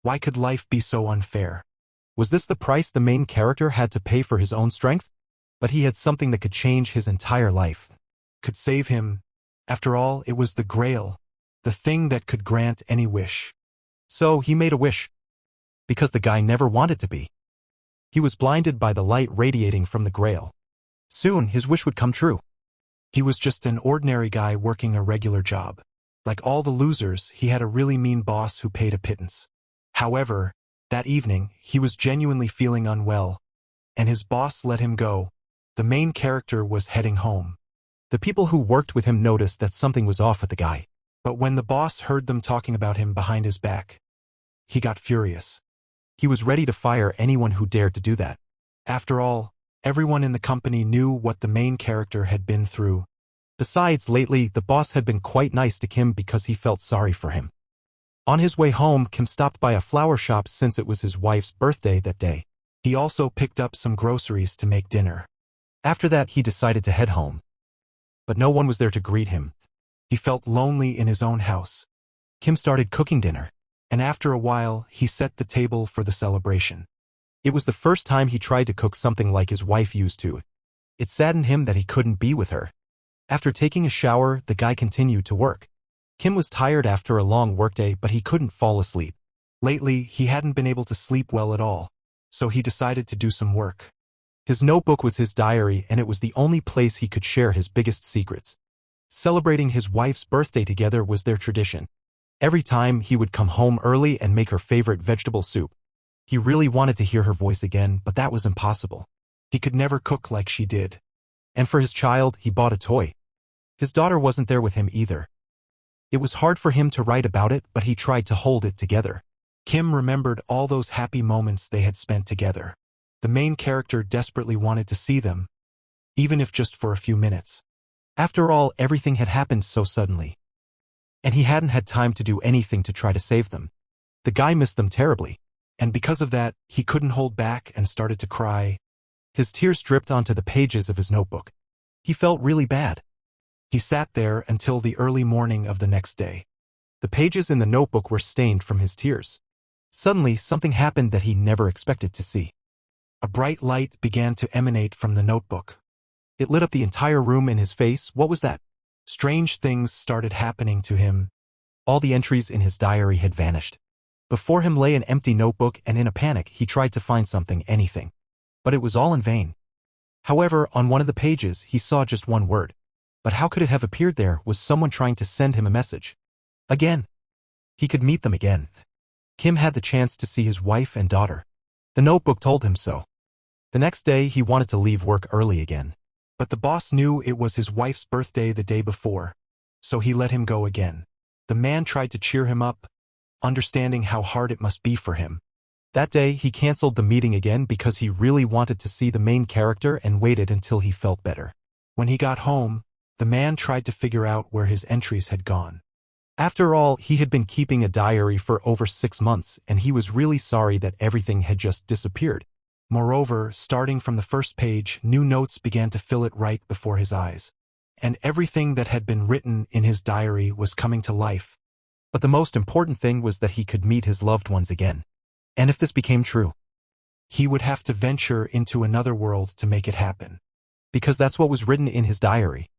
Why could life be so unfair? Was this the price the main character had to pay for his own strength? But he had something that could change his entire life. Could save him. After all, it was the Grail, the thing that could grant any wish. So he made a wish. Because the guy never wanted to be. He was blinded by the light radiating from the Grail. Soon, his wish would come true. He was just an ordinary guy working a regular job. Like all the losers, he had a really mean boss who paid a pittance. However, that evening, he was genuinely feeling unwell, and his boss let him go. The main character was heading home. The people who worked with him noticed that something was off with the guy. But when the boss heard them talking about him behind his back, he got furious. He was ready to fire anyone who dared to do that. After all, everyone in the company knew what the main character had been through. Besides, lately, the boss had been quite nice to Kim because he felt sorry for him. On his way home, Kim stopped by a flower shop since it was his wife's birthday that day. He also picked up some groceries to make dinner. After that, he decided to head home. But no one was there to greet him. He felt lonely in his own house. Kim started cooking dinner, and after a while, he set the table for the celebration. It was the first time he tried to cook something like his wife used to. It saddened him that he couldn't be with her. After taking a shower, the guy continued to work. Kim was tired after a long workday, but he couldn't fall asleep. Lately, he hadn't been able to sleep well at all, so he decided to do some work. His notebook was his diary, and it was the only place he could share his biggest secrets. Celebrating his wife's birthday together was their tradition. Every time, he would come home early and make her favorite vegetable soup. He really wanted to hear her voice again, but that was impossible. He could never cook like she did. And for his child, he bought a toy. His daughter wasn't there with him either. It was hard for him to write about it, but he tried to hold it together. Kim remembered all those happy moments they had spent together. The main character desperately wanted to see them, even if just for a few minutes. After all, everything had happened so suddenly. And he hadn't had time to do anything to try to save them. The guy missed them terribly. And because of that, he couldn't hold back and started to cry. His tears dripped onto the pages of his notebook. He felt really bad. He sat there until the early morning of the next day. The pages in the notebook were stained from his tears. Suddenly, something happened that he never expected to see. A bright light began to emanate from the notebook. It lit up the entire room in his face. What was that? Strange things started happening to him. All the entries in his diary had vanished. Before him lay an empty notebook, and in a panic, he tried to find something, anything. But it was all in vain. However, on one of the pages, he saw just one word. But how could it have appeared there? Was someone trying to send him a message? Again. He could meet them again. Kim had the chance to see his wife and daughter. The notebook told him so. The next day, he wanted to leave work early again. But the boss knew it was his wife's birthday the day before, so he let him go again. The man tried to cheer him up, understanding how hard it must be for him. That day, he canceled the meeting again because he really wanted to see the main character and waited until he felt better. When he got home, the man tried to figure out where his entries had gone. After all, he had been keeping a diary for over 6 months, and he was really sorry that everything had just disappeared. Moreover, starting from the first page, new notes began to fill it right before his eyes. And everything that had been written in his diary was coming to life. But the most important thing was that he could meet his loved ones again. And if this became true, he would have to venture into another world to make it happen. Because that's what was written in his diary.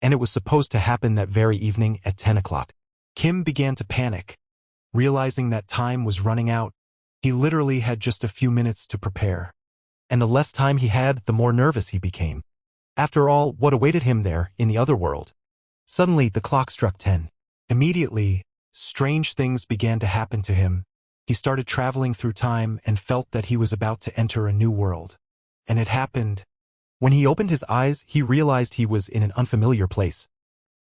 And it was supposed to happen that very evening at 10 o'clock. Kim began to panic. Realizing that time was running out, he literally had just a few minutes to prepare. And the less time he had, the more nervous he became. After all, what awaited him there, in the other world? Suddenly, the clock struck 10. Immediately, strange things began to happen to him. He started traveling through time and felt that he was about to enter a new world. And it happened. When he opened his eyes, he realized he was in an unfamiliar place.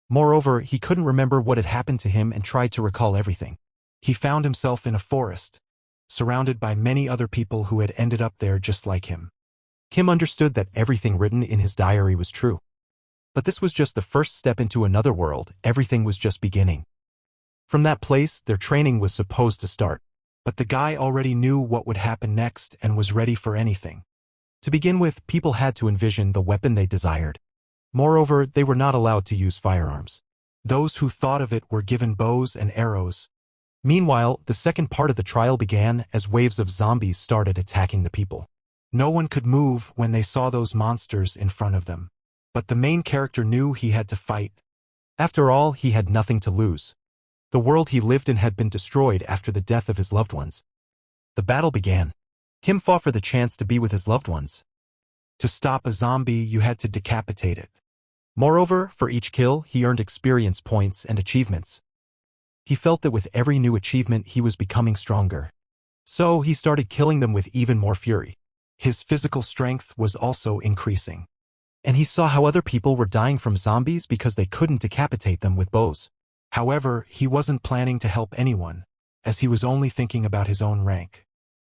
Moreover, he couldn't remember what had happened to him and tried to recall everything. He found himself in a forest, surrounded by many other people who had ended up there just like him. Kim understood that everything written in his diary was true. But this was just the first step into another world. Everything was just beginning. From that place, their training was supposed to start. But the guy already knew what would happen next and was ready for anything. To begin with, people had to envision the weapon they desired. Moreover, they were not allowed to use firearms. Those who thought of it were given bows and arrows. Meanwhile, the second part of the trial began as waves of zombies started attacking the people. No one could move when they saw those monsters in front of them. But the main character knew he had to fight. After all, he had nothing to lose. The world he lived in had been destroyed after the death of his loved ones. The battle began. Kim fought for the chance to be with his loved ones. To stop a zombie, you had to decapitate it. Moreover, for each kill, he earned experience points and achievements. He felt that with every new achievement, he was becoming stronger. So he started killing them with even more fury. His physical strength was also increasing. And he saw how other people were dying from zombies because they couldn't decapitate them with bows. However, he wasn't planning to help anyone, as he was only thinking about his own rank.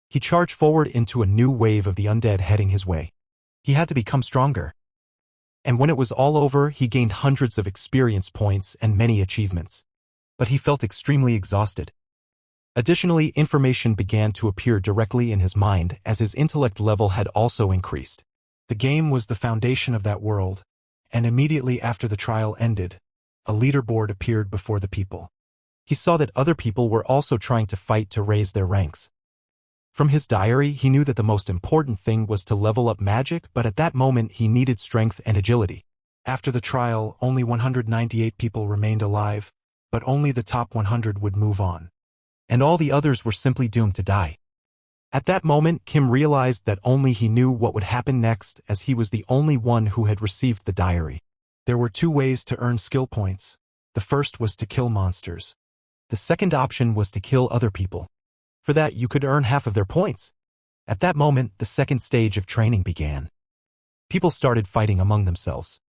He charged forward into a new wave of the undead heading his way. He had to become stronger. And when it was all over, he gained hundreds of experience points and many achievements. But he felt extremely exhausted. Additionally, information began to appear directly in his mind as his intellect level had also increased. The game was the foundation of that world, and immediately after the trial ended, a leaderboard appeared before the people. He saw that other people were also trying to fight to raise their ranks. From his diary, he knew that the most important thing was to level up magic, but at that moment he needed strength and agility. After the trial, only 198 people remained alive, but only the top 100 would move on. And all the others were simply doomed to die. At that moment, Kim realized that only he knew what would happen next, as he was the only one who had received the diary. There were two ways to earn skill points. The first was to kill monsters. The second option was to kill other people. For that, you could earn half of their points. At that moment, the second stage of training began. People started fighting among themselves.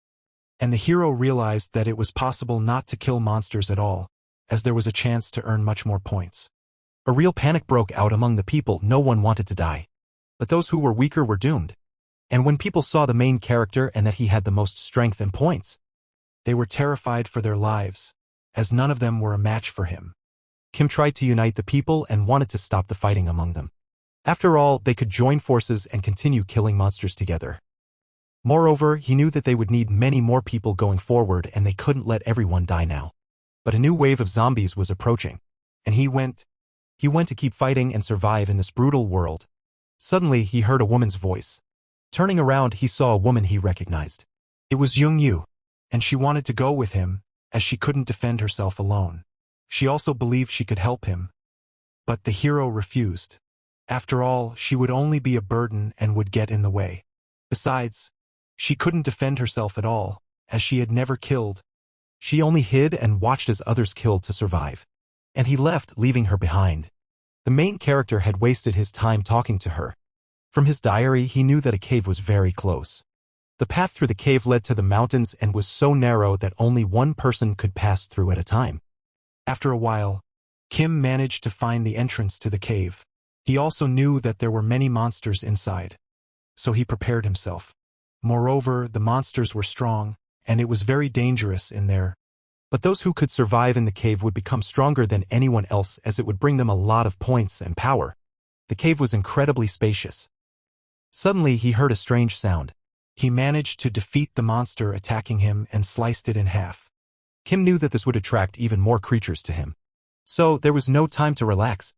And the hero realized that it was possible not to kill monsters at all, as there was a chance to earn much more points. A real panic broke out among the people. No one wanted to die. But those who were weaker were doomed. And when people saw the main character and that he had the most strength and points, they were terrified for their lives, as none of them were a match for him. Kim tried to unite the people and wanted to stop the fighting among them. After all, they could join forces and continue killing monsters together. Moreover, he knew that they would need many more people going forward and they couldn't let everyone die now. But a new wave of zombies was approaching, and he went to keep fighting and survive in this brutal world. Suddenly, he heard a woman's voice. Turning around, he saw a woman he recognized. It was Jung Yu, and she wanted to go with him, as she couldn't defend herself alone. She also believed she could help him. But the hero refused. After all, she would only be a burden and would get in the way. Besides, she couldn't defend herself at all, as she had never killed. She only hid and watched as others killed to survive. And he left, leaving her behind. The main character had wasted his time talking to her. From his diary, he knew that a cave was very close. The path through the cave led to the mountains and was so narrow that only one person could pass through at a time. After a while, Kim managed to find the entrance to the cave. He also knew that there were many monsters inside, so he prepared himself. Moreover, the monsters were strong, and it was very dangerous in there. But those who could survive in the cave would become stronger than anyone else, as it would bring them a lot of points and power. The cave was incredibly spacious. Suddenly, he heard a strange sound. He managed to defeat the monster attacking him and sliced it in half. Kim knew that this would attract even more creatures to him. So there was no time to relax.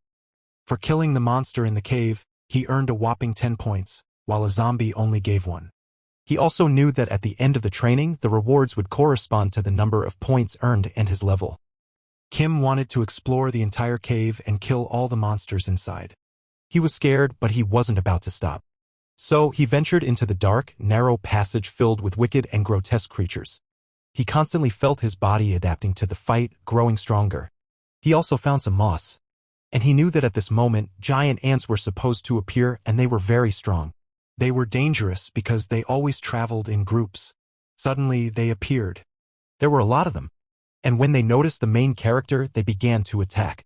For killing the monster in the cave, he earned a whopping 10 points, while a zombie only gave 1. He also knew that at the end of the training, the rewards would correspond to the number of points earned and his level. Kim wanted to explore the entire cave and kill all the monsters inside. He was scared, but he wasn't about to stop. So he ventured into the dark, narrow passage filled with wicked and grotesque creatures. He constantly felt his body adapting to the fight, growing stronger. He also found some moss. And he knew that at this moment, giant ants were supposed to appear, and they were very strong. They were dangerous because they always traveled in groups. Suddenly, they appeared. There were a lot of them. And when they noticed the main character, they began to attack.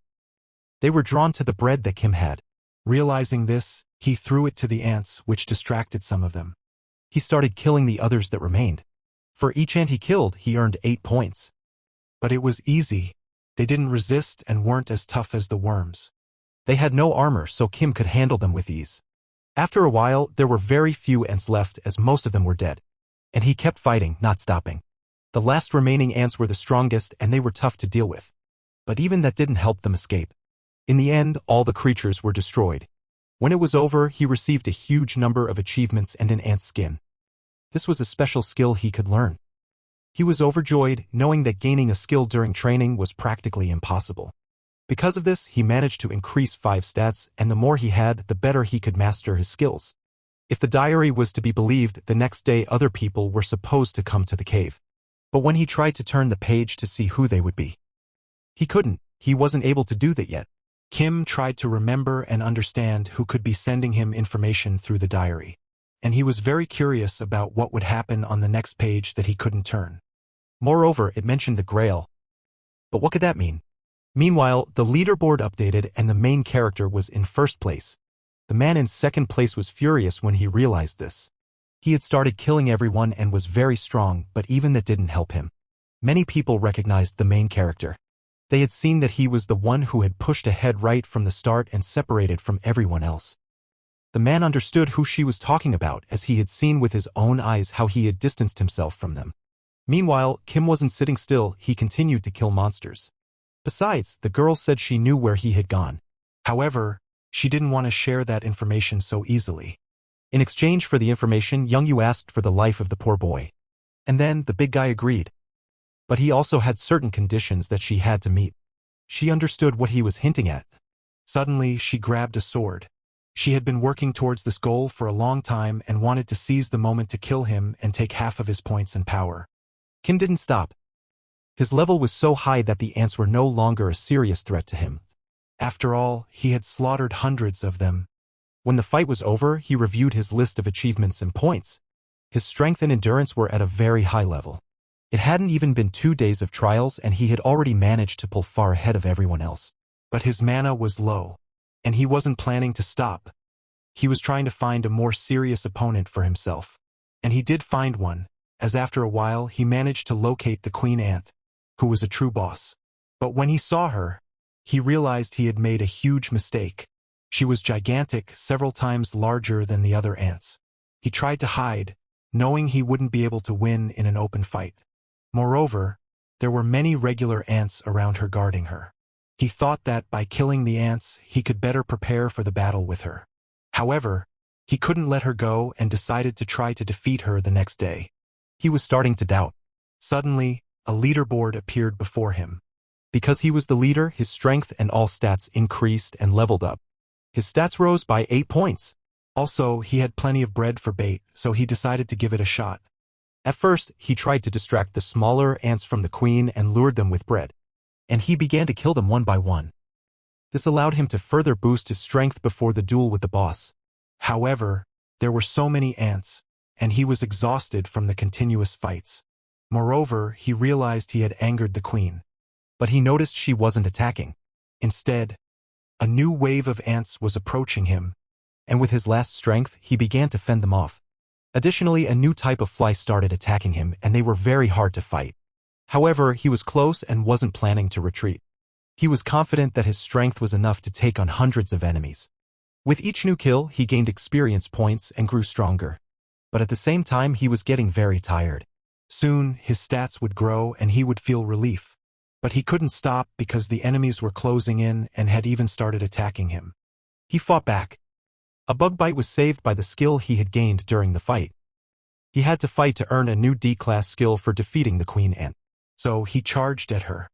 They were drawn to the bread that Kim had. Realizing this, he threw it to the ants, which distracted some of them. He started killing the others that remained. For each ant he killed, he earned 8 points. But it was easy. They didn't resist and weren't as tough as the worms. They had no armor, so Kim could handle them with ease. After a while, there were very few ants left, as most of them were dead. And he kept fighting, not stopping. The last remaining ants were the strongest, and they were tough to deal with. But even that didn't help them escape. In the end, all the creatures were destroyed. When it was over, he received a huge number of achievements and an ant's skin. This was a special skill he could learn. He was overjoyed, knowing that gaining a skill during training was practically impossible. Because of this, he managed to increase 5 stats, and the more he had, the better he could master his skills. If the diary was to be believed, the next day other people were supposed to come to the cave. But when he tried to turn the page to see who they would be, he couldn't. He wasn't able to do that yet. Kim tried to remember and understand who could be sending him information through the diary, and he was very curious about what would happen on the next page that he couldn't turn. Moreover, it mentioned the Grail. But what could that mean? Meanwhile, the leaderboard updated and the main character was in first place. The man in second place was furious when he realized this. He had started killing everyone and was very strong, but even that didn't help him. Many people recognized the main character. They had seen that he was the one who had pushed ahead right from the start and separated from everyone else. The man understood who she was talking about, as he had seen with his own eyes how he had distanced himself from them. Meanwhile, Kim wasn't sitting still, he continued to kill monsters. Besides, the girl said she knew where he had gone. However, she didn't want to share that information so easily. In exchange for the information, Young Yu asked for the life of the poor boy. And then, the big guy agreed. But he also had certain conditions that she had to meet. She understood what he was hinting at. Suddenly, she grabbed a sword. She had been working towards this goal for a long time and wanted to seize the moment to kill him and take half of his points and power. Kim didn't stop. His level was so high that the ants were no longer a serious threat to him. After all, he had slaughtered hundreds of them. When the fight was over, he reviewed his list of achievements and points. His strength and endurance were at a very high level. It hadn't even been 2 days of trials and he had already managed to pull far ahead of everyone else. But his mana was low, and he wasn't planning to stop. He was trying to find a more serious opponent for himself. And he did find one, as after a while he managed to locate the Queen Ant, who was a true boss. But when he saw her, he realized he had made a huge mistake. She was gigantic, several times larger than the other ants. He tried to hide, knowing he wouldn't be able to win in an open fight. Moreover, there were many regular ants around her guarding her. He thought that by killing the ants, he could better prepare for the battle with her. However, he couldn't let her go and decided to try to defeat her the next day. He was starting to doubt. Suddenly, a leaderboard appeared before him. Because he was the leader, his strength and all stats increased and leveled up. His stats rose by 8 points. Also, he had plenty of bread for bait, so he decided to give it a shot. At first, he tried to distract the smaller ants from the queen and lured them with bread. And he began to kill them one by one. This allowed him to further boost his strength before the duel with the boss. However, there were so many ants, and he was exhausted from the continuous fights. Moreover, he realized he had angered the queen. But he noticed she wasn't attacking. Instead, a new wave of ants was approaching him, and with his last strength, he began to fend them off. Additionally, a new type of fly started attacking him, and they were very hard to fight. However, he was close and wasn't planning to retreat. He was confident that his strength was enough to take on hundreds of enemies. With each new kill, he gained experience points and grew stronger. But at the same time, he was getting very tired. Soon, his stats would grow and he would feel relief. But he couldn't stop because the enemies were closing in and had even started attacking him. He fought back. A bug bite was saved by the skill he had gained during the fight. He had to fight to earn a new D-class skill for defeating the Queen Ant. So he charged at her.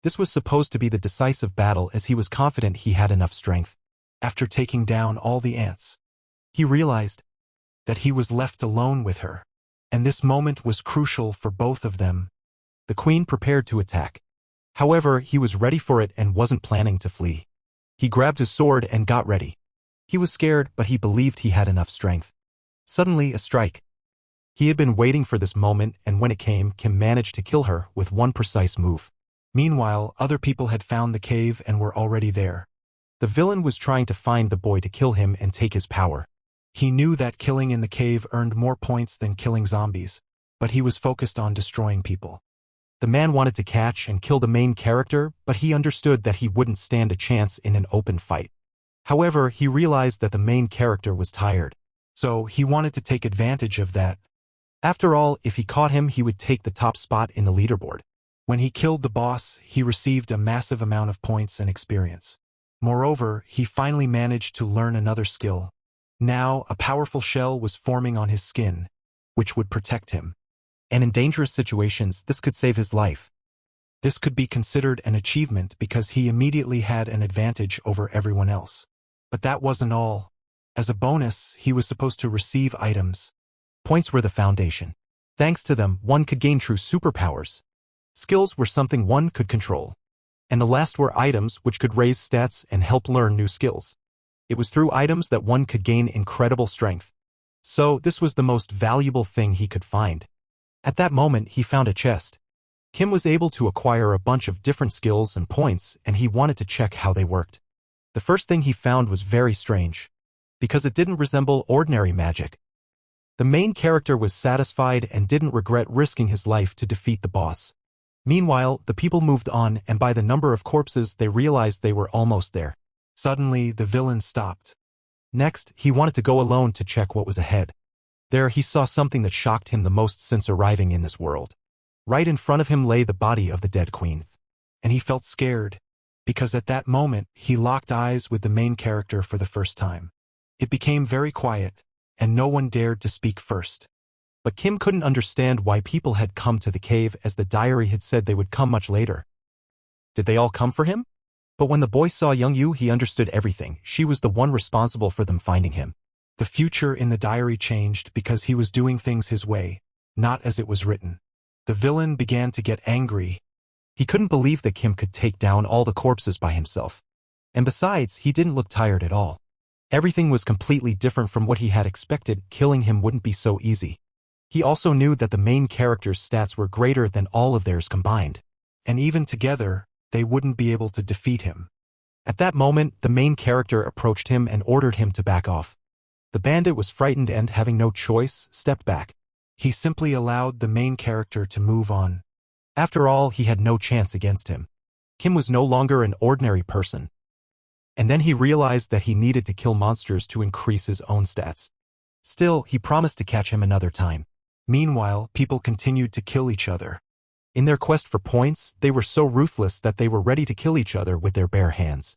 This was supposed to be the decisive battle as he was confident he had enough strength. After taking down all the ants, he realized that he was left alone with her. And this moment was crucial for both of them. The queen prepared to attack. However, he was ready for it and wasn't planning to flee. He grabbed his sword and got ready. He was scared, but he believed he had enough strength. Suddenly, a strike. He had been waiting for this moment, and when it came, Kim managed to kill her with one precise move. Meanwhile, other people had found the cave and were already there. The villain was trying to find the boy to kill him and take his power. He knew that killing in the cave earned more points than killing zombies, but he was focused on destroying people. The man wanted to catch and kill the main character, but he understood that he wouldn't stand a chance in an open fight. However, he realized that the main character was tired, so he wanted to take advantage of that. After all, if he caught him, he would take the top spot in the leaderboard. When he killed the boss, he received a massive amount of points and experience. Moreover, he finally managed to learn another skill. Now, a powerful shell was forming on his skin, which would protect him. And in dangerous situations, this could save his life. This could be considered an achievement because he immediately had an advantage over everyone else. But that wasn't all. As a bonus, he was supposed to receive items. Points were the foundation. Thanks to them, one could gain true superpowers. Skills were something one could control. And the last were items which could raise stats and help learn new skills. It was through items that one could gain incredible strength. So this was the most valuable thing he could find. At that moment, he found a chest. Kim was able to acquire a bunch of different skills and points, and he wanted to check how they worked. The first thing he found was very strange, because it didn't resemble ordinary magic. The main character was satisfied and didn't regret risking his life to defeat the boss. Meanwhile, the people moved on, and by the number of corpses, they realized they were almost there. Suddenly, the villain stopped. Next, he wanted to go alone to check what was ahead. There, he saw something that shocked him the most since arriving in this world. Right in front of him lay the body of the dead queen. And he felt scared, because at that moment, he locked eyes with the main character for the first time. It became very quiet, and no one dared to speak first. But Kim couldn't understand why people had come to the cave, as the diary had said they would come much later. Did they all come for him? But when the boy saw Young Yu, he understood everything. She was the one responsible for them finding him. The future in the diary changed because he was doing things his way, not as it was written. The villain began to get angry. He couldn't believe that Kim could take down all the corpses by himself. And besides, he didn't look tired at all. Everything was completely different from what he had expected. Killing him wouldn't be so easy. He also knew that the main character's stats were greater than all of theirs combined. And even together, they wouldn't be able to defeat him. At that moment, the main character approached him and ordered him to back off. The bandit was frightened and, having no choice, stepped back. He simply allowed the main character to move on. After all, he had no chance against him. Kim was no longer an ordinary person. And then he realized that he needed to kill monsters to increase his own stats. Still, he promised to catch him another time. Meanwhile, people continued to kill each other. In their quest for points, they were so ruthless that they were ready to kill each other with their bare hands.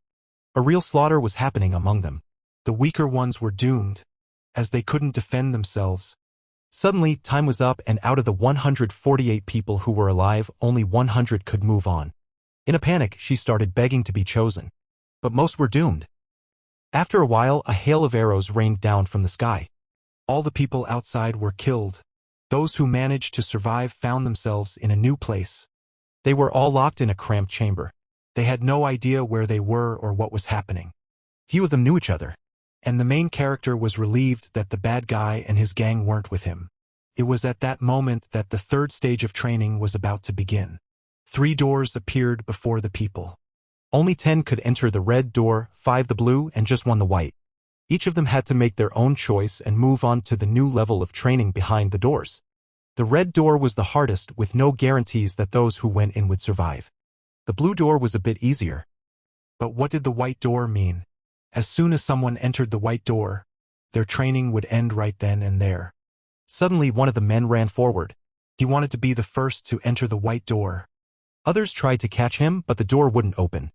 A real slaughter was happening among them. The weaker ones were doomed, as they couldn't defend themselves. Suddenly, time was up, and out of the 148 people who were alive, only 100 could move on. In a panic, she started begging to be chosen. But most were doomed. After a while, a hail of arrows rained down from the sky. All the people outside were killed. Those who managed to survive found themselves in a new place. They were all locked in a cramped chamber. They had no idea where they were or what was happening. Few of them knew each other. And the main character was relieved that the bad guy and his gang weren't with him. It was at that moment that the third stage of training was about to begin. 3 doors appeared before the people. Only 10 could enter the red door, 5 the blue, and just 1 the white. Each of them had to make their own choice and move on to the new level of training behind the doors. The red door was the hardest, with no guarantees that those who went in would survive. The blue door was a bit easier. But what did the white door mean? As soon as someone entered the white door, their training would end right then and there. Suddenly, one of the men ran forward. He wanted to be the first to enter the white door. Others tried to catch him, but the door wouldn't open.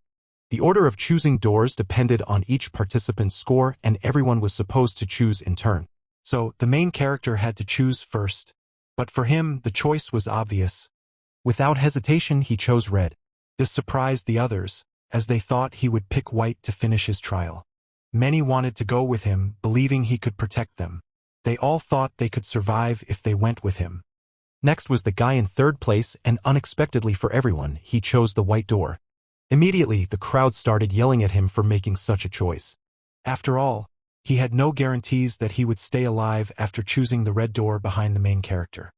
The order of choosing doors depended on each participant's score, and everyone was supposed to choose in turn. So, the main character had to choose first. But for him, the choice was obvious. Without hesitation, he chose red. This surprised the others, as they thought he would pick white to finish his trial. Many wanted to go with him, believing he could protect them. They all thought they could survive if they went with him. Next was the guy in third place, and unexpectedly for everyone, he chose the white door. Immediately, the crowd started yelling at him for making such a choice. After all, he had no guarantees that he would stay alive after choosing the red door behind the main character.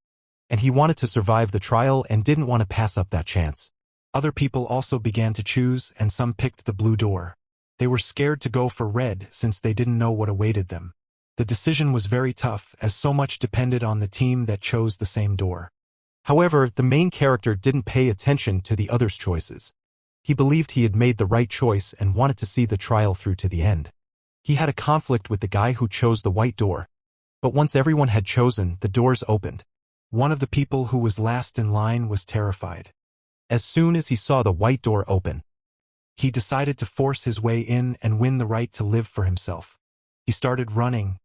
And he wanted to survive the trial and didn't want to pass up that chance. Other people also began to choose, and some picked the blue door. They were scared to go for red since they didn't know what awaited them. The decision was very tough, as so much depended on the team that chose the same door. However, the main character didn't pay attention to the others' choices. He believed he had made the right choice and wanted to see the trial through to the end. He had a conflict with the guy who chose the white door. But once everyone had chosen, the doors opened. One of the people who was last in line was terrified. As soon as he saw the white door open, He decided to force his way in and win the right to live for himself. He started running,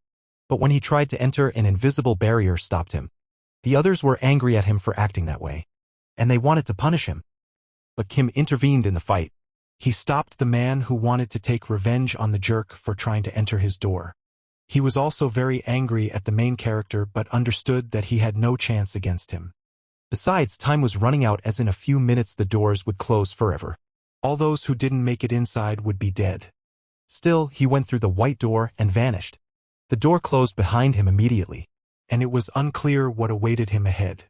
but when he tried to enter, an invisible barrier stopped him. The others were angry at him for acting that way, and they wanted to punish him. But Kim intervened in the fight. He stopped the man who wanted to take revenge on the jerk for trying to enter his door. He was also very angry at the main character but understood that he had no chance against him. Besides, time was running out, as in a few minutes the doors would close forever. All those who didn't make it inside would be dead. Still, he went through the white door and vanished. The door closed behind him immediately, and it was unclear what awaited him ahead.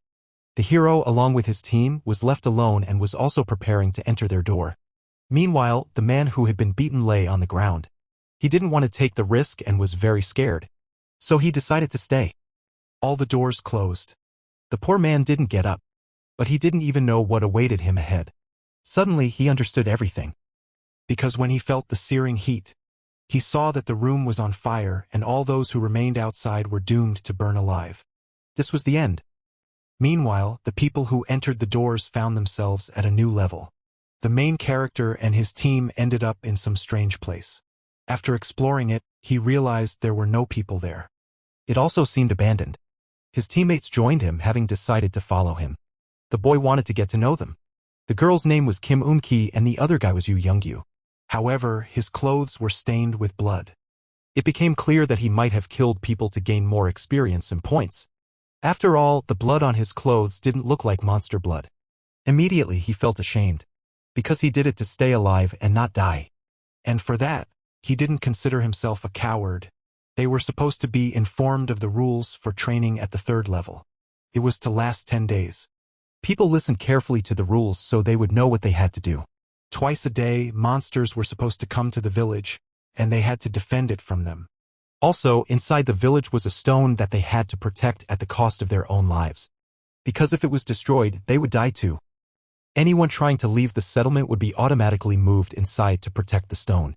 The hero, along with his team, was left alone and was also preparing to enter their door. Meanwhile, the man who had been beaten lay on the ground. He didn't want to take the risk and was very scared, so he decided to stay. All the doors closed. The poor man didn't get up, but he didn't even know what awaited him ahead. Suddenly, he understood everything. Because when he felt the searing heat, he saw that the room was on fire and all those who remained outside were doomed to burn alive. This was the end. Meanwhile, the people who entered the doors found themselves at a new level. The main character and his team ended up in some strange place. After exploring it, he realized there were no people there. It also seemed abandoned. His teammates joined him, having decided to follow him. The boy wanted to get to know them. The girl's name was Kim Eun-ki and the other guy was Yoo Young-gyu. However, his clothes were stained with blood. It became clear that he might have killed people to gain more experience and points. After all, the blood on his clothes didn't look like monster blood. Immediately, he felt ashamed, because he did it to stay alive and not die. And for that, he didn't consider himself a coward. They were supposed to be informed of the rules for training at the 3rd level. It was to last 10 days. People listened carefully to the rules so they would know what they had to do. Twice a day, monsters were supposed to come to the village, and they had to defend it from them. Also, inside the village was a stone that they had to protect at the cost of their own lives. Because if it was destroyed, they would die too. Anyone trying to leave the settlement would be automatically moved inside to protect the stone.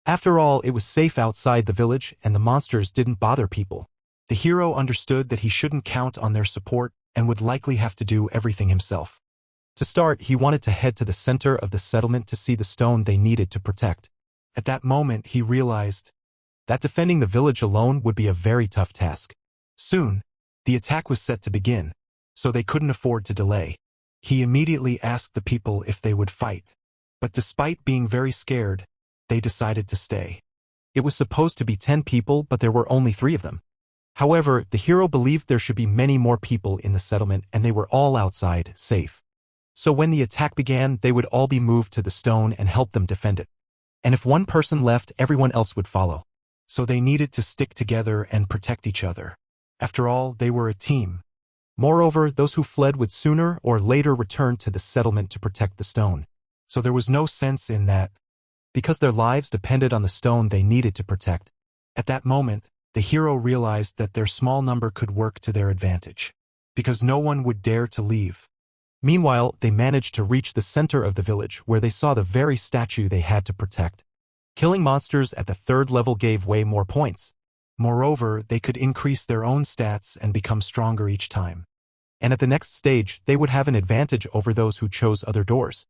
After all, it was safe outside the village and the monsters didn't bother people. The hero understood that he shouldn't count on their support and would likely have to do everything himself. To start, he wanted to head to the center of the settlement to see the stone they needed to protect. At that moment, he realized that defending the village alone would be a very tough task. Soon, the attack was set to begin, so they couldn't afford to delay. He immediately asked the people if they would fight, but despite being very scared, they decided to stay. It was supposed to be 10 people, but there were only 3 of them. However, the hero believed there should be many more people in the settlement and they were all outside, safe. So when the attack began, they would all be moved to the stone and help them defend it. And if one person left, everyone else would follow. So they needed to stick together and protect each other. After all, they were a team. Moreover, those who fled would sooner or later return to the settlement to protect the stone. So there was no sense in that, because their lives depended on the stone they needed to protect. At that moment, the hero realized that their small number could work to their advantage, because no one would dare to leave. Meanwhile, they managed to reach the center of the village where they saw the very statue they had to protect. Killing monsters at the 3rd level gave way more points. Moreover, they could increase their own stats and become stronger each time. And at the next stage, they would have an advantage over those who chose other doors.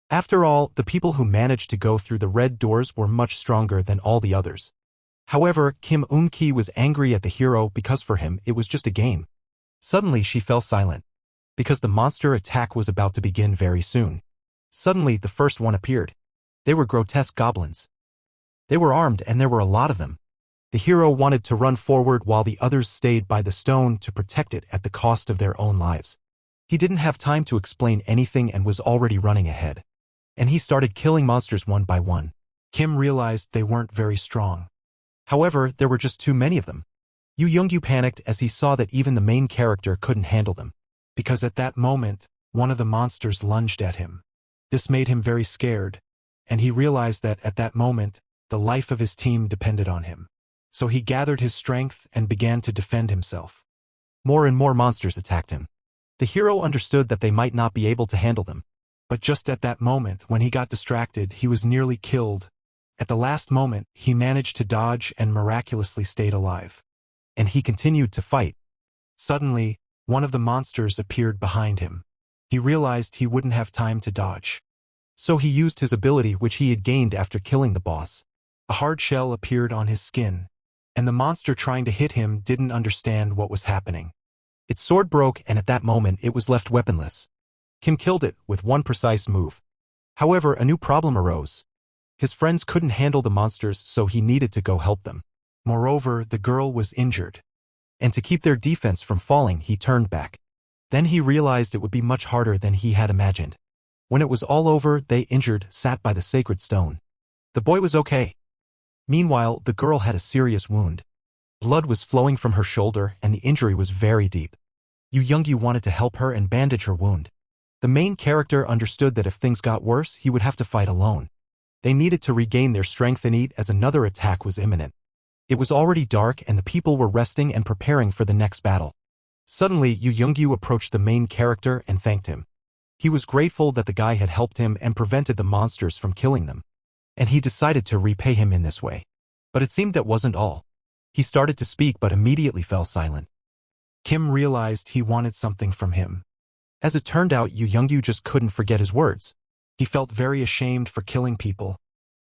After all, the people who managed to go through the red doors were much stronger than all the others. However, Kim Eun-ki was angry at the hero because for him it was just a game. Suddenly she fell silent, because the monster attack was about to begin very soon. Suddenly the first one appeared. They were grotesque goblins. They were armed and there were a lot of them. The hero wanted to run forward while the others stayed by the stone to protect it at the cost of their own lives. He didn't have time to explain anything and was already running ahead. And he started killing monsters one by one. Kim realized they weren't very strong. However, there were just too many of them. Yoo Young-gyu panicked as he saw that even the main character couldn't handle them, because at that moment, one of the monsters lunged at him. This made him very scared, and he realized that at that moment, the life of his team depended on him. So he gathered his strength and began to defend himself. More and more monsters attacked him. The hero understood that they might not be able to handle them. But just at that moment, when he got distracted, he was nearly killed. At the last moment, he managed to dodge and miraculously stayed alive. And he continued to fight. Suddenly, one of the monsters appeared behind him. He realized he wouldn't have time to dodge. So he used his ability which he had gained after killing the boss. A hard shell appeared on his skin, and the monster trying to hit him didn't understand what was happening. Its sword broke, and at that moment it was left weaponless. Kim killed it with one precise move. However, a new problem arose. His friends couldn't handle the monsters, so he needed to go help them. Moreover, the girl was injured, and to keep their defense from falling, he turned back. Then he realized it would be much harder than he had imagined. When it was all over, they injured sat by the sacred stone. The boy was okay. Meanwhile, the girl had a serious wound. Blood was flowing from her shoulder, and the injury was very deep. Yu Youngyu wanted to help her and bandage her wound. The main character understood that if things got worse, he would have to fight alone. They needed to regain their strength and eat as another attack was imminent. It was already dark and the people were resting and preparing for the next battle. Suddenly, Yu Youngyu approached the main character and thanked him. He was grateful that the guy had helped him and prevented the monsters from killing them. And he decided to repay him in this way. But it seemed that wasn't all. He started to speak but immediately fell silent. Kim realized he wanted something from him. As it turned out, Yu Youngyu just couldn't forget his words. He felt very ashamed for killing people.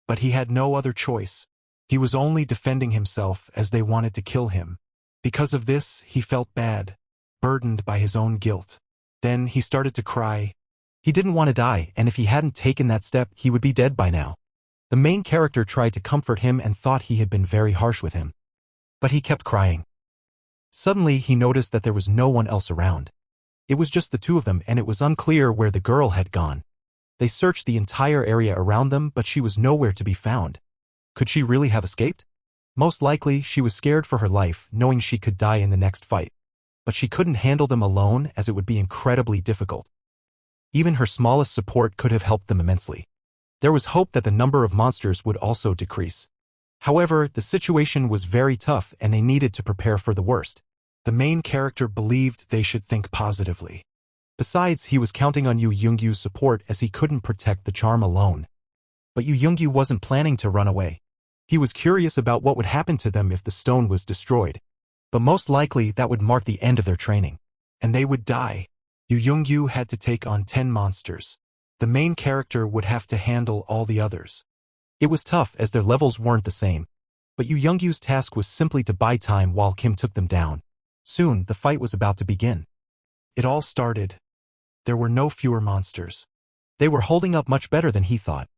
But he had no other choice. He was only defending himself as they wanted to kill him. Because of this, he felt bad, burdened by his own guilt. Then he started to cry. He didn't want to die, and if he hadn't taken that step, he would be dead by now. The main character tried to comfort him and thought he had been very harsh with him. But he kept crying. Suddenly, he noticed that there was no one else around. It was just the two of them, and it was unclear where the girl had gone. They searched the entire area around them, but she was nowhere to be found. Could she really have escaped? Most likely, she was scared for her life, knowing she could die in the next fight. But she couldn't handle them alone, as it would be incredibly difficult. Even her smallest support could have helped them immensely. There was hope that the number of monsters would also decrease. However, the situation was very tough and they needed to prepare for the worst. The main character believed they should think positively. Besides, he was counting on Yu Youngyu's support as he couldn't protect the charm alone. But Yu Youngyu wasn't planning to run away. He was curious about what would happen to them if the stone was destroyed. But most likely that would mark the end of their training. And they would die. Yu Youngyu had to take on 10 monsters. The main character would have to handle all the others. It was tough as their levels weren't the same. But Yu Youngyu's task was simply to buy time while Kim took them down. Soon, the fight was about to begin. It all started. There were no fewer monsters. They were holding up much better than he thought.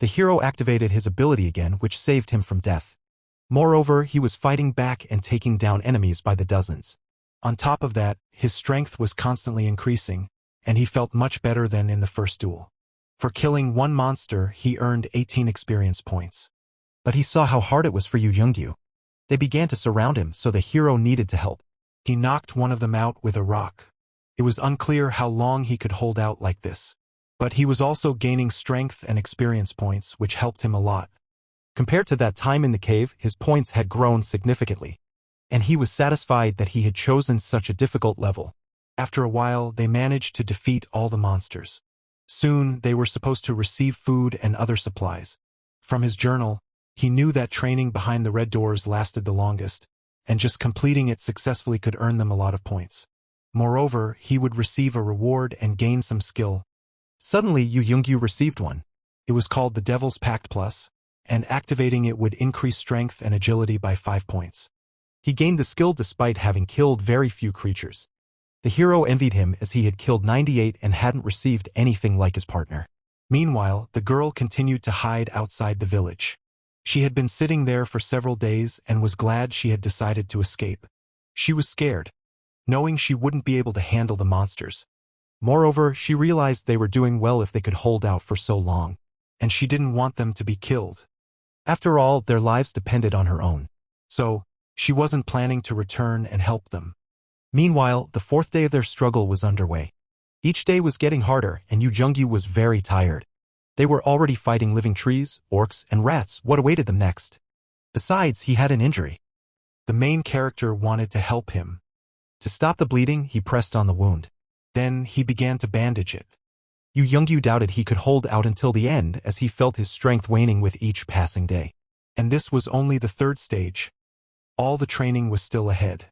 The hero activated his ability again, which saved him from death. Moreover, he was fighting back and taking down enemies by the dozens. On top of that, his strength was constantly increasing, and he felt much better than in the first duel. For killing one monster, he earned 18 experience points. But he saw how hard it was for Yu Youngyu. They began to surround him, so the hero needed to help. He knocked one of them out with a rock. It was unclear how long he could hold out like this. But he was also gaining strength and experience points, which helped him a lot. Compared to that time in the cave, his points had grown significantly. And he was satisfied that he had chosen such a difficult level. After a while, they managed to defeat all the monsters. Soon, they were supposed to receive food and other supplies. From his journal, he knew that training behind the red doors lasted the longest, and just completing it successfully could earn them a lot of points. Moreover, he would receive a reward and gain some skill. Suddenly, Yu Youngyu received one. It was called the Devil's Pact Plus, and activating it would increase strength and agility by 5 points. He gained the skill despite having killed very few creatures. The hero envied him as he had killed 98 and hadn't received anything like his partner. Meanwhile, the girl continued to hide outside the village. She had been sitting there for several days and was glad she had decided to escape. She was scared, knowing she wouldn't be able to handle the monsters. Moreover, she realized they were doing well if they could hold out for so long, and she didn't want them to be killed. After all, their lives depended on her own. So, she wasn't planning to return and help them. Meanwhile, the 4th day of their struggle was underway. Each day was getting harder, and Yu Youngyu was very tired. They were already fighting living trees, orcs, and rats. What awaited them next? Besides, he had an injury. The main character wanted to help him. To stop the bleeding, he pressed on the wound. Then, he began to bandage it. Yu Youngyu doubted he could hold out until the end as he felt his strength waning with each passing day. And this was only the 3rd stage. All the training was still ahead.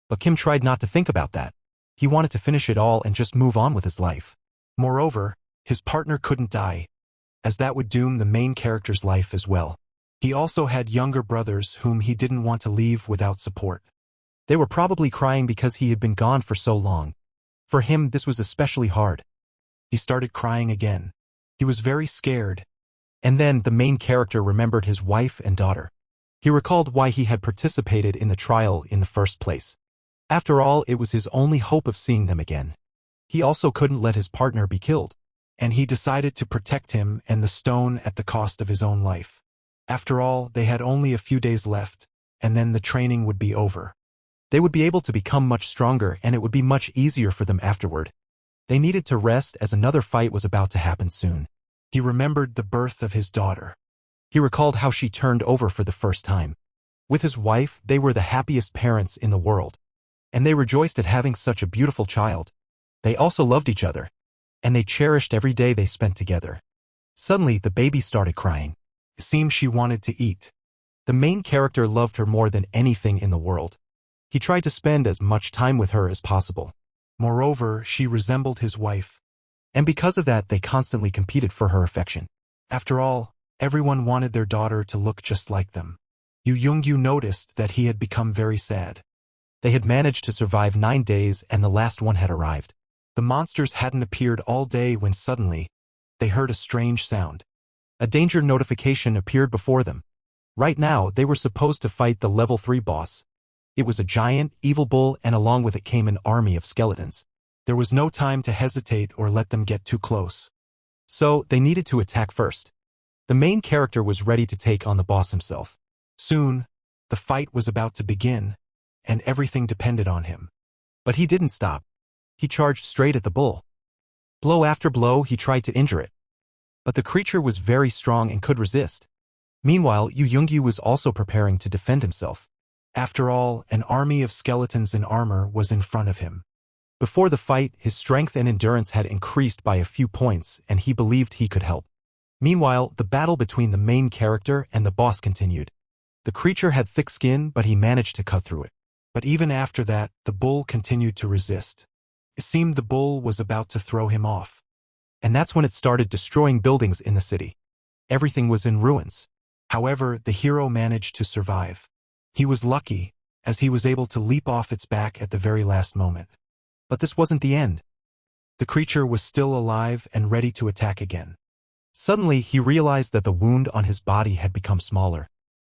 But Kim tried not to think about that. He wanted to finish it all and just move on with his life. Moreover, His partner couldn't die, as that would doom the main character's life as well. He also had younger brothers whom he didn't want to leave without support. They were probably crying because he had been gone for so long. For him, this was especially hard. He started crying again. He was very scared. And then the main character remembered his wife and daughter. He recalled why he had participated in the trial in the first place. After all, it was his only hope of seeing them again. He also couldn't let his partner be killed, and he decided to protect him and the stone at the cost of his own life. After all, they had only a few days left, and then the training would be over. They would be able to become much stronger, and it would be much easier for them afterward. They needed to rest as another fight was about to happen soon. He remembered the birth of his daughter. He recalled how she turned over for the first time. With his wife, they were the happiest parents in the world, and they rejoiced at having such a beautiful child. They also loved each other, and they cherished every day they spent together. Suddenly, the baby started crying. It seemed she wanted to eat. The main character loved her more than anything in the world. He tried to spend as much time with her as possible. Moreover, she resembled his wife, and because of that, they constantly competed for her affection. After all, everyone wanted their daughter to look just like them. Yu Yoongyu noticed that he had become very sad. They had managed to survive 9 days, and the last one had arrived. The monsters hadn't appeared all day when suddenly, they heard a strange sound. A danger notification appeared before them. Right now, they were supposed to fight the level 3 boss. It was a giant, evil bull, and along with it came an army of skeletons. There was no time to hesitate or let them get too close. So, they needed to attack first. The main character was ready to take on the boss himself. Soon, the fight was about to begin, and everything depended on him. But he didn't stop. He charged straight at the bull. Blow after blow, he tried to injure it. But the creature was very strong and could resist. Meanwhile, Yu Yoongyu was also preparing to defend himself. After all, an army of skeletons in armor was in front of him. Before the fight, his strength and endurance had increased by a few points, and he believed he could help. Meanwhile, the battle between the main character and the boss continued. The creature had thick skin, but he managed to cut through it. But even after that, the bull continued to resist. It seemed the bull was about to throw him off. And that's when it started destroying buildings in the city. Everything was in ruins. However, the hero managed to survive. He was lucky, as he was able to leap off its back at the very last moment. But this wasn't the end. The creature was still alive and ready to attack again. Suddenly, he realized that the wound on his body had become smaller,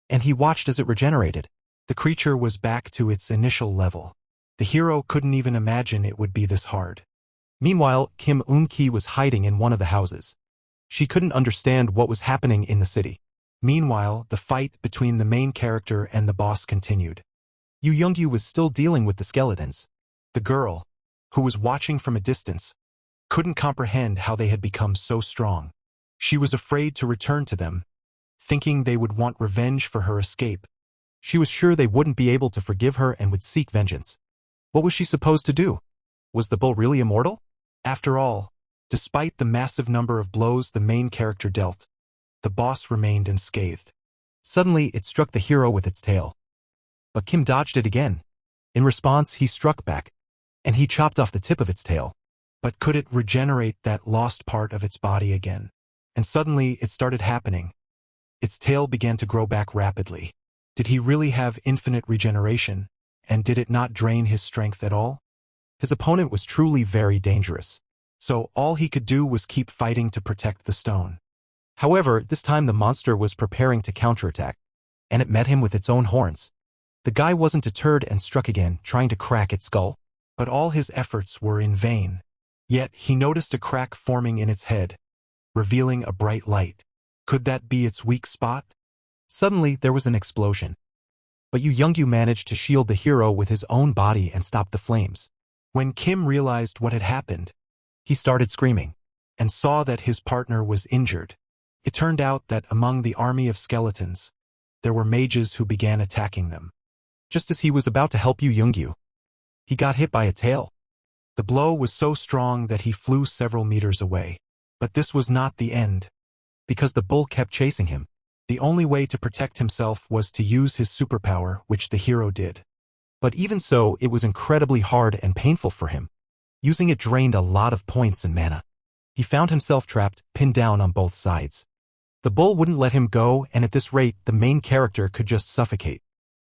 and he watched as it regenerated. The creature was back to its initial level. The hero couldn't even imagine it would be this hard. Meanwhile, Kim Eun-ki was hiding in one of the houses. She couldn't understand what was happening in the city. Meanwhile, the fight between the main character and the boss continued. Yu Yoongyu was still dealing with the skeletons. The girl, who was watching from a distance, couldn't comprehend how they had become so strong. She was afraid to return to them, thinking they would want revenge for her escape. She was sure they wouldn't be able to forgive her and would seek vengeance. What was she supposed to do? Was the bull really immortal? After all, despite the massive number of blows the main character dealt, the boss remained unscathed. Suddenly, it struck the hero with its tail. But Kim dodged it again. In response, he struck back, and he chopped off the tip of its tail. But could it regenerate that lost part of its body again? And suddenly, it started happening. Its tail began to grow back rapidly. Did he really have infinite regeneration? And did it not drain his strength at all? His opponent was truly very dangerous. So all he could do was keep fighting to protect the stone. However, this time the monster was preparing to counterattack, and it met him with its own horns. The guy wasn't deterred and struck again, trying to crack its skull. But all his efforts were in vain. Yet he noticed a crack forming in its head, revealing a bright light. Could that be its weak spot? Suddenly, there was an explosion. But Yu Yoongyu managed to shield the hero with his own body and stop the flames. When Kim realized what had happened, he started screaming, and saw that his partner was injured. It turned out that among the army of skeletons, there were mages who began attacking them. Just as he was about to help Yu Yoongyu, he got hit by a tail. The blow was so strong that he flew several meters away. But this was not the end, because the bull kept chasing him. The only way to protect himself was to use his superpower, which the hero did. But even so, it was incredibly hard and painful for him. Using it drained a lot of points and mana. He found himself trapped, pinned down on both sides. The bull wouldn't let him go, and at this rate, the main character could just suffocate.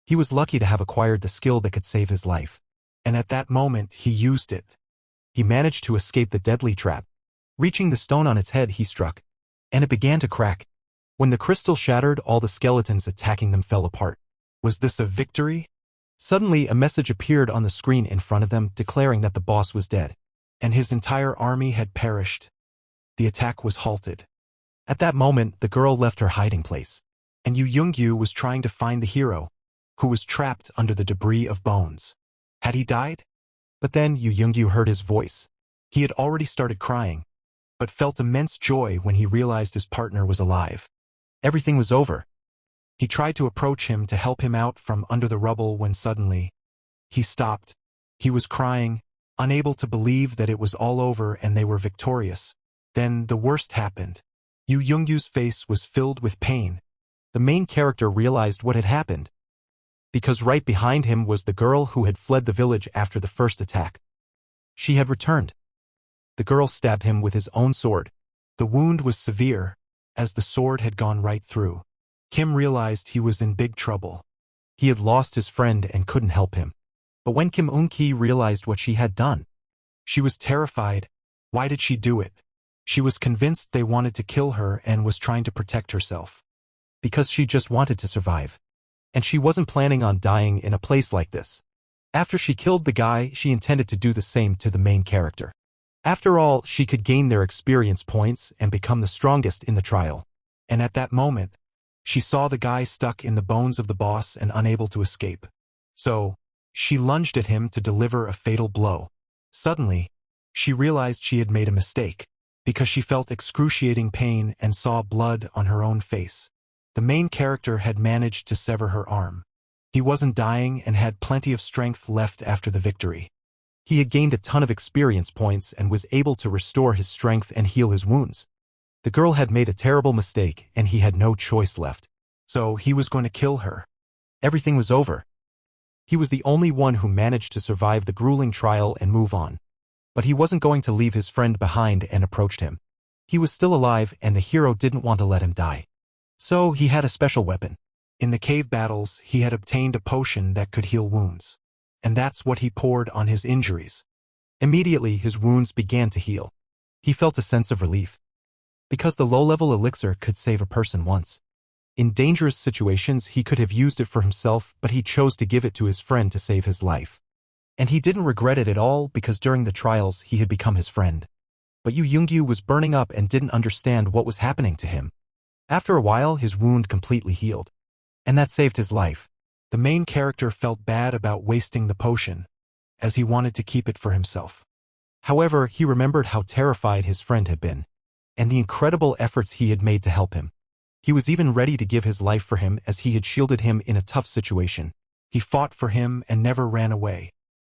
He was lucky to have acquired the skill that could save his life. And at that moment, he used it. He managed to escape the deadly trap. Reaching the stone on its head, he struck, and it began to crack. When the crystal shattered, all the skeletons attacking them fell apart. Was this a victory? Suddenly, a message appeared on the screen in front of them declaring that the boss was dead, and his entire army had perished. The attack was halted. At that moment, the girl left her hiding place, and Yu Youngyu was trying to find the hero, who was trapped under the debris of bones. Had he died? But then Yu Youngyu heard his voice. He had already started crying, but felt immense joy when he realized his partner was alive. Everything was over. He tried to approach him to help him out from under the rubble when suddenly, he stopped. He was crying, unable to believe that it was all over and they were victorious. Then the worst happened. Yu Youngyu's face was filled with pain. The main character realized what had happened, because right behind him was the girl who had fled the village after the first attack. She had returned. The girl stabbed him with his own sword. The wound was severe, as the sword had gone right through. Kim realized he was in big trouble. He had lost his friend and couldn't help him. But when Kim Eun-ki realized what she had done, she was terrified. Why did she do it? She was convinced they wanted to kill her and was trying to protect herself. Because she just wanted to survive. And she wasn't planning on dying in a place like this. After she killed the guy, she intended to do the same to the main character. After all, she could gain their experience points and become the strongest in the trial. And at that moment, she saw the guy stuck in the bones of the boss and unable to escape. So, she lunged at him to deliver a fatal blow. Suddenly, she realized she had made a mistake, because she felt excruciating pain and saw blood on her own face. The main character had managed to sever her arm. He wasn't dying and had plenty of strength left after the victory. He had gained a ton of experience points and was able to restore his strength and heal his wounds. The girl had made a terrible mistake and he had no choice left. So he was going to kill her. Everything was over. He was the only one who managed to survive the grueling trial and move on. But he wasn't going to leave his friend behind and approached him. He was still alive and the hero didn't want to let him die. So he had a special weapon. In the cave battles, he had obtained a potion that could heal wounds. And that's what he poured on his injuries. Immediately, his wounds began to heal. He felt a sense of relief. Because the low-level elixir could save a person once. In dangerous situations, he could have used it for himself, but he chose to give it to his friend to save his life. And he didn't regret it at all because during the trials, he had become his friend. But Yu Youngyu was burning up and didn't understand what was happening to him. After a while, his wound completely healed. And that saved his life. The main character felt bad about wasting the potion, as he wanted to keep it for himself. However, he remembered how terrified his friend had been, and the incredible efforts he had made to help him. He was even ready to give his life for him as he had shielded him in a tough situation. He fought for him and never ran away.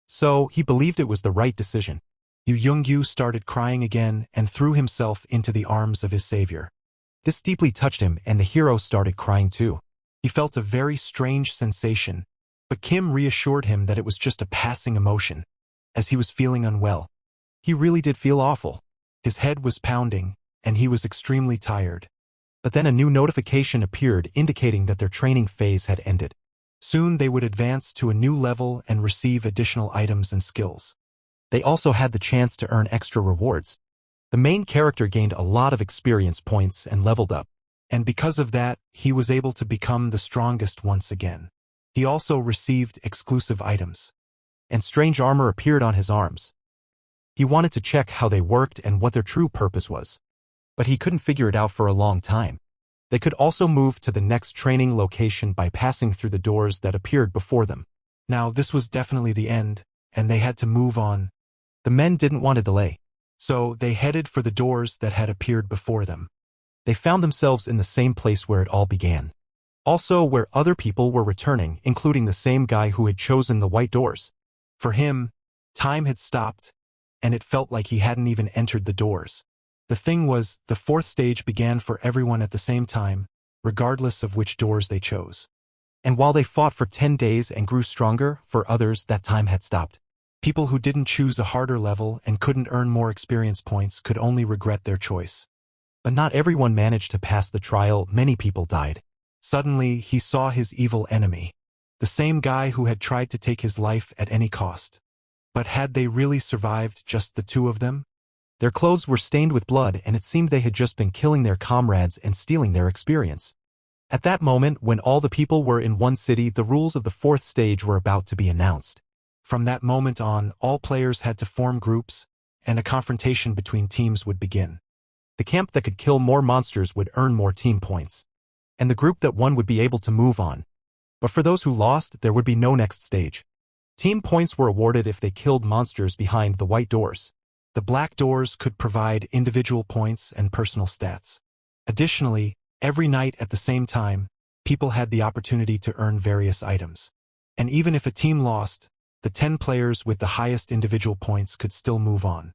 So, he believed it was the right decision. Yu Youngyu started crying again and threw himself into the arms of his savior. This deeply touched him and the hero started crying too. He felt a very strange sensation, but Kim reassured him that it was just a passing emotion, as he was feeling unwell. He really did feel awful. His head was pounding, and he was extremely tired. But then a new notification appeared indicating that their training phase had ended. Soon they would advance to a new level and receive additional items and skills. They also had the chance to earn extra rewards. The main character gained a lot of experience points and leveled up. And because of that, he was able to become the strongest once again. He also received exclusive items. And strange armor appeared on his arms. He wanted to check how they worked and what their true purpose was. But he couldn't figure it out for a long time. They could also move to the next training location by passing through the doors that appeared before them. Now, this was definitely the end, and they had to move on. The men didn't want to delay, so they headed for the doors that had appeared before them. They found themselves in the same place where it all began. Also where other people were returning, including the same guy who had chosen the white doors. For him, time had stopped, and it felt like he hadn't even entered the doors. The thing was, the fourth stage began for everyone at the same time, regardless of which doors they chose. And while they fought for 10 days and grew stronger, for others that time had stopped. People who didn't choose a harder level and couldn't earn more experience points could only regret their choice. But not everyone managed to pass the trial. Many people died. Suddenly, he saw his evil enemy, the same guy who had tried to take his life at any cost. But had they really survived, just the two of them? Their clothes were stained with blood, and it seemed they had just been killing their comrades and stealing their experience. At that moment, when all the people were in one city, the rules of the fourth stage were about to be announced. From that moment on, all players had to form groups, and a confrontation between teams would begin. The camp that could kill more monsters would earn more team points, and the group that won would be able to move on. But for those who lost, there would be no next stage. Team points were awarded if they killed monsters behind the white doors. The black doors could provide individual points and personal stats. Additionally, every night at the same time, people had the opportunity to earn various items. And even if a team lost, the 10 players with the highest individual points could still move on.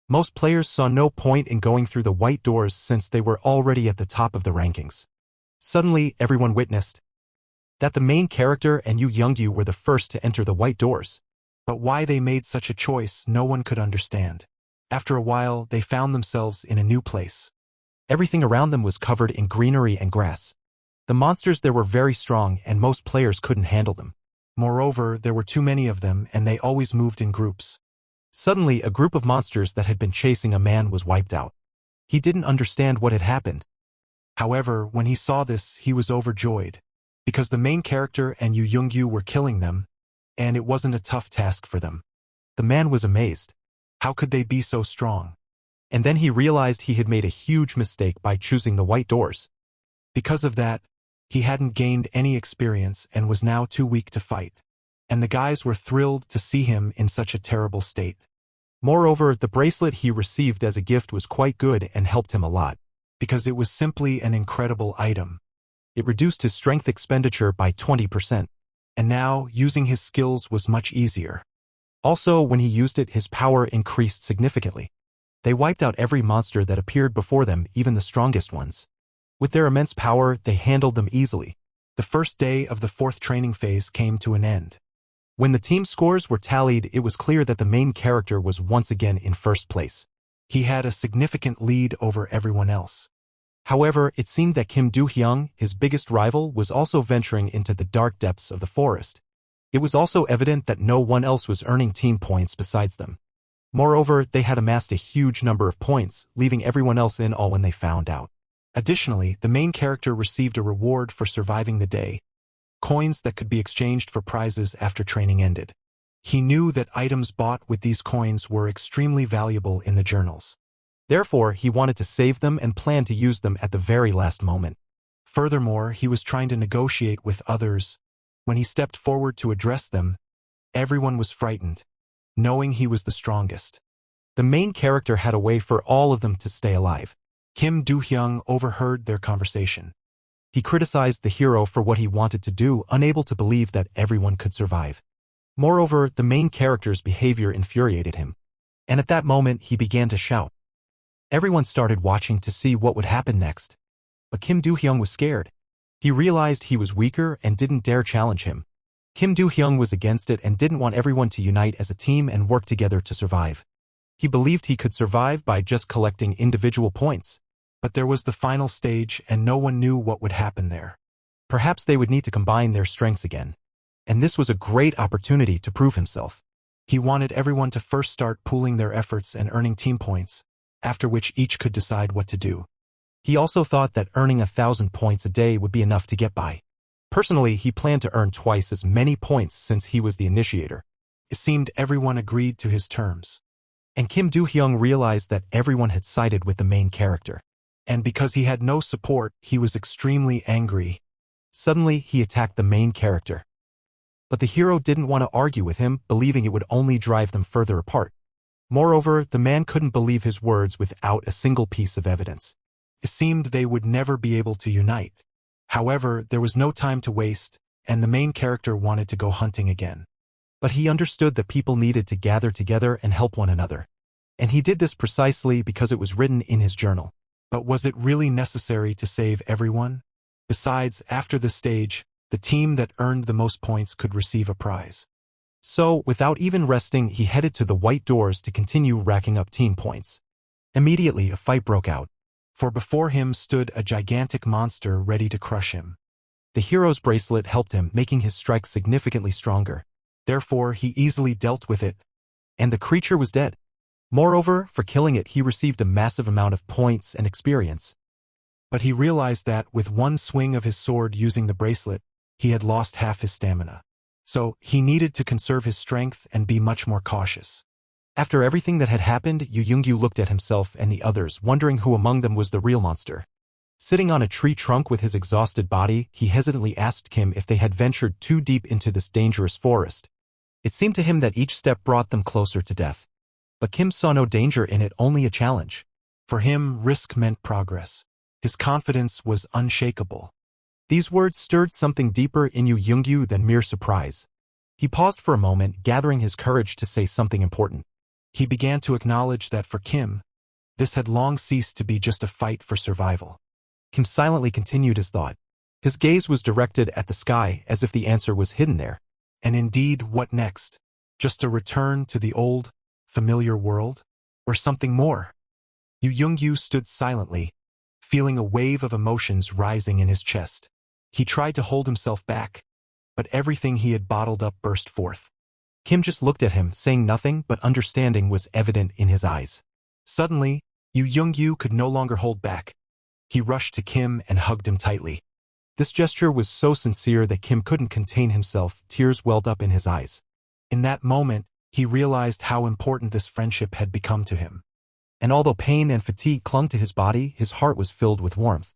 Most players saw no point in going through the white doors since they were already at the top of the rankings. Suddenly, everyone witnessed that the main character and Yu Youngyu were the first to enter the white doors. But why they made such a choice, no one could understand. After a while, they found themselves in a new place. Everything around them was covered in greenery and grass. The monsters there were very strong, and most players couldn't handle them. Moreover, there were too many of them, and they always moved in groups. Suddenly, a group of monsters that had been chasing a man was wiped out. He didn't understand what had happened. However, when he saw this, he was overjoyed, because the main character and Yu Youngyu were killing them, and it wasn't a tough task for them. The man was amazed. How could they be so strong? And then he realized he had made a huge mistake by choosing the white doors. Because of that, he hadn't gained any experience and was now too weak to fight. And the guys were thrilled to see him in such a terrible state. Moreover, the bracelet he received as a gift was quite good and helped him a lot, because it was simply an incredible item. It reduced his strength expenditure by 20%, and now using his skills was much easier. Also, when he used it, his power increased significantly. They wiped out every monster that appeared before them, even the strongest ones. With their immense power, they handled them easily. The first day of the fourth training phase came to an end. When the team scores were tallied, it was clear that the main character was once again in first place. He had a significant lead over everyone else. However, it seemed that Kim Do-hyung, his biggest rival, was also venturing into the dark depths of the forest. It was also evident that no one else was earning team points besides them. Moreover, they had amassed a huge number of points, leaving everyone else in awe when they found out. Additionally, the main character received a reward for surviving the day, coins that could be exchanged for prizes after training ended. He knew that items bought with these coins were extremely valuable in the journals. Therefore, he wanted to save them and planned to use them at the very last moment. Furthermore, he was trying to negotiate with others. When he stepped forward to address them, everyone was frightened, knowing he was the strongest. The main character had a way for all of them to stay alive. Kim Do-hyung overheard their conversation. He criticized the hero for what he wanted to do, unable to believe that everyone could survive. Moreover, the main character's behavior infuriated him. And at that moment, he began to shout. Everyone started watching to see what would happen next. But Kim Do-hyung was scared. He realized he was weaker and didn't dare challenge him. Kim Do-hyung was against it and didn't want everyone to unite as a team and work together to survive. He believed he could survive by just collecting individual points. But there was the final stage, and no one knew what would happen there. Perhaps they would need to combine their strengths again. And this was a great opportunity to prove himself. He wanted everyone to first start pooling their efforts and earning team points, after which each could decide what to do. He also thought that earning 1,000 points a day would be enough to get by. Personally, he planned to earn twice as many points since he was the initiator. It seemed everyone agreed to his terms. And Kim Do-hyung realized that everyone had sided with the main character. And because he had no support, he was extremely angry. Suddenly, he attacked the main character. But the hero didn't want to argue with him, believing it would only drive them further apart. Moreover, the man couldn't believe his words without a single piece of evidence. It seemed they would never be able to unite. However, there was no time to waste, and the main character wanted to go hunting again. But he understood that people needed to gather together and help one another. And he did this precisely because it was written in his journal. But was it really necessary to save everyone? Besides, after this stage, the team that earned the most points could receive a prize. So, without even resting, he headed to the white doors to continue racking up team points. Immediately, a fight broke out, for before him stood a gigantic monster ready to crush him. The hero's bracelet helped him, making his strike significantly stronger. Therefore, he easily dealt with it, and the creature was dead. Moreover, for killing it, he received a massive amount of points and experience. But he realized that, with one swing of his sword using the bracelet, he had lost half his stamina. So, he needed to conserve his strength and be much more cautious. After everything that had happened, Yu Yongyu looked at himself and the others, wondering who among them was the real monster. Sitting on a tree trunk with his exhausted body, he hesitantly asked Kim if they had ventured too deep into this dangerous forest. It seemed to him that each step brought them closer to death. But Kim saw no danger in it, only a challenge. For him, risk meant progress. His confidence was unshakable. These words stirred something deeper in Yu Yongyu than mere surprise. He paused for a moment, gathering his courage to say something important. He began to acknowledge that for Kim, this had long ceased to be just a fight for survival. Kim silently continued his thought. His gaze was directed at the sky, as if the answer was hidden there. And indeed, what next? Just a return to the old, familiar world? Or something more? Yu Yongyu stood silently, feeling a wave of emotions rising in his chest. He tried to hold himself back, but everything he had bottled up burst forth. Kim just looked at him, saying nothing, but understanding was evident in his eyes. Suddenly, Yu Yongyu could no longer hold back. He rushed to Kim and hugged him tightly. This gesture was so sincere that Kim couldn't contain himself, tears welled up in his eyes. In that moment, he realized how important this friendship had become to him. And although pain and fatigue clung to his body, his heart was filled with warmth.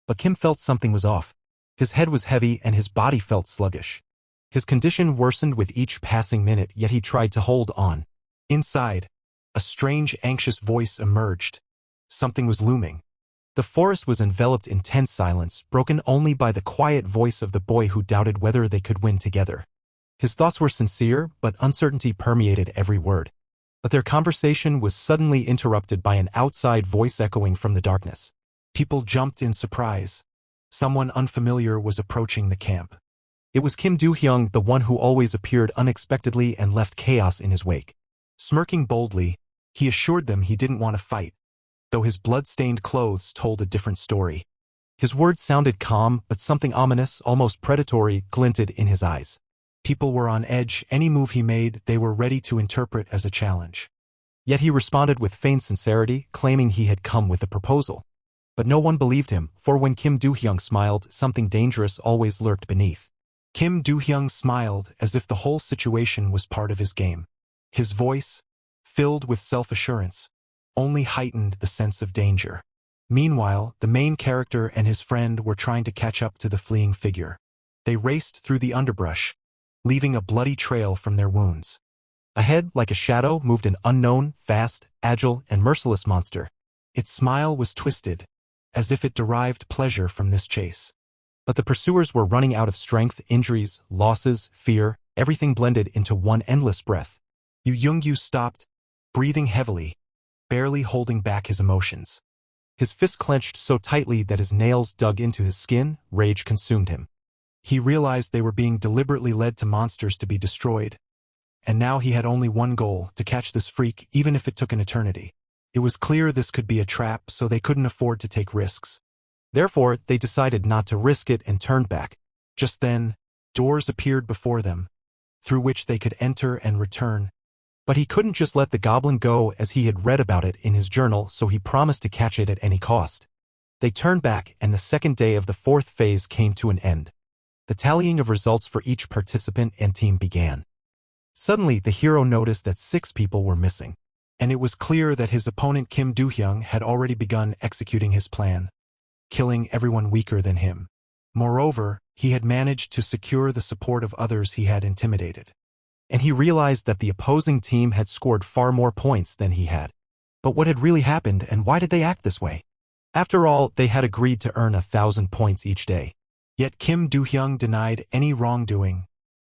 But Kim felt something was off. His head was heavy and his body felt sluggish. His condition worsened with each passing minute, yet he tried to hold on. Inside, a strange, anxious voice emerged. Something was looming. The forest was enveloped in tense silence, broken only by the quiet voice of the boy who doubted whether they could win together. His thoughts were sincere, but uncertainty permeated every word. But their conversation was suddenly interrupted by an outside voice echoing from the darkness. People jumped in surprise. Someone unfamiliar was approaching the camp. It was Kim Do-hyung, the one who always appeared unexpectedly and left chaos in his wake. Smirking boldly, he assured them he didn't want to fight, though his blood-stained clothes told a different story. His words sounded calm, but something ominous, almost predatory, glinted in his eyes. People were on edge. Any move he made, they were ready to interpret as a challenge. Yet he responded with feigned sincerity, claiming he had come with a proposal. But no one believed him, for when Kim Do-hyung smiled, something dangerous always lurked beneath. Kim Do-hyung smiled as if the whole situation was part of his game. His voice, filled with self-assurance, only heightened the sense of danger. Meanwhile, the main character and his friend were trying to catch up to the fleeing figure. They raced through the underbrush, leaving a bloody trail from their wounds. Ahead, like a shadow, moved an unknown, fast, agile, and merciless monster. Its smile was twisted, as if it derived pleasure from this chase. But the pursuers were running out of strength, injuries, losses, fear, everything blended into one endless breath. Yu Yongyu stopped, breathing heavily, barely holding back his emotions. His fist clenched so tightly that his nails dug into his skin. Rage consumed him. He realized they were being deliberately led to monsters to be destroyed. And now he had only one goal, to catch this freak, even if it took an eternity. It was clear this could be a trap, so they couldn't afford to take risks. Therefore, they decided not to risk it and turned back. Just then, doors appeared before them, through which they could enter and return. But he couldn't just let the goblin go, as he had read about it in his journal, so he promised to catch it at any cost. They turned back, and the second day of the fourth phase came to an end. The tallying of results for each participant and team began. Suddenly, the hero noticed that 6 people were missing. And it was clear that his opponent Kim Do-hyung had already begun executing his plan, killing everyone weaker than him. Moreover, he had managed to secure the support of others he had intimidated. And he realized that the opposing team had scored far more points than he had. But what had really happened, and why did they act this way? After all, they had agreed to earn 1,000 points each day. Yet Kim Do-hyung denied any wrongdoing.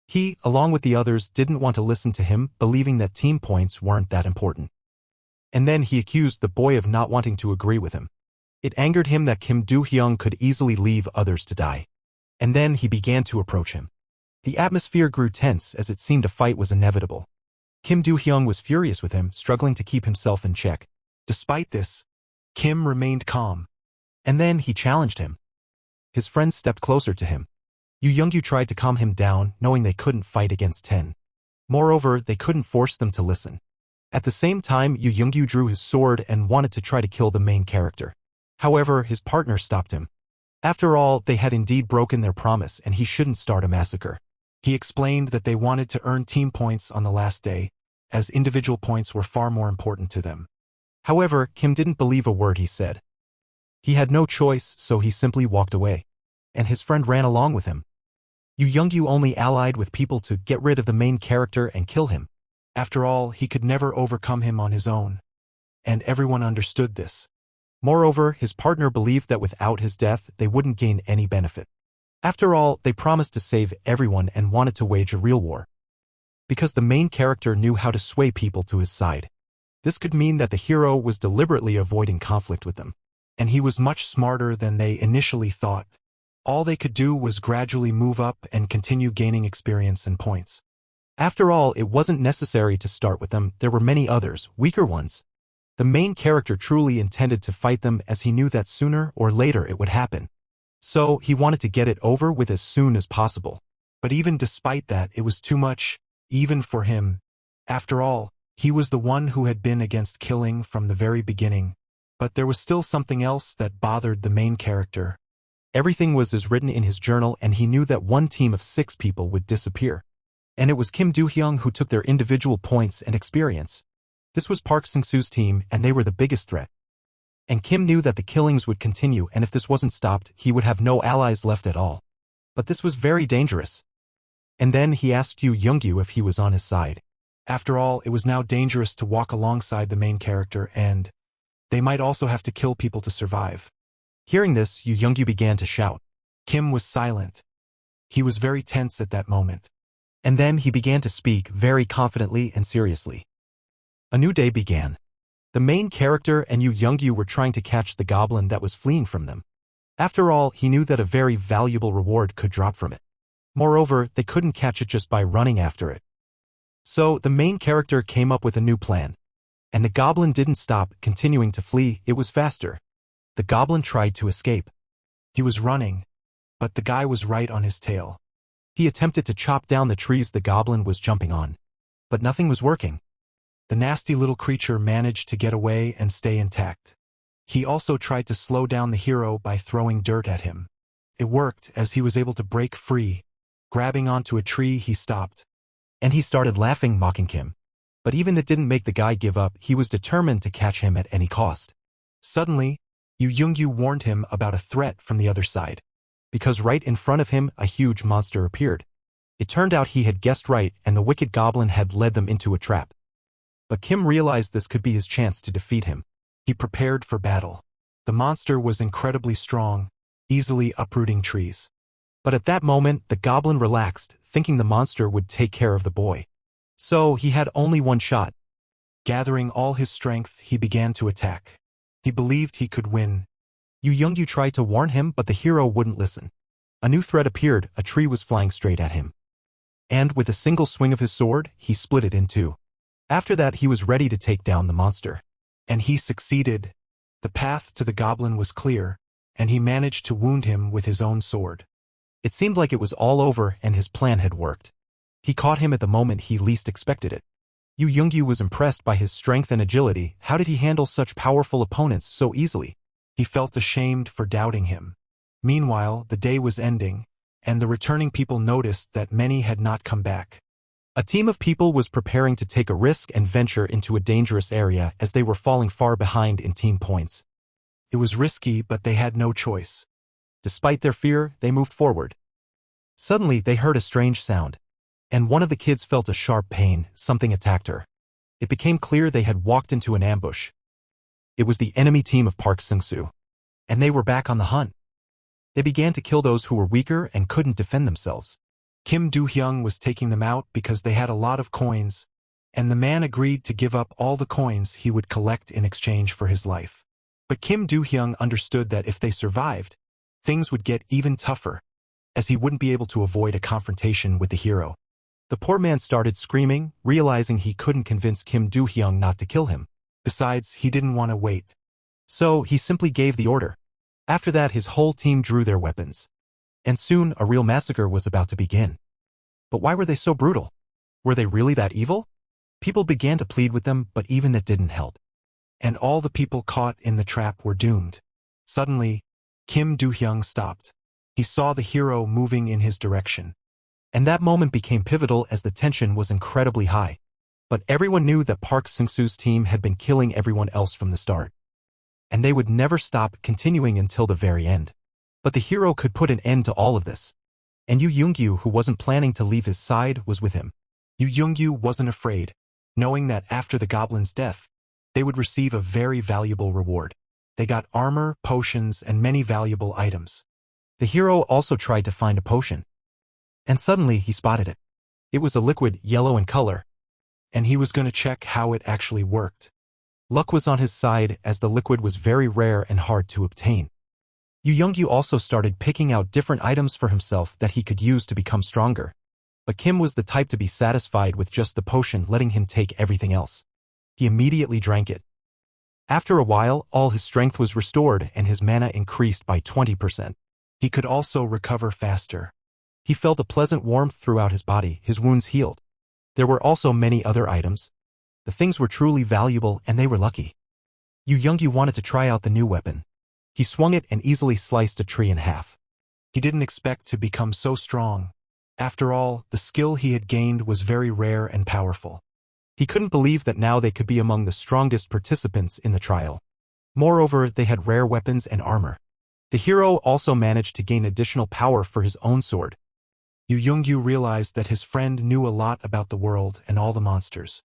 He, along with the others, didn't want to listen to him, believing that team points weren't that important. And then he accused the boy of not wanting to agree with him. It angered him that Kim Do-hyung could easily leave others to die. And then he began to approach him. The atmosphere grew tense as it seemed a fight was inevitable. Kim Do-hyung was furious with him, struggling to keep himself in check. Despite this, Kim remained calm. And then he challenged him. His friends stepped closer to him. Yoo Young-gyu tried to calm him down, knowing they couldn't fight against 10. Moreover, they couldn't force them to listen. At the same time, Yoo Young-gyu drew his sword and wanted to try to kill the main character. However, his partner stopped him. After all, they had indeed broken their promise and he shouldn't start a massacre. He explained that they wanted to earn team points on the last day, as individual points were far more important to them. However, Kim didn't believe a word he said. He had no choice, so he simply walked away. And his friend ran along with him. Yoo Young-gyu only allied with people to get rid of the main character and kill him. After all, he could never overcome him on his own. And everyone understood this. Moreover, his partner believed that without his death, they wouldn't gain any benefit. After all, they promised to save everyone and wanted to wage a real war. Because the main character knew how to sway people to his side. This could mean that the hero was deliberately avoiding conflict with them. And he was much smarter than they initially thought. All they could do was gradually move up and continue gaining experience and points. After all, it wasn't necessary to start with them, there were many others, weaker ones. The main character truly intended to fight them as he knew that sooner or later it would happen. So, he wanted to get it over with as soon as possible. But even despite that, it was too much, even for him. After all, he was the one who had been against killing from the very beginning. But there was still something else that bothered the main character. Everything was as written in his journal and he knew that one team of 6 people would disappear. And it was Kim Do-hyung who took their individual points and experience. This was Park Seung-soo's team and they were the biggest threat. And Kim knew that the killings would continue and if this wasn't stopped, he would have no allies left at all. But this was very dangerous. And then he asked Yoo Young-gyu if he was on his side. After all, it was now dangerous to walk alongside the main character and they might also have to kill people to survive. Hearing this, Yoo Young-gyu began to shout. Kim was silent. He was very tense at that moment. And then he began to speak very confidently and seriously. A new day began. The main character and Yoo Young-gyu were trying to catch the goblin that was fleeing from them. After all, he knew that a very valuable reward could drop from it. Moreover, they couldn't catch it just by running after it. So, the main character came up with a new plan. And the goblin didn't stop, continuing to flee, it was faster. The goblin tried to escape. He was running, but the guy was right on his tail. He attempted to chop down the trees the goblin was jumping on. But nothing was working. The nasty little creature managed to get away and stay intact. He also tried to slow down the hero by throwing dirt at him. It worked as he was able to break free. Grabbing onto a tree, he stopped. And he started laughing, mocking Kim. But even it didn't make the guy give up, he was determined to catch him at any cost. Suddenly, Yoo Young-gyu warned him about a threat from the other side. Because right in front of him, a huge monster appeared. It turned out he had guessed right and the wicked goblin had led them into a trap. But Kim realized this could be his chance to defeat him. He prepared for battle. The monster was incredibly strong, easily uprooting trees. But at that moment, the goblin relaxed, thinking the monster would take care of the boy. So, he had only one shot. Gathering all his strength, he began to attack. He believed he could win. Yoo Young-gyu tried to warn him, but the hero wouldn't listen. A new threat appeared, a tree was flying straight at him. And with a single swing of his sword, he split it in two. After that, he was ready to take down the monster. And he succeeded. The path to the goblin was clear, and he managed to wound him with his own sword. It seemed like it was all over and his plan had worked. He caught him at the moment he least expected it. Yoo Young-gyu was impressed by his strength and agility. How did he handle such powerful opponents so easily? He felt ashamed for doubting him. Meanwhile, the day was ending, and the returning people noticed that many had not come back. A team of people was preparing to take a risk and venture into a dangerous area as they were falling far behind in team points. It was risky, but they had no choice. Despite their fear, they moved forward. Suddenly, they heard a strange sound. And one of the kids felt a sharp pain, something attacked her. It became clear they had walked into an ambush. It was the enemy team of Park Seung-soo. And they were back on the hunt. They began to kill those who were weaker and couldn't defend themselves. Kim Do-hyung was taking them out because they had a lot of coins, and the man agreed to give up all the coins he would collect in exchange for his life. But Kim Do-hyung understood that if they survived, things would get even tougher. as he wouldn't be able to avoid a confrontation with the hero. The poor man started screaming, realizing he couldn't convince Kim Do-hyung not to kill him. Besides, he didn't want to wait. So he simply gave the order. After that, his whole team drew their weapons. And soon, a real massacre was about to begin. But why were they so brutal? Were they really that evil? People began to plead with them, but even that didn't help. And all the people caught in the trap were doomed. Suddenly, Kim Do-hyung stopped. He saw the hero moving in his direction. And that moment became pivotal as the tension was incredibly high. But everyone knew that Park Seung-soo's team had been killing everyone else from the start. And they would never stop, continuing until the very end. But the hero could put an end to all of this. And Yoo Young-gyu, who wasn't planning to leave his side, was with him. Yoo Young-gyu wasn't afraid, knowing that after the goblin's death, they would receive a very valuable reward. They got armor, potions, and many valuable items. The hero also tried to find a potion. And suddenly he spotted it. It was a liquid, yellow in color. And he was going to check how it actually worked. Luck was on his side as the liquid was very rare and hard to obtain. Yoo Young-gyu also started picking out different items for himself that he could use to become stronger. But Kim was the type to be satisfied with just the potion, letting him take everything else. He immediately drank it. After a while, all his strength was restored and his mana increased by 20%. He could also recover faster. He felt a pleasant warmth throughout his body, his wounds healed. There were also many other items. The things were truly valuable and they were lucky. Yoo Young-gyu wanted to try out the new weapon. He swung it and easily sliced a tree in half. He didn't expect to become so strong. After all, the skill he had gained was very rare and powerful. He couldn't believe that now they could be among the strongest participants in the trial. Moreover, they had rare weapons and armor. The hero also managed to gain additional power for his own sword. Yoo Young-gyu realized that his friend knew a lot about the world and all the monsters.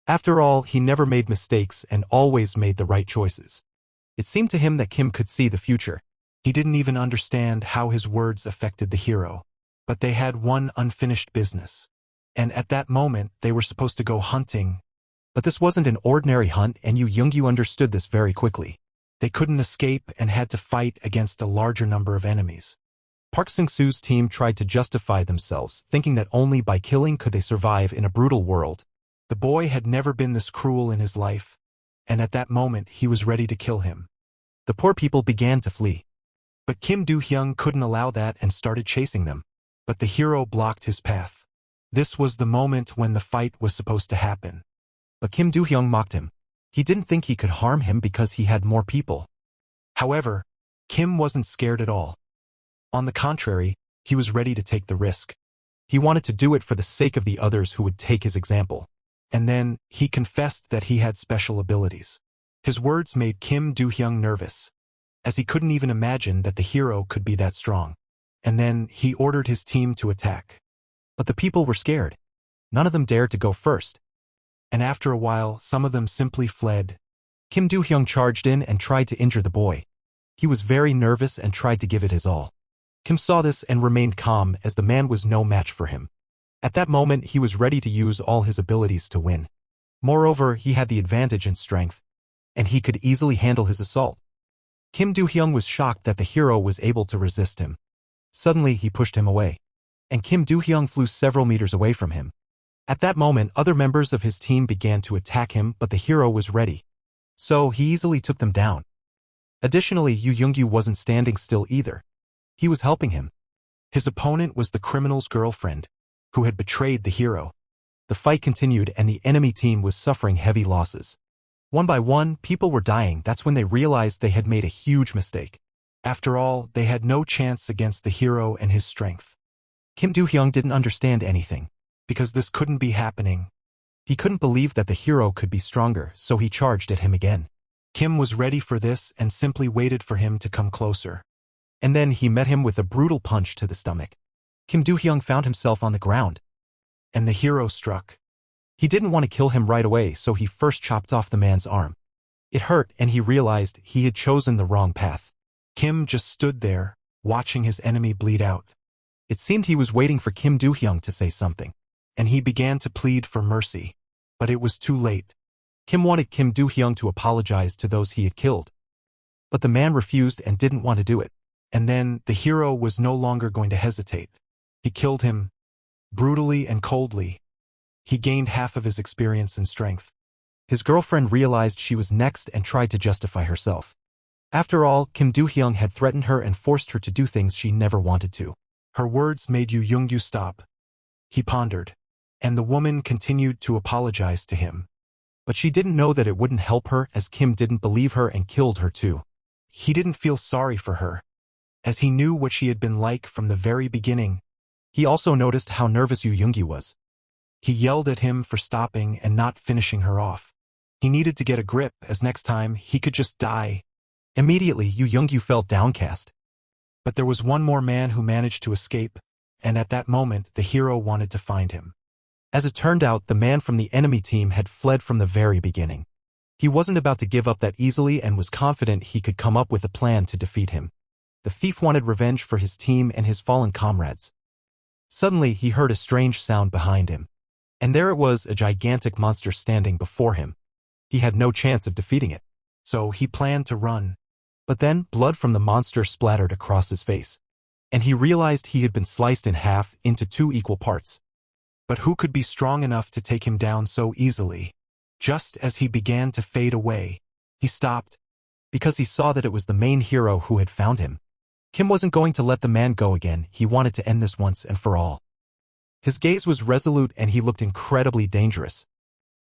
After all, he never made mistakes and always made the right choices. It seemed to him that Kim could see the future. He didn't even understand how his words affected the hero. But they had one unfinished business. And at that moment, they were supposed to go hunting. But this wasn't an ordinary hunt, and Yoo Young-gyu understood this very quickly. They couldn't escape and had to fight against a larger number of enemies. Park Seung-soo's team tried to justify themselves, thinking that only by killing could they survive in a brutal world. The boy had never been this cruel in his life. And at that moment, he was ready to kill him. The poor people began to flee. But Kim Do-hyung couldn't allow that and started chasing them. But the hero blocked his path. This was the moment when the fight was supposed to happen. But Kim Do-hyung mocked him. He didn't think he could harm him because he had more people. However, Kim wasn't scared at all. On the contrary, he was ready to take the risk. He wanted to do it for the sake of the others who would take his example. And then, he confessed that he had special abilities. His words made Kim Do-hyung nervous, as he couldn't even imagine that the hero could be that strong. And then, he ordered his team to attack. But the people were scared. None of them dared to go first. And after a while, some of them simply fled. Kim Do-hyung charged in and tried to injure the boy. He was very nervous and tried to give it his all. Kim saw this and remained calm as the man was no match for him. At that moment, he was ready to use all his abilities to win. Moreover, he had the advantage in strength, and he could easily handle his assault. Kim Do-hyung was shocked that the hero was able to resist him. Suddenly, he pushed him away, and Kim Do-hyung flew several meters away from him. At that moment, other members of his team began to attack him, but the hero was ready. So, he easily took them down. Additionally, Yoo Young-gyu wasn't standing still either. He was helping him. His opponent was the criminal's girlfriend, who had betrayed the hero. The fight continued and the enemy team was suffering heavy losses. One by one, people were dying. That's when they realized they had made a huge mistake. After all, they had no chance against the hero and his strength. Kim Do-hyung didn't understand anything, because this couldn't be happening. He couldn't believe that the hero could be stronger, so he charged at him again. Kim was ready for this and simply waited for him to come closer. And then he met him with a brutal punch to the stomach. Kim Do-hyung found himself on the ground. And the hero struck. He didn't want to kill him right away, so he first chopped off the man's arm. It hurt and he realized he had chosen the wrong path. Kim just stood there, watching his enemy bleed out. It seemed he was waiting for Kim Do-hyung to say something. And he began to plead for mercy. But it was too late. Kim wanted Kim Do-hyung to apologize to those he had killed. But the man refused and didn't want to do it. And then the hero was no longer going to hesitate. He killed him, brutally and coldly. He gained half of his experience and strength. His girlfriend realized she was next and tried to justify herself. After all, Kim Do-hyung had threatened her and forced her to do things she never wanted to. Her words made Yoo Young-yu stop. He pondered. And the woman continued to apologize to him. But she didn't know that it wouldn't help her, as Kim didn't believe her and killed her too. He didn't feel sorry for her, as he knew what she had been like from the very beginning. He also noticed how nervous Yoo Young-yu was. He yelled at him for stopping and not finishing her off. He needed to get a grip, as next time he could just die. Immediately, Yoo Young-yu felt downcast. But there was one more man who managed to escape, and at that moment the hero wanted to find him. As it turned out, the man from the enemy team had fled from the very beginning. He wasn't about to give up that easily and was confident he could come up with a plan to defeat him. The thief wanted revenge for his team and his fallen comrades. Suddenly, he heard a strange sound behind him. And there it was, a gigantic monster standing before him. He had no chance of defeating it. So he planned to run. But then, blood from the monster splattered across his face. And he realized he had been sliced in half into 2 equal parts. But who could be strong enough to take him down so easily? Just as he began to fade away, he stopped, because he saw that it was the main hero who had found him. Kim wasn't going to let the man go again. He wanted to end this once and for all. His gaze was resolute and he looked incredibly dangerous.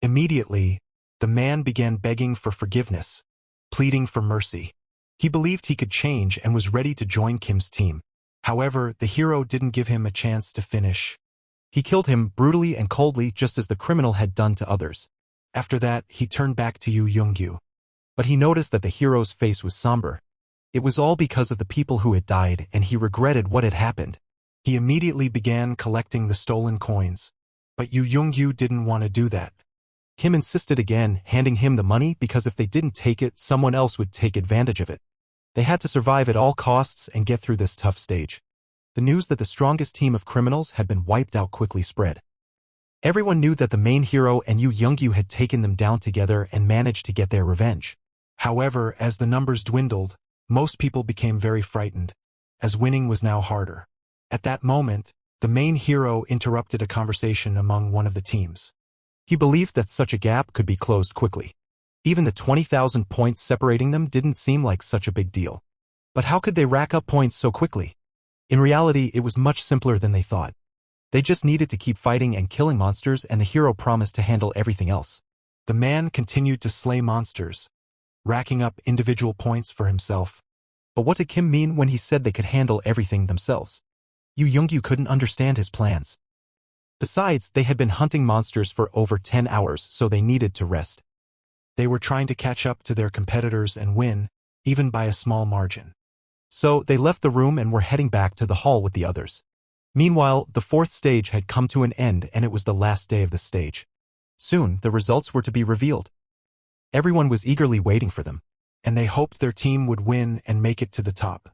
Immediately, the man began begging for forgiveness, pleading for mercy. He believed he could change and was ready to join Kim's team. However, the hero didn't give him a chance to finish. He killed him brutally and coldly, just as the criminal had done to others. After that, he turned back to Yoo Young-yu. But he noticed that the hero's face was somber. It was all because of the people who had died, and he regretted what had happened. He immediately began collecting the stolen coins. But Yoo Young-yu didn't want to do that. Kim insisted again, handing him the money because if they didn't take it, someone else would take advantage of it. They had to survive at all costs and get through this tough stage. The news that the strongest team of criminals had been wiped out quickly spread. Everyone knew that the main hero and Yoo Young-yu had taken them down together and managed to get their revenge. However, as the numbers dwindled, most people became very frightened, as winning was now harder. At that moment, the main hero interrupted a conversation among one of the teams. He believed that such a gap could be closed quickly. Even the 20,000 points separating them didn't seem like such a big deal. But how could they rack up points so quickly? In reality, it was much simpler than they thought. They just needed to keep fighting and killing monsters, and the hero promised to handle everything else. The man continued to slay monsters, racking up individual points for himself. But what did Kim mean when he said they could handle everything themselves? Yoo Young-yu couldn't understand his plans. Besides, they had been hunting monsters for over 10 hours, so they needed to rest. They were trying to catch up to their competitors and win, even by a small margin. So they left the room and were heading back to the hall with the others. Meanwhile, the 4th stage had come to an end and it was the last day of the stage. Soon, the results were to be revealed. Everyone was eagerly waiting for them, and they hoped their team would win and make it to the top.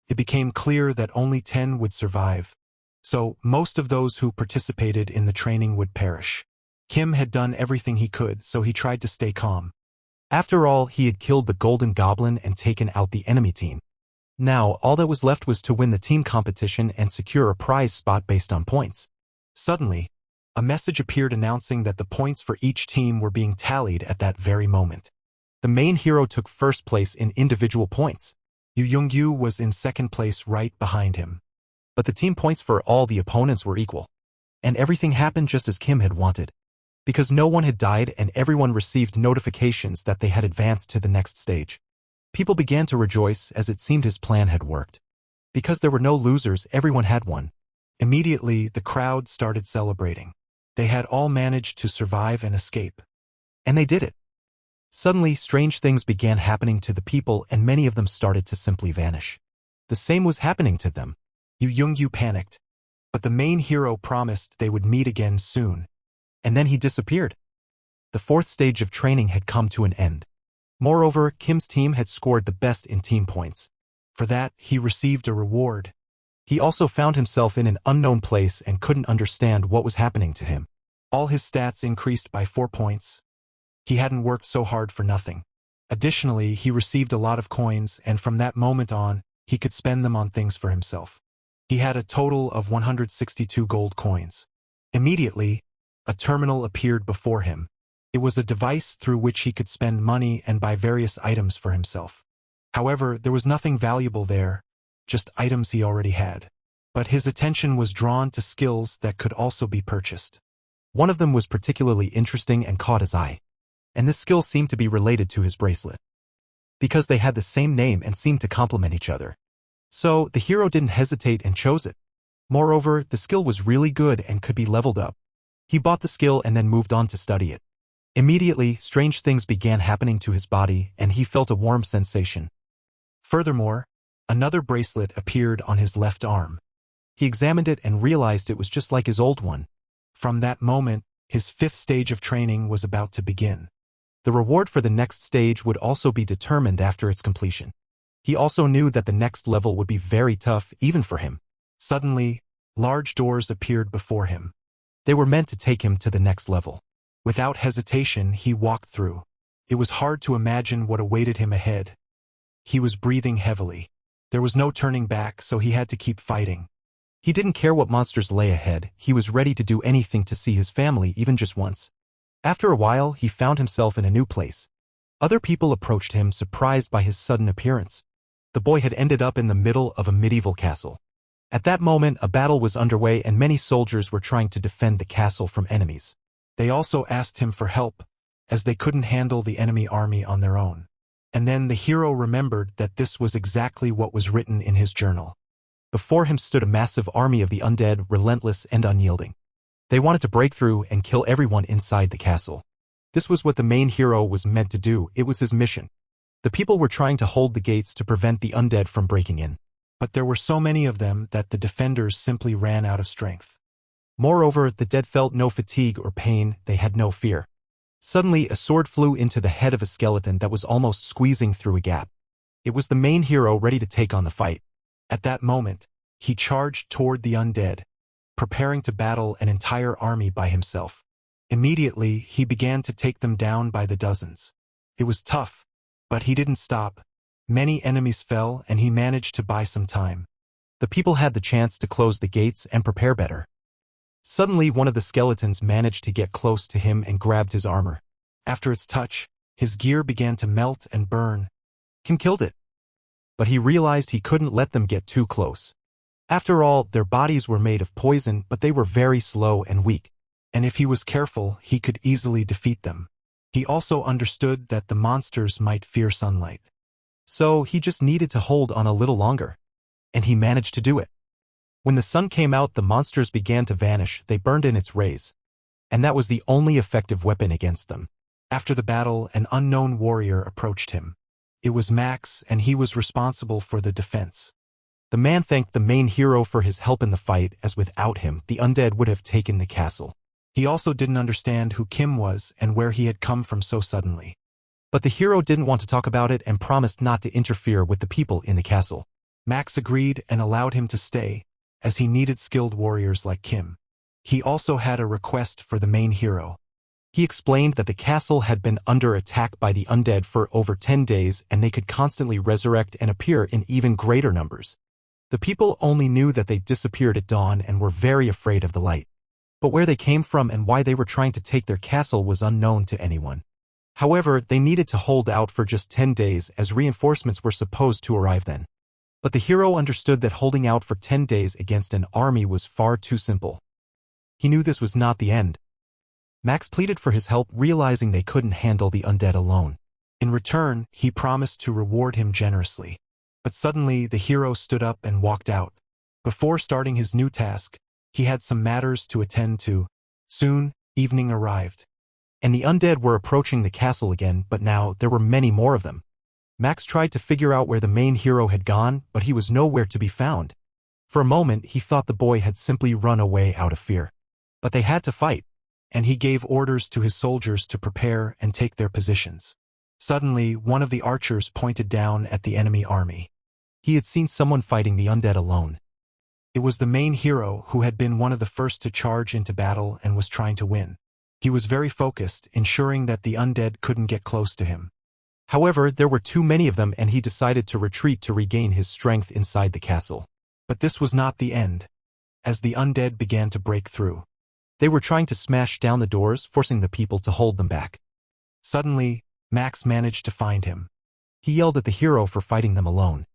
It became clear that only 10 would survive. So, most of those who participated in the training would perish. Kim had done everything he could, so he tried to stay calm. After all, he had killed the Golden Goblin and taken out the enemy team. Now, all that was left was to win the team competition and secure a prize spot based on points. Suddenly, a message appeared announcing that the points for each team were being tallied at that very moment. The main hero took first place in individual points. Yoo Young-yu was in second place right behind him. But the team points for all the opponents were equal. And everything happened just as Kim had wanted. Because no one had died and everyone received notifications that they had advanced to the next stage. People began to rejoice as it seemed his plan had worked. Because there were no losers, everyone had won. Immediately, the crowd started celebrating. They had all managed to survive and escape. And they did it. Suddenly, strange things began happening to the people and many of them started to simply vanish. The same was happening to them. Yoo Young-yu panicked. But the main hero promised they would meet again soon. And then he disappeared. The 4th stage of training had come to an end. Moreover, Kim's team had scored the best in team points. For that, he received a reward. He also found himself in an unknown place and couldn't understand what was happening to him. All his stats increased by 4 points. He hadn't worked so hard for nothing. Additionally, he received a lot of coins, and from that moment on, he could spend them on things for himself. He had a total of 162 gold coins. Immediately, a terminal appeared before him. It was a device through which he could spend money and buy various items for himself. However, there was nothing valuable there, just items he already had. But his attention was drawn to skills that could also be purchased. One of them was particularly interesting and caught his eye. And this skill seemed to be related to his bracelet, because they had the same name and seemed to complement each other. So, the hero didn't hesitate and chose it. Moreover, the skill was really good and could be leveled up. He bought the skill and then moved on to study it. Immediately, strange things began happening to his body and he felt a warm sensation. Furthermore, another bracelet appeared on his left arm. He examined it and realized it was just like his old one. From that moment, his 5th stage of training was about to begin. The reward for the next stage would also be determined after its completion. He also knew that the next level would be very tough even for him. Suddenly, large doors appeared before him. They were meant to take him to the next level. Without hesitation, he walked through. It was hard to imagine what awaited him ahead. He was breathing heavily. There was no turning back, so he had to keep fighting. He didn't care what monsters lay ahead. He was ready to do anything to see his family even just once. After a while, he found himself in a new place. Other people approached him, surprised by his sudden appearance. The boy had ended up in the middle of a medieval castle. At that moment, a battle was underway and many soldiers were trying to defend the castle from enemies. They also asked him for help, as they couldn't handle the enemy army on their own. And then the hero remembered that this was exactly what was written in his journal. Before him stood a massive army of the undead, relentless and unyielding. They wanted to break through and kill everyone inside the castle. This was what the main hero was meant to do. It was his mission. The people were trying to hold the gates to prevent the undead from breaking in. But there were so many of them that the defenders simply ran out of strength. Moreover, the dead felt no fatigue or pain, they had no fear. Suddenly, a sword flew into the head of a skeleton that was almost squeezing through a gap. It was the main hero ready to take on the fight. At that moment, he charged toward the undead, preparing to battle an entire army by himself. Immediately, he began to take them down by the dozens. It was tough, but he didn't stop. Many enemies fell and he managed to buy some time. The people had the chance to close the gates and prepare better. Suddenly, one of the skeletons managed to get close to him and grabbed his armor. After its touch, his gear began to melt and burn. Kim killed it. But he realized he couldn't let them get too close. After all, their bodies were made of poison, but they were very slow and weak. And if he was careful, he could easily defeat them. He also understood that the monsters might fear sunlight. So he just needed to hold on a little longer. And he managed to do it. When the sun came out, the monsters began to vanish. They burned in its rays. And that was the only effective weapon against them. After the battle, an unknown warrior approached him. It was Max, and he was responsible for the defense. The man thanked the main hero for his help in the fight, as without him, the undead would have taken the castle. He also didn't understand who Kim was and where he had come from so suddenly. But the hero didn't want to talk about it and promised not to interfere with the people in the castle. Max agreed and allowed him to stay, as he needed skilled warriors like Kim. He also had a request for the main hero. He explained that the castle had been under attack by the undead for over 10 days and they could constantly resurrect and appear in even greater numbers. The people only knew that they disappeared at dawn and were very afraid of the light. But where they came from and why they were trying to take their castle was unknown to anyone. However, they needed to hold out for just 10 days as reinforcements were supposed to arrive then. But the hero understood that holding out for 10 days against an army was far too simple. He knew this was not the end. Max pleaded for his help, realizing they couldn't handle the undead alone. In return, he promised to reward him generously. But suddenly, the hero stood up and walked out. Before starting his new task, he had some matters to attend to. Soon, evening arrived. And the undead were approaching the castle again, but now there were many more of them. Max tried to figure out where the main hero had gone, but he was nowhere to be found. For a moment, he thought the boy had simply run away out of fear. But they had to fight, and he gave orders to his soldiers to prepare and take their positions. Suddenly, one of the archers pointed down at the enemy army. He had seen someone fighting the undead alone. It was the main hero who had been one of the first to charge into battle and was trying to win. He was very focused, ensuring that the undead couldn't get close to him. However, there were too many of them and he decided to retreat to regain his strength inside the castle. But this was not the end. As the undead began to break through, they were trying to smash down the doors, forcing the people to hold them back. Suddenly, Max managed to find him. He yelled at the hero for fighting them alone.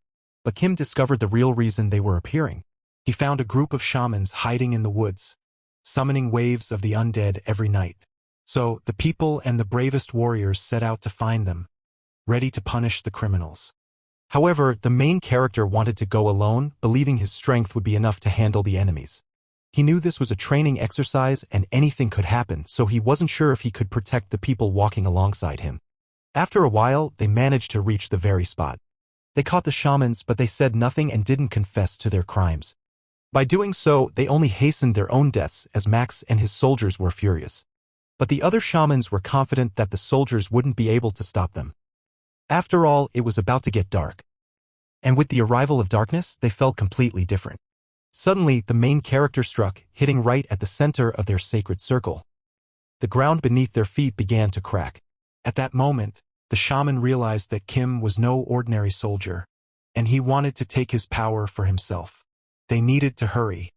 But Kim discovered the real reason they were appearing. He found a group of shamans hiding in the woods, summoning waves of the undead every night. So, the people and the bravest warriors set out to find them, ready to punish the criminals. However, the main character wanted to go alone, believing his strength would be enough to handle the enemies. He knew this was a training exercise and anything could happen, so he wasn't sure if he could protect the people walking alongside him. After a while, they managed to reach the very spot. They caught the shamans, but they said nothing and didn't confess to their crimes. By doing so, they only hastened their own deaths as Max and his soldiers were furious. But the other shamans were confident that the soldiers wouldn't be able to stop them. After all, it was about to get dark. And with the arrival of darkness, they felt completely different. Suddenly, the main character struck, hitting right at the center of their sacred circle. The ground beneath their feet began to crack. At that moment, the shaman realized that Kim was no ordinary soldier, and he wanted to take his power for himself. They needed to hurry.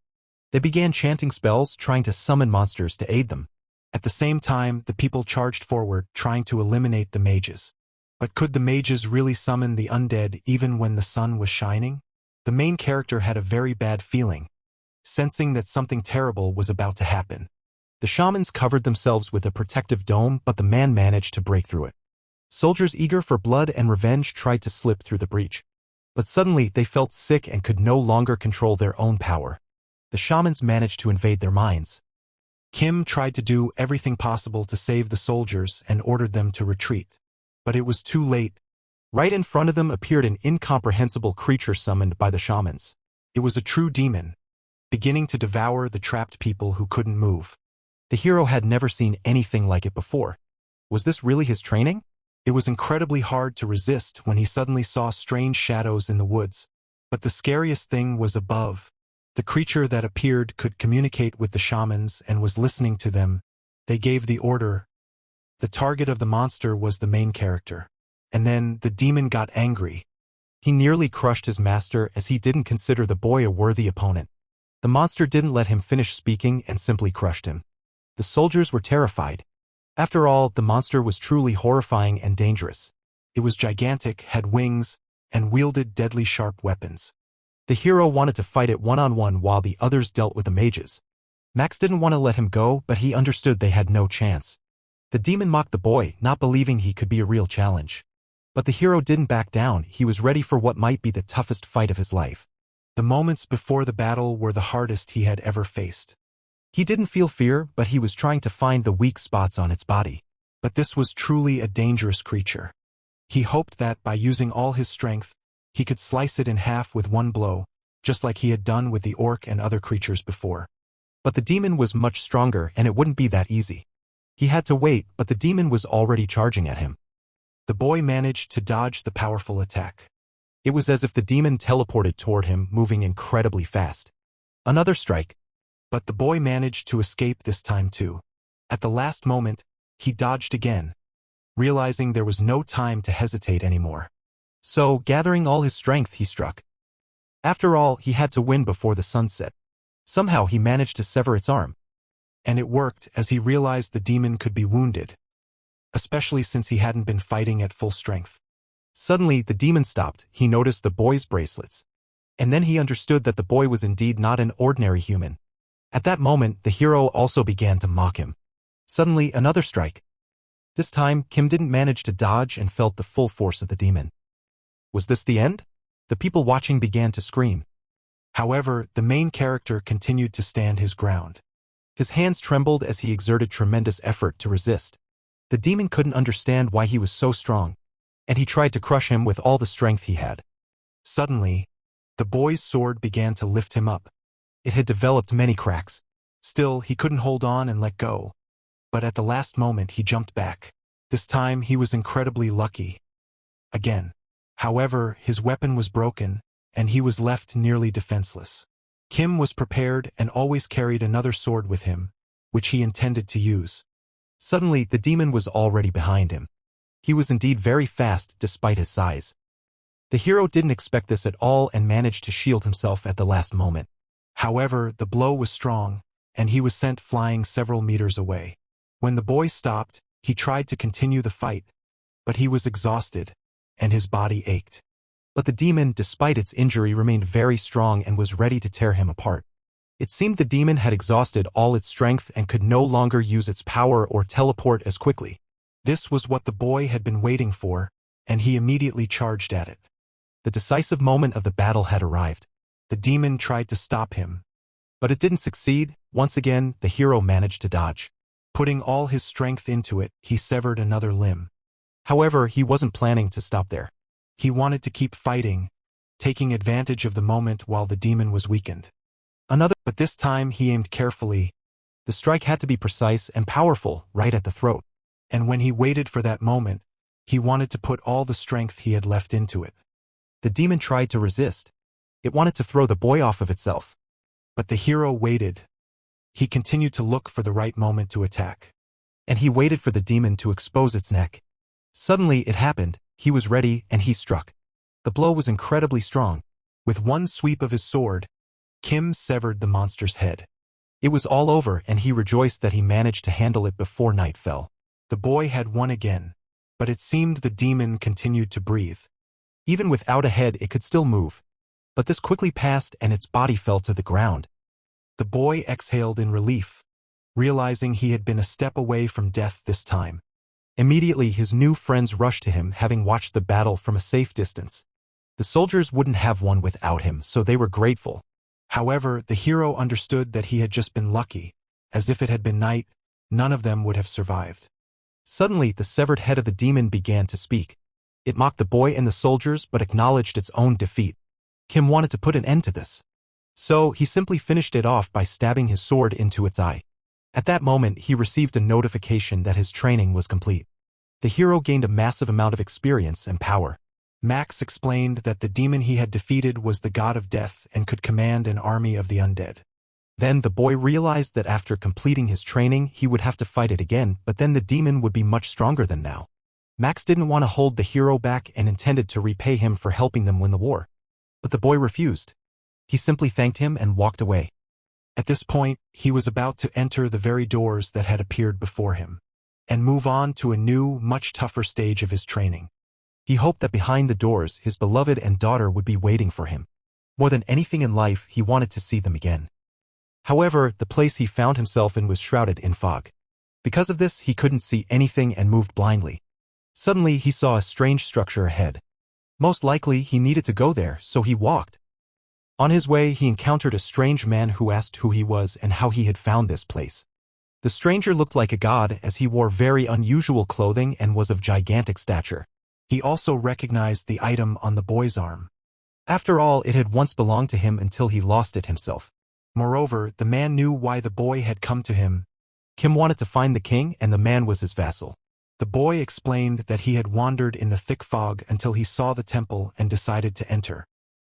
They began chanting spells, trying to summon monsters to aid them. At the same time, the people charged forward, trying to eliminate the mages. But could the mages really summon the undead even when the sun was shining? The main character had a very bad feeling, sensing that something terrible was about to happen. The shamans covered themselves with a protective dome, but the man managed to break through it. Soldiers eager for blood and revenge tried to slip through the breach. But suddenly they felt sick and could no longer control their own power. The shamans managed to invade their minds. Kim tried to do everything possible to save the soldiers and ordered them to retreat. But it was too late. Right in front of them appeared an incomprehensible creature summoned by the shamans. It was a true demon, beginning to devour the trapped people who couldn't move. The hero had never seen anything like it before. Was this really his training? It was incredibly hard to resist when he suddenly saw strange shadows in the woods. But the scariest thing was above. The creature that appeared could communicate with the shamans and was listening to them. They gave the order. The target of the monster was the main character. And then the demon got angry. He nearly crushed his master as he didn't consider the boy a worthy opponent. The monster didn't let him finish speaking and simply crushed him. The soldiers were terrified. After all, the monster was truly horrifying and dangerous. It was gigantic, had wings, and wielded deadly sharp weapons. The hero wanted to fight it one-on-one while the others dealt with the mages. Max didn't want to let him go, but he understood they had no chance. The demon mocked the boy, not believing he could be a real challenge. But the hero didn't back down. He was ready for what might be the toughest fight of his life. The moments before the battle were the hardest he had ever faced. He didn't feel fear, but he was trying to find the weak spots on its body. But this was truly a dangerous creature. He hoped that, by using all his strength, he could slice it in half with one blow, just like he had done with the orc and other creatures before. But the demon was much stronger, and it wouldn't be that easy. He had to wait, but the demon was already charging at him. The boy managed to dodge the powerful attack. It was as if the demon teleported toward him, moving incredibly fast. Another strike. But the boy managed to escape this time too. At the last moment, he dodged again, realizing there was no time to hesitate anymore. So, gathering all his strength, he struck. After all, he had to win before the sun set. Somehow he managed to sever its arm. And it worked, as he realized the demon could be wounded, especially since he hadn't been fighting at full strength. Suddenly, the demon stopped. He noticed the boy's bracelets. And then he understood that the boy was indeed not an ordinary human. At that moment, the hero also began to mock him. Suddenly, another strike. This time, Kim didn't manage to dodge and felt the full force of the demon. Was this the end? The people watching began to scream. However, the main character continued to stand his ground. His hands trembled as he exerted tremendous effort to resist. The demon couldn't understand why he was so strong, and he tried to crush him with all the strength he had. Suddenly, the boy's sword began to lift him up. It had developed many cracks. Still, he couldn't hold on and let go. But at the last moment, he jumped back. This time, he was incredibly lucky. Again. However, his weapon was broken, and he was left nearly defenseless. Kim was prepared and always carried another sword with him, which he intended to use. Suddenly, the demon was already behind him. He was indeed very fast despite his size. The hero didn't expect this at all and managed to shield himself at the last moment. However, the blow was strong, and he was sent flying several meters away. When the boy stopped, he tried to continue the fight, but he was exhausted, and his body ached. But the demon, despite its injury, remained very strong and was ready to tear him apart. It seemed the demon had exhausted all its strength and could no longer use its power or teleport as quickly. This was what the boy had been waiting for, and he immediately charged at it. The decisive moment of the battle had arrived. The demon tried to stop him, but it didn't succeed. Once again, the hero managed to dodge. Putting all his strength into it, he severed another limb. However, he wasn't planning to stop there. He wanted to keep fighting, taking advantage of the moment while the demon was weakened. But this time he aimed carefully. The strike had to be precise and powerful, right at the throat. And when he waited for that moment, he wanted to put all the strength he had left into it. The demon tried to resist. It wanted to throw the boy off of itself. But the hero waited. He continued to look for the right moment to attack. And he waited for the demon to expose its neck. Suddenly it happened. He was ready, and he struck. The blow was incredibly strong. With one sweep of his sword, Kim severed the monster's head. It was all over, and he rejoiced that he managed to handle it before night fell. The boy had won again, but it seemed the demon continued to breathe. Even without a head, it could still move. But this quickly passed, and its body fell to the ground. The boy exhaled in relief, realizing he had been a step away from death this time. Immediately, his new friends rushed to him, having watched the battle from a safe distance. The soldiers wouldn't have won without him, so they were grateful. However, the hero understood that he had just been lucky. As if it had been night, none of them would have survived. Suddenly, the severed head of the demon began to speak. It mocked the boy and the soldiers but acknowledged its own defeat. Kim wanted to put an end to this. So, he simply finished it off by stabbing his sword into its eye. At that moment, he received a notification that his training was complete. The hero gained a massive amount of experience and power. Max explained that the demon he had defeated was the god of death and could command an army of the undead. Then the boy realized that after completing his training, he would have to fight it again, but then the demon would be much stronger than now. Max didn't want to hold the hero back and intended to repay him for helping them win the war. But the boy refused. He simply thanked him and walked away. At this point, he was about to enter the very doors that had appeared before him, and move on to a new, much tougher stage of his training. He hoped that behind the doors, his beloved and daughter would be waiting for him. More than anything in life, he wanted to see them again. However, the place he found himself in was shrouded in fog. Because of this, he couldn't see anything and moved blindly. Suddenly, he saw a strange structure ahead. Most likely, he needed to go there, so he walked. On his way, he encountered a strange man who asked who he was and how he had found this place. The stranger looked like a god, as he wore very unusual clothing and was of gigantic stature. He also recognized the item on the boy's arm. After all, it had once belonged to him until he lost it himself. Moreover, the man knew why the boy had come to him. Kim wanted to find the king, and the man was his vassal. The boy explained that he had wandered in the thick fog until he saw the temple and decided to enter.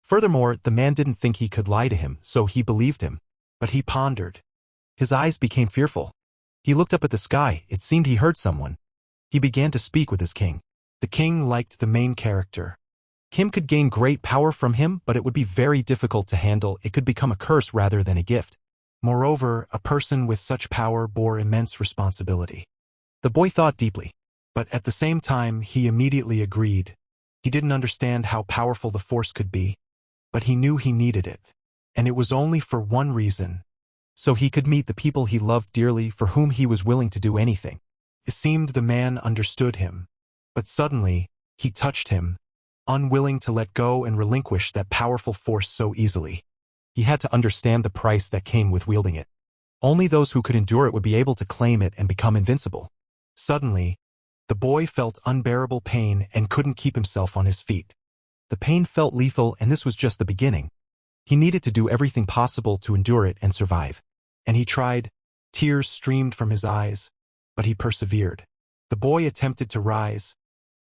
Furthermore, the man didn't think he could lie to him, so he believed him. But he pondered. His eyes became fearful. He looked up at the sky. It seemed he heard someone. He began to speak with his king. The king liked the main character. Kim could gain great power from him, but it would be very difficult to handle. It could become a curse rather than a gift. Moreover, a person with such power bore immense responsibility. The boy thought deeply, but at the same time he immediately agreed. He didn't understand how powerful the force could be, but he knew he needed it. And it was only for one reason. So he could meet the people he loved dearly, for whom he was willing to do anything. It seemed the man understood him. But suddenly, he touched him, unwilling to let go and relinquish that powerful force so easily. He had to understand the price that came with wielding it. Only those who could endure it would be able to claim it and become invincible. Suddenly, the boy felt unbearable pain and couldn't keep himself on his feet. The pain felt lethal, and this was just the beginning. He needed to do everything possible to endure it and survive. And he tried. Tears streamed from his eyes, but he persevered. The boy attempted to rise,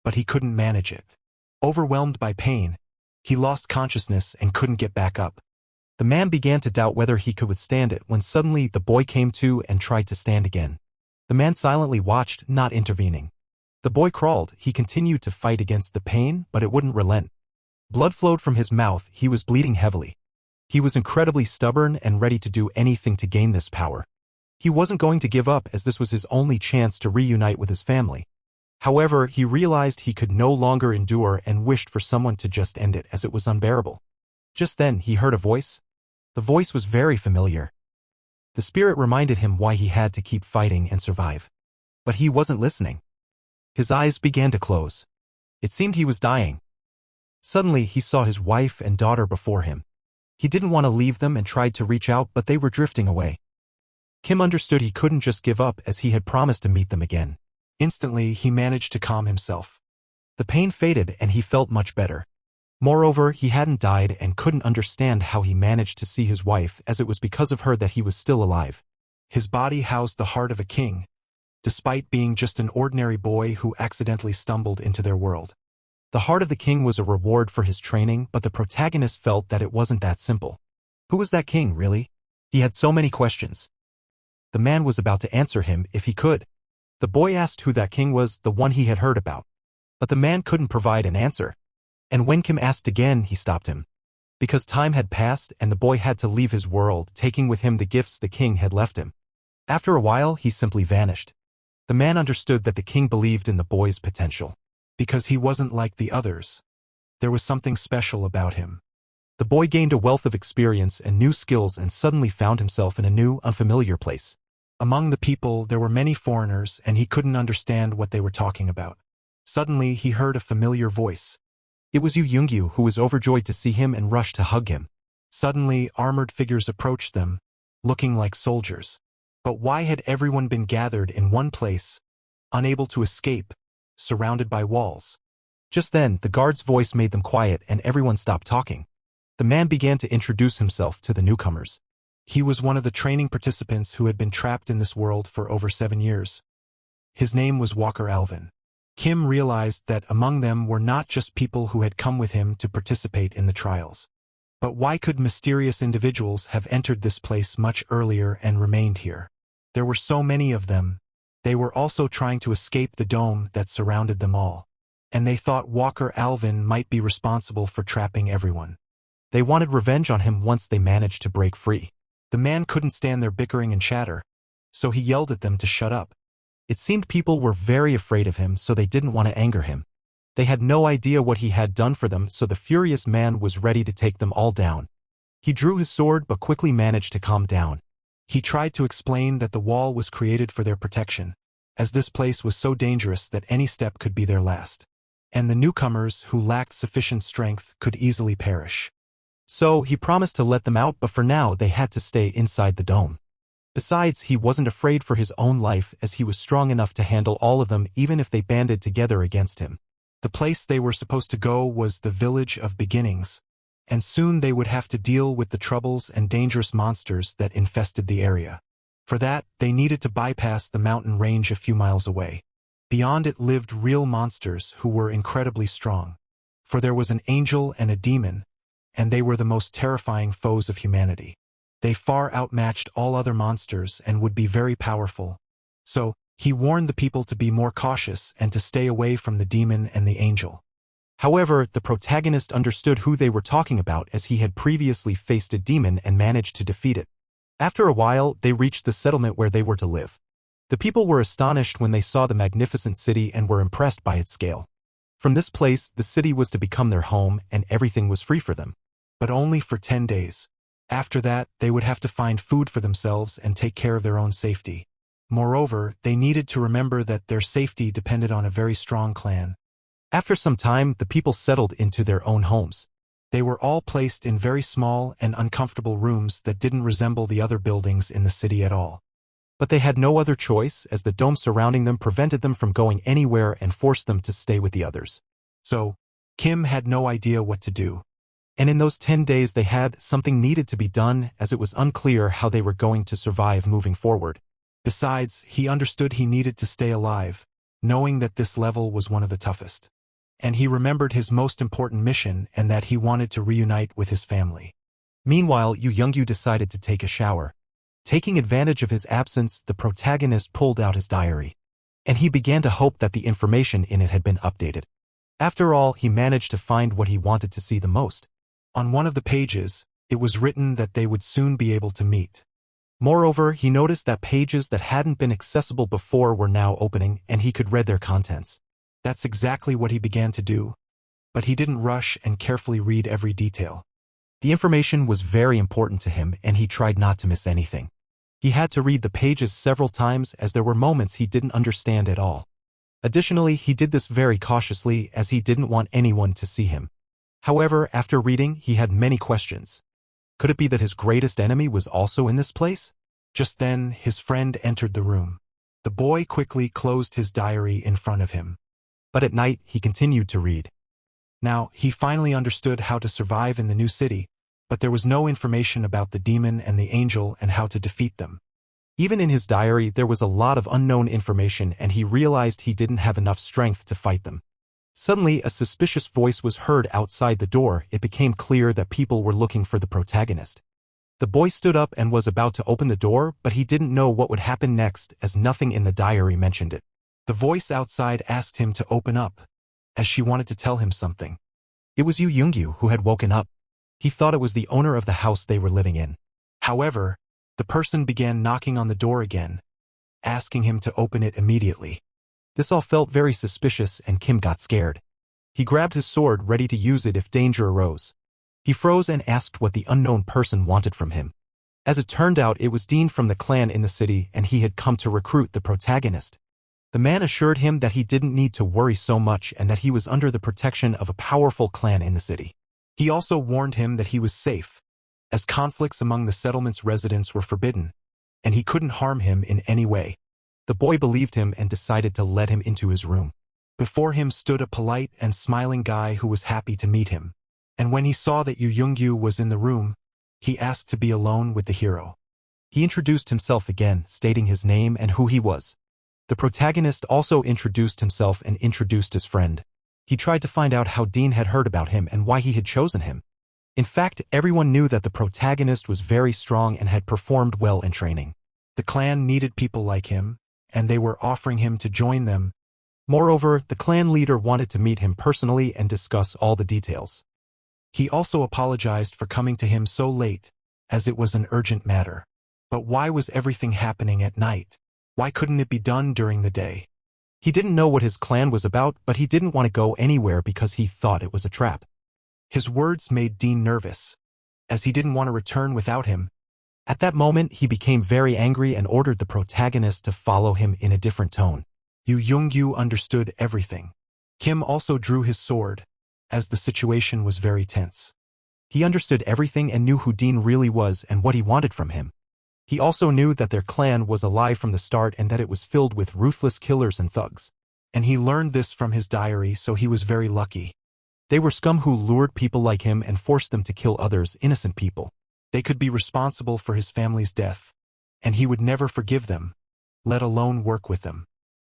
but he couldn't manage it. Overwhelmed by pain, he lost consciousness and couldn't get back up. The man began to doubt whether he could withstand it when suddenly the boy came to and tried to stand again. The man silently watched, not intervening. The boy crawled. He continued to fight against the pain, but it wouldn't relent. Blood flowed from his mouth. He was bleeding heavily. He was incredibly stubborn and ready to do anything to gain this power. He wasn't going to give up, as this was his only chance to reunite with his family. However, he realized he could no longer endure and wished for someone to just end it, as it was unbearable. Just then, he heard a voice. The voice was very familiar. The spirit reminded him why he had to keep fighting and survive. But he wasn't listening. His eyes began to close. It seemed he was dying. Suddenly, he saw his wife and daughter before him. He didn't want to leave them and tried to reach out, but they were drifting away. Kim understood he couldn't just give up, as he had promised to meet them again. Instantly, he managed to calm himself. The pain faded and he felt much better. Moreover, he hadn't died and couldn't understand how he managed to see his wife, as it was because of her that he was still alive. His body housed the heart of a king, despite being just an ordinary boy who accidentally stumbled into their world. The heart of the king was a reward for his training, but the protagonist felt that it wasn't that simple. Who was that king, really? He had so many questions. The man was about to answer him if he could. The boy asked who that king was, the one he had heard about. But the man couldn't provide an answer. And when Kim asked again, he stopped him. Because time had passed and the boy had to leave his world, taking with him the gifts the king had left him. After a while, he simply vanished. The man understood that the king believed in the boy's potential. Because he wasn't like the others. There was something special about him. The boy gained a wealth of experience and new skills and suddenly found himself in a new, unfamiliar place. Among the people, there were many foreigners, and he couldn't understand what they were talking about. Suddenly, he heard a familiar voice. It was Yu Yungyu, who was overjoyed to see him and rushed to hug him. Suddenly, armored figures approached them, looking like soldiers. But why had everyone been gathered in one place, unable to escape, surrounded by walls? Just then, the guard's voice made them quiet and everyone stopped talking. The man began to introduce himself to the newcomers. He was one of the training participants who had been trapped in this world for over 7 years. His name was Walker Alvin. Kim realized that among them were not just people who had come with him to participate in the trials. But why could mysterious individuals have entered this place much earlier and remained here? There were so many of them. They were also trying to escape the dome that surrounded them all. And they thought Walker Alvin might be responsible for trapping everyone. They wanted revenge on him once they managed to break free. The man couldn't stand their bickering and chatter, so he yelled at them to shut up. It seemed people were very afraid of him, so they didn't want to anger him. They had no idea what he had done for them, so the furious man was ready to take them all down. He drew his sword but quickly managed to calm down. He tried to explain that the wall was created for their protection, as this place was so dangerous that any step could be their last. And the newcomers, who lacked sufficient strength, could easily perish. So he promised to let them out, but for now they had to stay inside the dome. Besides, he wasn't afraid for his own life, as he was strong enough to handle all of them even if they banded together against him. The place they were supposed to go was the Village of Beginnings, and soon they would have to deal with the troubles and dangerous monsters that infested the area. For that, they needed to bypass the mountain range a few miles away. Beyond it lived real monsters who were incredibly strong. For there was an angel and a demon, and they were the most terrifying foes of humanity. They far outmatched all other monsters and would be very powerful. So, he warned the people to be more cautious and to stay away from the demon and the angel. However, the protagonist understood who they were talking about, as he had previously faced a demon and managed to defeat it. After a while, they reached the settlement where they were to live. The people were astonished when they saw the magnificent city and were impressed by its scale. From this place, the city was to become their home and everything was free for them. But only for 10 days. After that, they would have to find food for themselves and take care of their own safety. Moreover, they needed to remember that their safety depended on a very strong clan. After some time, the people settled into their own homes. They were all placed in very small and uncomfortable rooms that didn't resemble the other buildings in the city at all. But they had no other choice, as the dome surrounding them prevented them from going anywhere and forced them to stay with the others. So, Kim had no idea what to do. And in those 10 days something needed to be done, as it was unclear how they were going to survive moving forward. Besides, he understood he needed to stay alive, knowing that this level was one of the toughest. And he remembered his most important mission and that he wanted to reunite with his family. Meanwhile, Yu Yungyu decided to take a shower. Taking advantage of his absence, the protagonist pulled out his diary. and he began to hope that the information in it had been updated. After all, he managed to find what he wanted to see the most. On one of the pages, it was written that they would soon be able to meet. Moreover, he noticed that pages that hadn't been accessible before were now opening, and he could read their contents. That's exactly what he began to do. But he didn't rush and carefully read every detail. The information was very important to him, and he tried not to miss anything. He had to read the pages several times as there were moments he didn't understand at all. Additionally, he did this very cautiously as he didn't want anyone to see him. However, after reading, he had many questions. Could it be that his greatest enemy was also in this place? Just then, his friend entered the room. The boy quickly closed his diary in front of him. But at night, he continued to read. Now, he finally understood how to survive in the new city, but there was no information about the demon and the angel and how to defeat them. Even in his diary, there was a lot of unknown information, and he realized he didn't have enough strength to fight them. Suddenly, a suspicious voice was heard outside the door. It became clear that people were looking for the protagonist. The boy stood up and was about to open the door, but he didn't know what would happen next, as nothing in the diary mentioned it. The voice outside asked him to open up, as she wanted to tell him something. It was Yu Yungyu who had woken up. He thought it was the owner of the house they were living in. However, the person began knocking on the door again, asking him to open it immediately. This all felt very suspicious, and Kim got scared. He grabbed his sword, ready to use it if danger arose. He froze and asked what the unknown person wanted from him. As it turned out, it was Dean from the clan in the city, and he had come to recruit the protagonist. The man assured him that he didn't need to worry so much and that he was under the protection of a powerful clan in the city. He also warned him that he was safe, as conflicts among the settlement's residents were forbidden, and he couldn't harm him in any way. The boy believed him and decided to let him into his room. Before him stood a polite and smiling guy who was happy to meet him. And when he saw that Yu Yungyu was in the room, he asked to be alone with the hero. He introduced himself again, stating his name and who he was. The protagonist also introduced himself and introduced his friend. He tried to find out how Dean had heard about him and why he had chosen him. In fact, everyone knew that the protagonist was very strong and had performed well in training. The clan needed people like him, and they were offering him to join them. Moreover, the clan leader wanted to meet him personally and discuss all the details. He also apologized for coming to him so late, as it was an urgent matter. But why was everything happening at night? Why couldn't it be done during the day? He didn't know what his clan was about, but he didn't want to go anywhere because he thought it was a trap. His words made Dean nervous, as he didn't want to return without him. At that moment, he became very angry and ordered the protagonist to follow him in a different tone. Yu Yungyu understood everything. Kim also drew his sword, as the situation was very tense. He understood everything and knew who Dean really was and what he wanted from him. He also knew that their clan was a lie from the start and that it was filled with ruthless killers and thugs. And he learned this from his diary, so he was very lucky. They were scum who lured people like him and forced them to kill others, innocent people. They could be responsible for his family's death, and he would never forgive them, let alone work with them.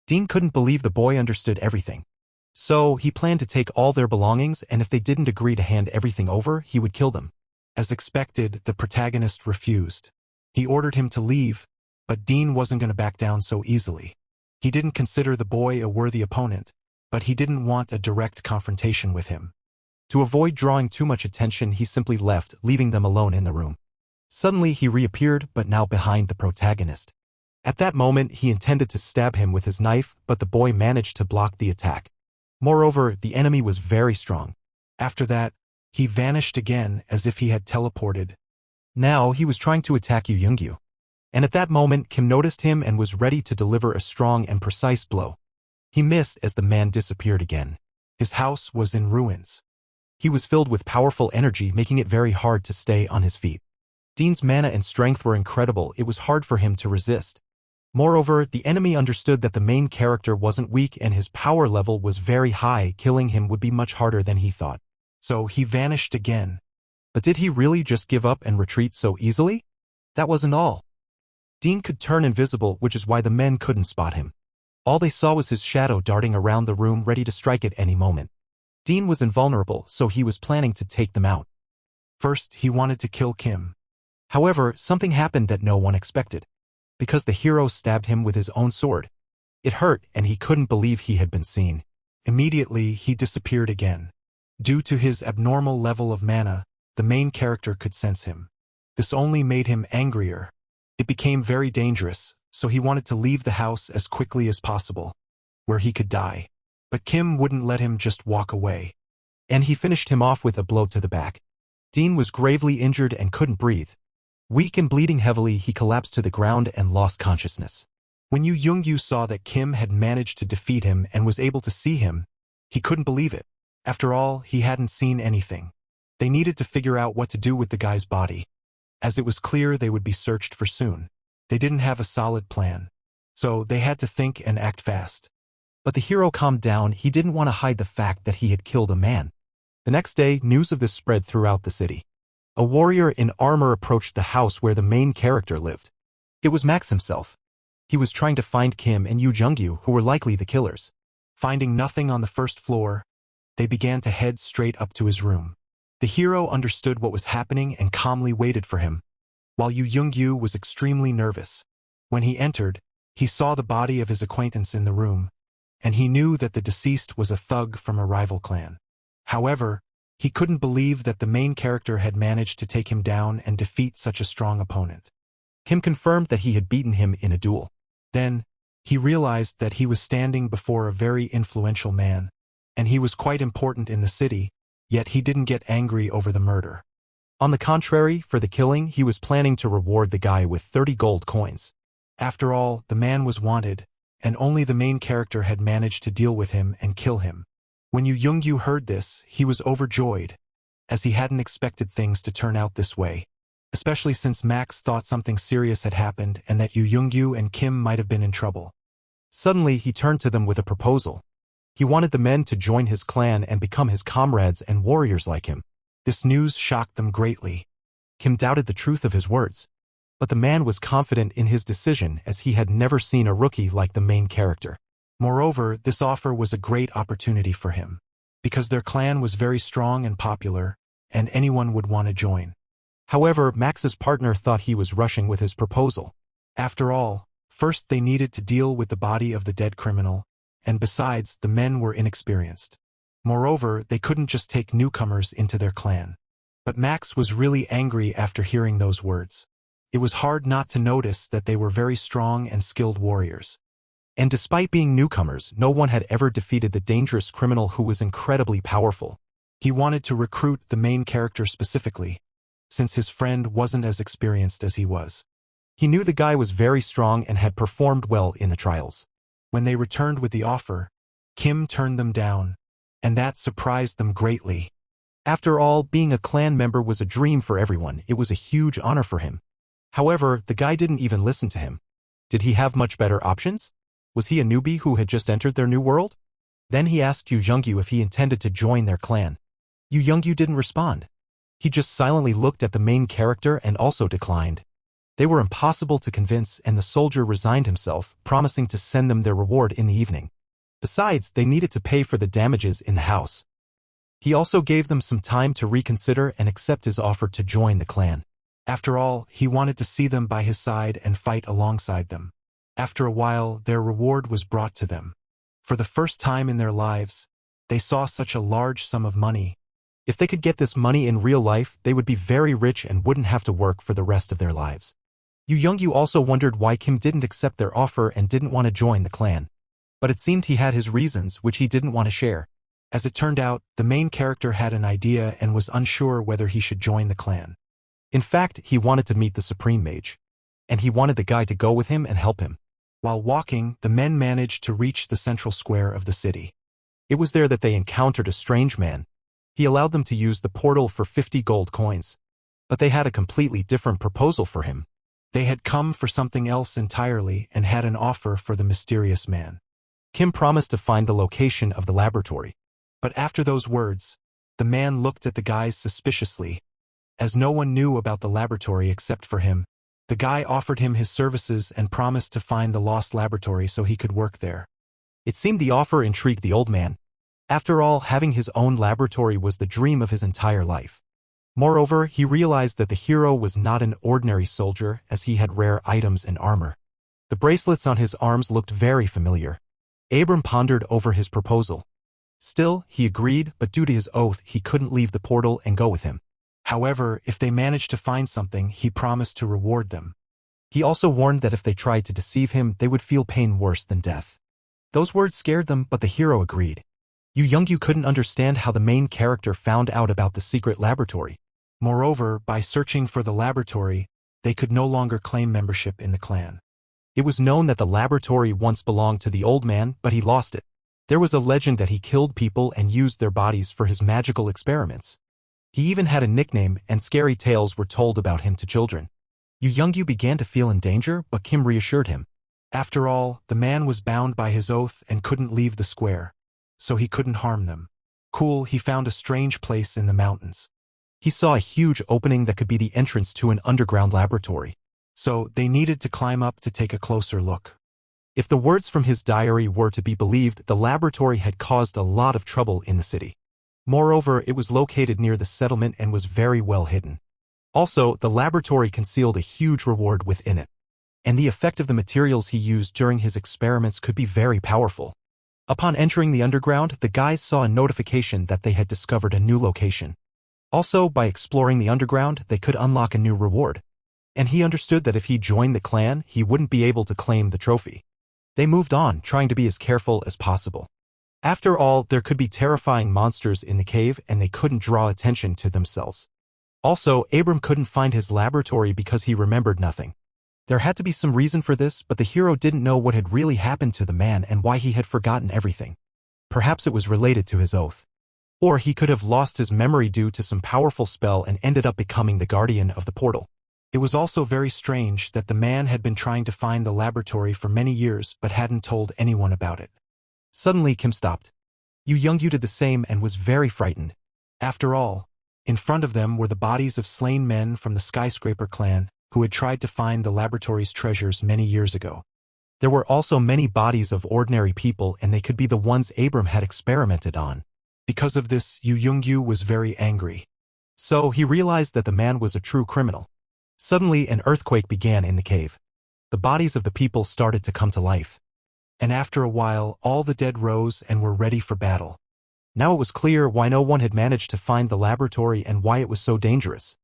Dean couldn't believe the boy understood everything. So, he planned to take all their belongings, and if they didn't agree to hand everything over, he would kill them. As expected, the protagonist refused. He ordered him to leave, but Dean wasn't going to back down so easily. He didn't consider the boy a worthy opponent, but he didn't want a direct confrontation with him. To avoid drawing too much attention, he simply left, leaving them alone in the room. Suddenly, he reappeared, but now behind the protagonist. At that moment, he intended to stab him with his knife, but the boy managed to block the attack. Moreover, the enemy was very strong. After that, he vanished again as if he had teleported. Now, he was trying to attack Yu Yungyu. And at that moment, Kim noticed him and was ready to deliver a strong and precise blow. He missed as the man disappeared again. His house was in ruins. He was filled with powerful energy, making it very hard to stay on his feet. Dean's mana and strength were incredible. It was hard for him to resist. Moreover, the enemy understood that the main character wasn't weak and his power level was very high. Killing him would be much harder than he thought. So he vanished again. But did he really just give up and retreat so easily? That wasn't all. Dean could turn invisible, which is why the men couldn't spot him. All they saw was his shadow darting around the room, ready to strike at any moment. Dean was invulnerable, so he was planning to take them out. First, he wanted to kill Kim. However, something happened that no one expected. Because the hero stabbed him with his own sword. It hurt, and he couldn't believe he had been seen. Immediately, he disappeared again. Due to his abnormal level of mana, the main character could sense him. This only made him angrier. It became very dangerous, so he wanted to leave the house as quickly as possible, where he could die. But Kim wouldn't let him just walk away. And he finished him off with a blow to the back. Dean was gravely injured and couldn't breathe. Weak and bleeding heavily, he collapsed to the ground and lost consciousness. When Yu Youngyu saw that Kim had managed to defeat him and was able to see him, he couldn't believe it. After all, he hadn't seen anything. They needed to figure out what to do with the guy's body, as it was clear they would be searched for soon. They didn't have a solid plan, so they had to think and act fast. But the hero calmed down. He didn't want to hide the fact that he had killed a man. The next day, news of this spread throughout the city. A warrior in armor approached the house where the main character lived. It was Max himself. He was trying to find Kim and Yu Youngyu, who were likely the killers. Finding nothing on the first floor, they began to head straight up to his room. The hero understood what was happening and calmly waited for him, while Yu Youngyu was extremely nervous. When he entered, he saw the body of his acquaintance in the room, and he knew that the deceased was a thug from a rival clan. However, he couldn't believe that the main character had managed to take him down and defeat such a strong opponent. Kim confirmed that he had beaten him in a duel. Then, he realized that he was standing before a very influential man, and he was quite important in the city, yet he didn't get angry over the murder. On the contrary, for the killing, he was planning to reward the guy with 30 gold coins. After all, the man was wanted, and only the main character had managed to deal with him and kill him. When Yu Youngyu heard this, he was overjoyed, as he hadn't expected things to turn out this way, especially since Max thought something serious had happened and that Yu Youngyu and Kim might have been in trouble. Suddenly, he turned to them with a proposal. He wanted the men to join his clan and become his comrades and warriors like him. This news shocked them greatly. Kim doubted the truth of his words, but the man was confident in his decision as he had never seen a rookie like the main character. Moreover, this offer was a great opportunity for him, because their clan was very strong and popular, and anyone would want to join. However, Max's partner thought he was rushing with his proposal. After all, first they needed to deal with the body of the dead criminal, and besides, the men were inexperienced. Moreover, they couldn't just take newcomers into their clan. But Max was really angry after hearing those words. It was hard not to notice that they were very strong and skilled warriors. And despite being newcomers, no one had ever defeated the dangerous criminal who was incredibly powerful. He wanted to recruit the main character specifically, since his friend wasn't as experienced as he was. He knew the guy was very strong and had performed well in the trials. When they returned with the offer, Kim turned them down, and that surprised them greatly. After all, being a clan member was a dream for everyone. It was a huge honor for him. However, the guy didn't even listen to him. Did he have much better options? Was he a newbie who had just entered their new world? Then he asked Yu Youngyu if he intended to join their clan. Yu Youngyu didn't respond. He just silently looked at the main character and also declined. They were impossible to convince, and the soldier resigned himself, promising to send them their reward in the evening. Besides, they needed to pay for the damages in the house. He also gave them some time to reconsider and accept his offer to join the clan. After all, he wanted to see them by his side and fight alongside them. After a while, their reward was brought to them. For the first time in their lives, they saw such a large sum of money. If they could get this money in real life, they would be very rich and wouldn't have to work for the rest of their lives. Yu Youngyu also wondered why Kim didn't accept their offer and didn't want to join the clan. But it seemed he had his reasons which he didn't want to share. As it turned out, the main character had an idea and was unsure whether he should join the clan. In fact, he wanted to meet the Supreme Mage, and he wanted the guy to go with him and help him. While walking, the men managed to reach the central square of the city. It was there that they encountered a strange man. He allowed them to use the portal for 50 gold coins. But they had a completely different proposal for him. They had come for something else entirely and had an offer for the mysterious man. Kim promised to find the location of the laboratory. But after those words, the man looked at the guys suspiciously. As no one knew about the laboratory except for him, the guy offered him his services and promised to find the lost laboratory so he could work there. It seemed the offer intrigued the old man. After all, having his own laboratory was the dream of his entire life. Moreover, he realized that the hero was not an ordinary soldier, as he had rare items and armor. The bracelets on his arms looked very familiar. Abram pondered over his proposal. Still, he agreed, but due to his oath, he couldn't leave the portal and go with him. However, if they managed to find something, he promised to reward them. He also warned that if they tried to deceive him, they would feel pain worse than death. Those words scared them, but the hero agreed. Yu Youngyu couldn't understand how the main character found out about the secret laboratory. Moreover, by searching for the laboratory, they could no longer claim membership in the clan. It was known that the laboratory once belonged to the old man, but he lost it. There was a legend that he killed people and used their bodies for his magical experiments. He even had a nickname, and scary tales were told about him to children. Yu Youngyu began to feel in danger, but Kim reassured him. After all, the man was bound by his oath and couldn't leave the square, so he couldn't harm them. Cool, he found a strange place in the mountains. He saw a huge opening that could be the entrance to an underground laboratory. So they needed to climb up to take a closer look. If the words from his diary were to be believed, the laboratory had caused a lot of trouble in the city. Moreover, it was located near the settlement and was very well hidden. Also, the laboratory concealed a huge reward within it. And the effect of the materials he used during his experiments could be very powerful. Upon entering the underground, the guys saw a notification that they had discovered a new location. Also, by exploring the underground, they could unlock a new reward. And he understood that if he joined the clan, he wouldn't be able to claim the trophy. They moved on, trying to be as careful as possible. After all, there could be terrifying monsters in the cave and they couldn't draw attention to themselves. Also, Abram couldn't find his laboratory because he remembered nothing. There had to be some reason for this, but the hero didn't know what had really happened to the man and why he had forgotten everything. Perhaps it was related to his oath. Or he could have lost his memory due to some powerful spell and ended up becoming the guardian of the portal. It was also very strange that the man had been trying to find the laboratory for many years but hadn't told anyone about it. Suddenly Kim stopped. Yu Youngyu did the same and was very frightened. After all, in front of them were the bodies of slain men from the skyscraper clan who had tried to find the laboratory's treasures many years ago. There were also many bodies of ordinary people and they could be the ones Abram had experimented on. Because of this, Yu Youngyu was very angry. So he realized that the man was a true criminal. Suddenly an earthquake began in the cave. The bodies of the people started to come to life. And after a while, all the dead rose and were ready for battle. Now it was clear why no one had managed to find the laboratory and why it was so dangerous.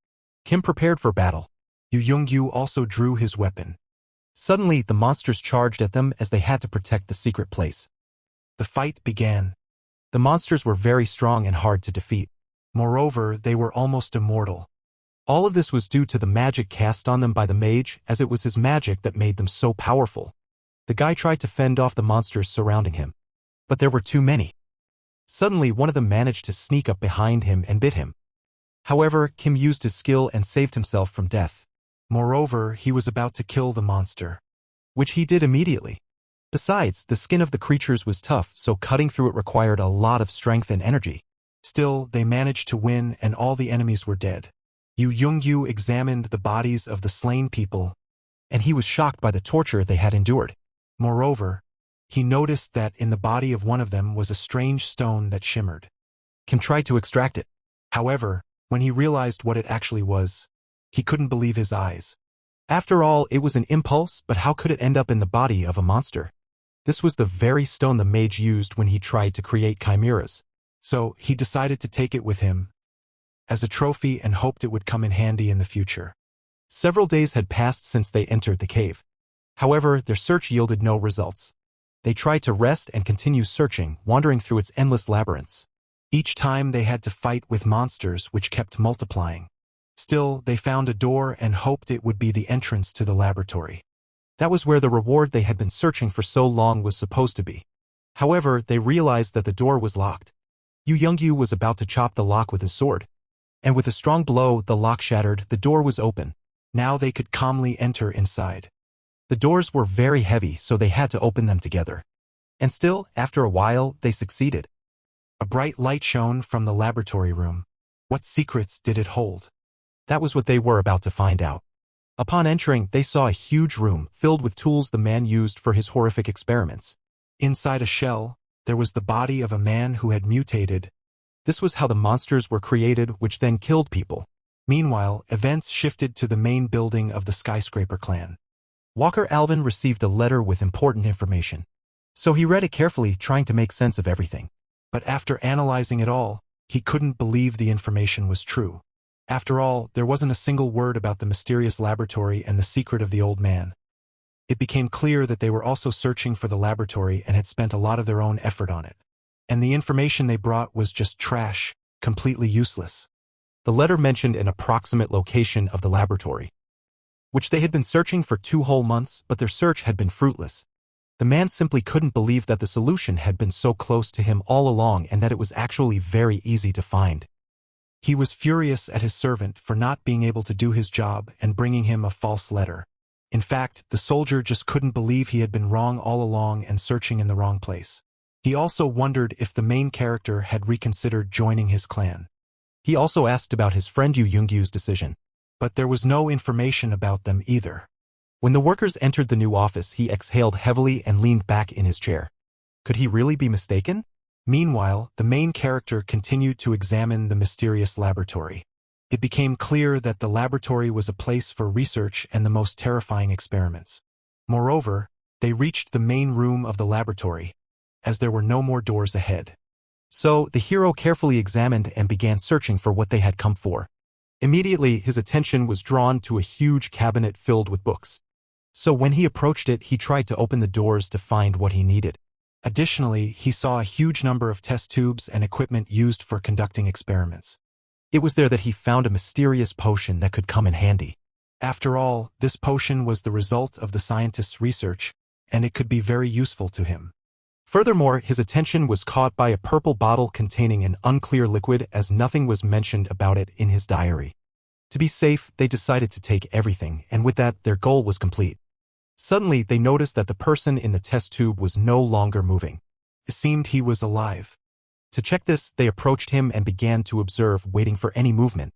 Kim prepared for battle. Yu Youngyu also drew his weapon. Suddenly, the monsters charged at them as they had to protect the secret place. The fight began. The monsters were very strong and hard to defeat. Moreover, they were almost immortal. All of this was due to the magic cast on them by the mage, as it was his magic that made them so powerful. The guy tried to fend off the monsters surrounding him. But there were too many. Suddenly, one of them managed to sneak up behind him and bit him. However, Kim used his skill and saved himself from death. Moreover, he was about to kill the monster, which he did immediately. Besides, the skin of the creatures was tough, so cutting through it required a lot of strength and energy. Still, they managed to win and all the enemies were dead. Yu Youngyu examined the bodies of the slain people, and he was shocked by the torture they had endured. Moreover, he noticed that in the body of one of them was a strange stone that shimmered. Kim tried to extract it. However, when he realized what it actually was, he couldn't believe his eyes. After all, it was an impulse, but how could it end up in the body of a monster? This was the very stone the mage used when he tried to create chimeras. So he decided to take it with him as a trophy and hoped it would come in handy in the future. Several days had passed since they entered the cave. However, their search yielded no results. They tried to rest and continue searching, wandering through its endless labyrinths. Each time they had to fight with monsters which kept multiplying. Still, they found a door and hoped it would be the entrance to the laboratory. That was where the reward they had been searching for so long was supposed to be. However, they realized that the door was locked. Yu Youngyu was about to chop the lock with his sword. And with a strong blow, the lock shattered, the door was open. Now they could calmly enter inside. The doors were very heavy, so they had to open them together. And still, after a while, they succeeded. A bright light shone from the laboratory room. What secrets did it hold? That was what they were about to find out. Upon entering, they saw a huge room filled with tools the man used for his horrific experiments. Inside a shell, there was the body of a man who had mutated. This was how the monsters were created, which then killed people. Meanwhile, events shifted to the main building of the skyscraper clan. Walker Alvin received a letter with important information. So he read it carefully, trying to make sense of everything. But after analyzing it all, he couldn't believe the information was true. After all, there wasn't a single word about the mysterious laboratory and the secret of the old man. It became clear that they were also searching for the laboratory and had spent a lot of their own effort on it. And the information they brought was just trash, completely useless. The letter mentioned an approximate location of the laboratory, which they had been searching for 2 whole months, but their search had been fruitless. The man simply couldn't believe that the solution had been so close to him all along and that it was actually very easy to find. He was furious at his servant for not being able to do his job and bringing him a false letter. In fact, the soldier just couldn't believe he had been wrong all along and searching in the wrong place. He also wondered if the main character had reconsidered joining his clan. He also asked about his friend Yu Yungyu's decision, but there was no information about them either. When the workers entered the new office, he exhaled heavily and leaned back in his chair. Could he really be mistaken? Meanwhile, the main character continued to examine the mysterious laboratory. It became clear that the laboratory was a place for research and the most terrifying experiments. Moreover, they reached the main room of the laboratory, as there were no more doors ahead. So, the hero carefully examined and began searching for what they had come for. Immediately, his attention was drawn to a huge cabinet filled with books. So when he approached it, he tried to open the doors to find what he needed. Additionally, he saw a huge number of test tubes and equipment used for conducting experiments. It was there that he found a mysterious potion that could come in handy. After all, this potion was the result of the scientist's research, and it could be very useful to him. Furthermore, his attention was caught by a purple bottle containing an unclear liquid, as nothing was mentioned about it in his diary. To be safe, they decided to take everything, and with that, their goal was complete. Suddenly, they noticed that the person in the test tube was no longer moving. It seemed he was alive. To check this, they approached him and began to observe, waiting for any movement.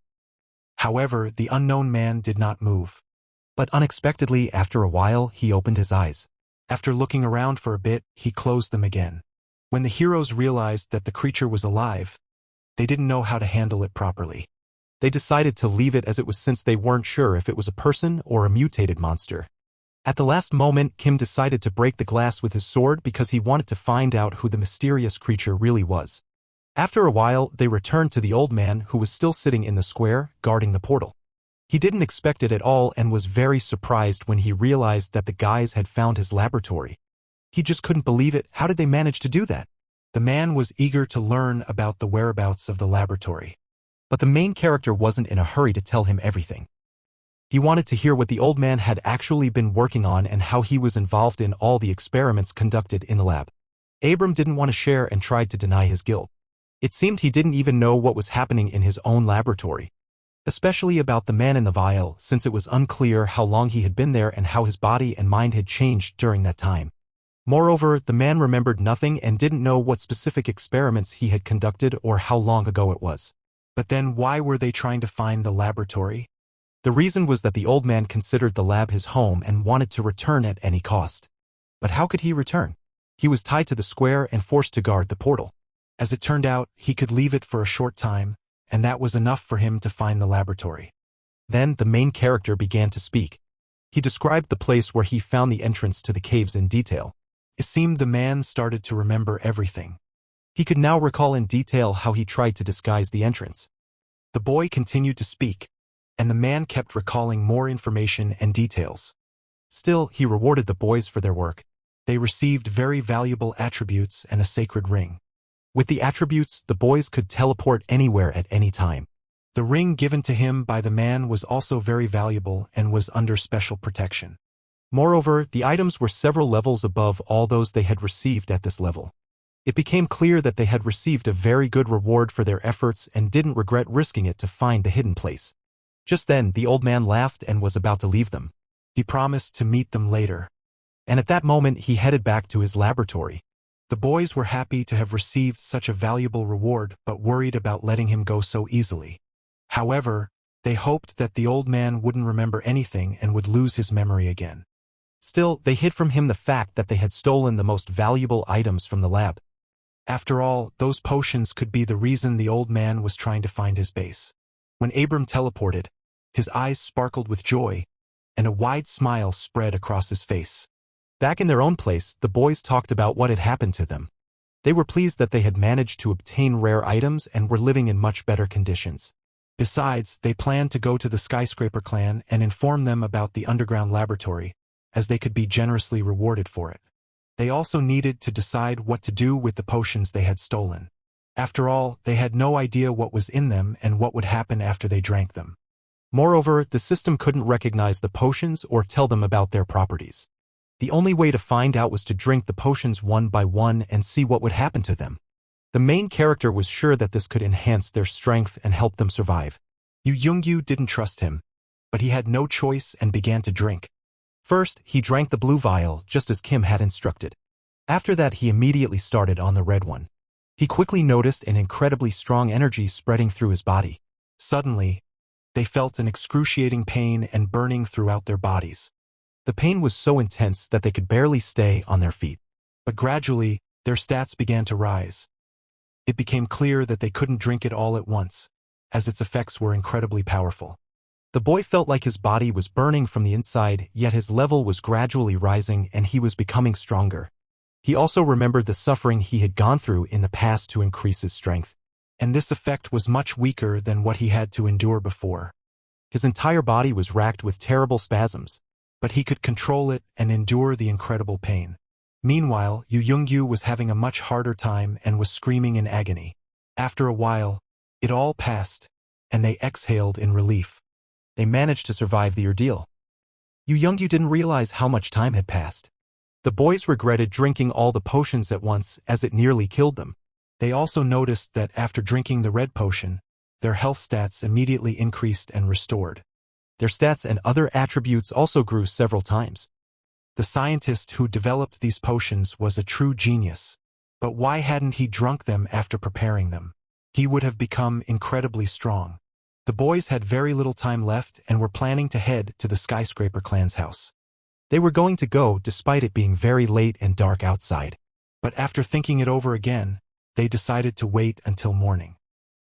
However, the unknown man did not move. But unexpectedly, after a while, he opened his eyes. After looking around for a bit, he closed them again. When the heroes realized that the creature was alive, they didn't know how to handle it properly. They decided to leave it as it was, since they weren't sure if it was a person or a mutated monster. At the last moment, Kim decided to break the glass with his sword because he wanted to find out who the mysterious creature really was. After a while, they returned to the old man, who was still sitting in the square, guarding the portal. He didn't expect it at all and was very surprised when he realized that the guys had found his laboratory. He just couldn't believe it. How did they manage to do that? The man was eager to learn about the whereabouts of the laboratory. But the main character wasn't in a hurry to tell him everything. He wanted to hear what the old man had actually been working on and how he was involved in all the experiments conducted in the lab. Abram didn't want to share and tried to deny his guilt. It seemed he didn't even know what was happening in his own laboratory, especially about the man in the vial, since it was unclear how long he had been there and how his body and mind had changed during that time. Moreover, the man remembered nothing and didn't know what specific experiments he had conducted or how long ago it was. But then why were they trying to find the laboratory? The reason was that the old man considered the lab his home and wanted to return at any cost. But how could he return? He was tied to the square and forced to guard the portal. As it turned out, he could leave it for a short time, and that was enough for him to find the laboratory. Then the main character began to speak. He described the place where he found the entrance to the caves in detail. It seemed the man started to remember everything. He could now recall in detail how he tried to disguise the entrance. The boy continued to speak, and the man kept recalling more information and details. Still, he rewarded the boys for their work. They received very valuable attributes and a sacred ring. With the attributes, the boys could teleport anywhere at any time. The ring given to him by the man was also very valuable and was under special protection. Moreover, the items were several levels above all those they had received at this level. It became clear that they had received a very good reward for their efforts and didn't regret risking it to find the hidden place. Just then, the old man laughed and was about to leave them. He promised to meet them later. And at that moment, he headed back to his laboratory. The boys were happy to have received such a valuable reward, but worried about letting him go so easily. However, they hoped that the old man wouldn't remember anything and would lose his memory again. Still, they hid from him the fact that they had stolen the most valuable items from the lab. After all, those potions could be the reason the old man was trying to find his base. When Abram teleported, his eyes sparkled with joy, and a wide smile spread across his face. Back in their own place, the boys talked about what had happened to them. They were pleased that they had managed to obtain rare items and were living in much better conditions. Besides, they planned to go to the Skyscraper clan and inform them about the underground laboratory, as they could be generously rewarded for it. They also needed to decide what to do with the potions they had stolen. After all, they had no idea what was in them and what would happen after they drank them. Moreover, the system couldn't recognize the potions or tell them about their properties. The only way to find out was to drink the potions one by one and see what would happen to them. The main character was sure that this could enhance their strength and help them survive. Yu Youngyu didn't trust him, but he had no choice and began to drink. First, he drank the blue vial, just as Kim had instructed. After that, he immediately started on the red one. He quickly noticed an incredibly strong energy spreading through his body. Suddenly, they felt an excruciating pain and burning throughout their bodies. The pain was so intense that they could barely stay on their feet. But gradually, their stats began to rise. It became clear that they couldn't drink it all at once, as its effects were incredibly powerful. The boy felt like his body was burning from the inside, yet his level was gradually rising and he was becoming stronger. He also remembered the suffering he had gone through in the past to increase his strength, and this effect was much weaker than what he had to endure before. His entire body was racked with terrible spasms, but he could control it and endure the incredible pain. Meanwhile, Yu Youngyu was having a much harder time and was screaming in agony. After a while, it all passed, and they exhaled in relief. They managed to survive the ordeal. Yu Youngyu didn't realize how much time had passed. The boys regretted drinking all the potions at once as it nearly killed them. They also noticed that after drinking the red potion, their health stats immediately increased and restored. Their stats and other attributes also grew several times. The scientist who developed these potions was a true genius. But why hadn't he drunk them after preparing them? He would have become incredibly strong. The boys had very little time left and were planning to head to the Skyscraper clan's house. They were going to go despite it being very late and dark outside. But after thinking it over again, they decided to wait until morning.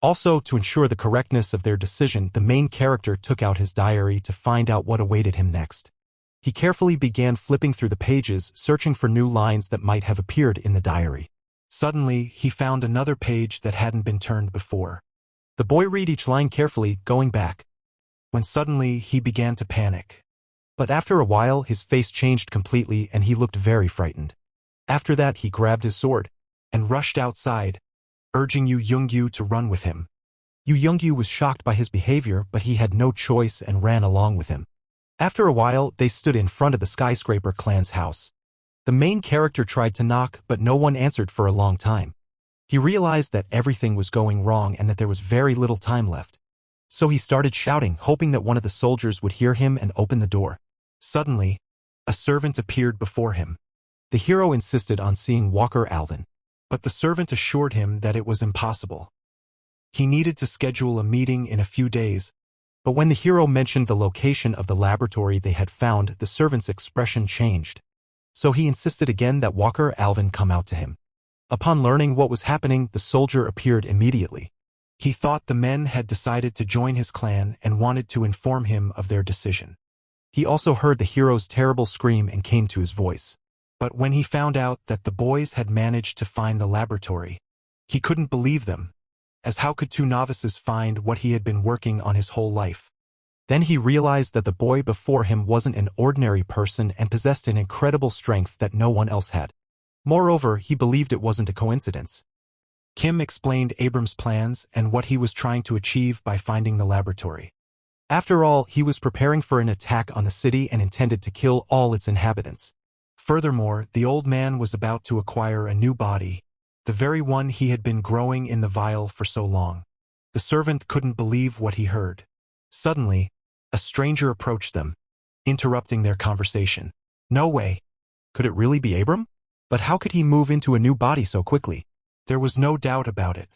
Also, to ensure the correctness of their decision, the main character took out his diary to find out what awaited him next. He carefully began flipping through the pages, searching for new lines that might have appeared in the diary. Suddenly, he found another page that hadn't been turned before. The boy read each line carefully, going back, when suddenly he began to panic. But after a while, his face changed completely and he looked very frightened. After that, he grabbed his sword and rushed outside, urging Yu Youngyu to run with him. Yu Youngyu was shocked by his behavior, but he had no choice and ran along with him. After a while, they stood in front of the Skyscraper clan's house. The main character tried to knock, but no one answered for a long time. He realized that everything was going wrong and that there was very little time left. So he started shouting, hoping that one of the soldiers would hear him and open the door. Suddenly, a servant appeared before him. The hero insisted on seeing Walker Alvin, but the servant assured him that it was impossible. He needed to schedule a meeting in a few days, but when the hero mentioned the location of the laboratory they had found, the servant's expression changed. So he insisted again that Walker Alvin come out to him. Upon learning what was happening, the soldier appeared immediately. He thought the men had decided to join his clan and wanted to inform him of their decision. He also heard the hero's terrible scream and came to his voice. But when he found out that the boys had managed to find the laboratory, he couldn't believe them, as how could two novices find what he had been working on his whole life? Then he realized that the boy before him wasn't an ordinary person and possessed an incredible strength that no one else had. Moreover, he believed it wasn't a coincidence. Kim explained Abram's plans and what he was trying to achieve by finding the laboratory. After all, he was preparing for an attack on the city and intended to kill all its inhabitants. Furthermore, the old man was about to acquire a new body, the very one he had been growing in the vial for so long. The servant couldn't believe what he heard. Suddenly, a stranger approached them, interrupting their conversation. No way. Could it really be Abram? But how could he move into a new body so quickly? There was no doubt about it.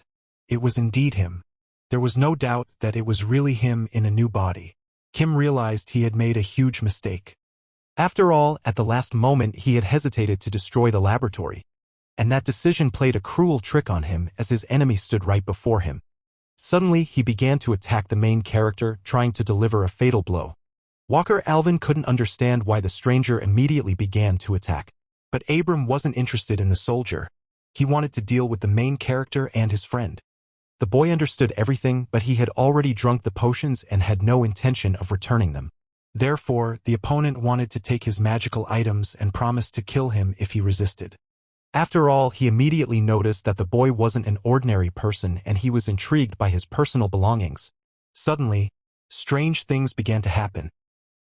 It was indeed him. There was no doubt that it was really him in a new body. Kim realized he had made a huge mistake. After all, at the last moment he had hesitated to destroy the laboratory. And that decision played a cruel trick on him as his enemy stood right before him. Suddenly, he began to attack the main character, trying to deliver a fatal blow. Walker Alvin couldn't understand why the stranger immediately began to attack. But Abram wasn't interested in the soldier. He wanted to deal with the main character and his friend. The boy understood everything, but he had already drunk the potions and had no intention of returning them. Therefore, the opponent wanted to take his magical items and promised to kill him if he resisted. After all, he immediately noticed that the boy wasn't an ordinary person and he was intrigued by his personal belongings. Suddenly, strange things began to happen,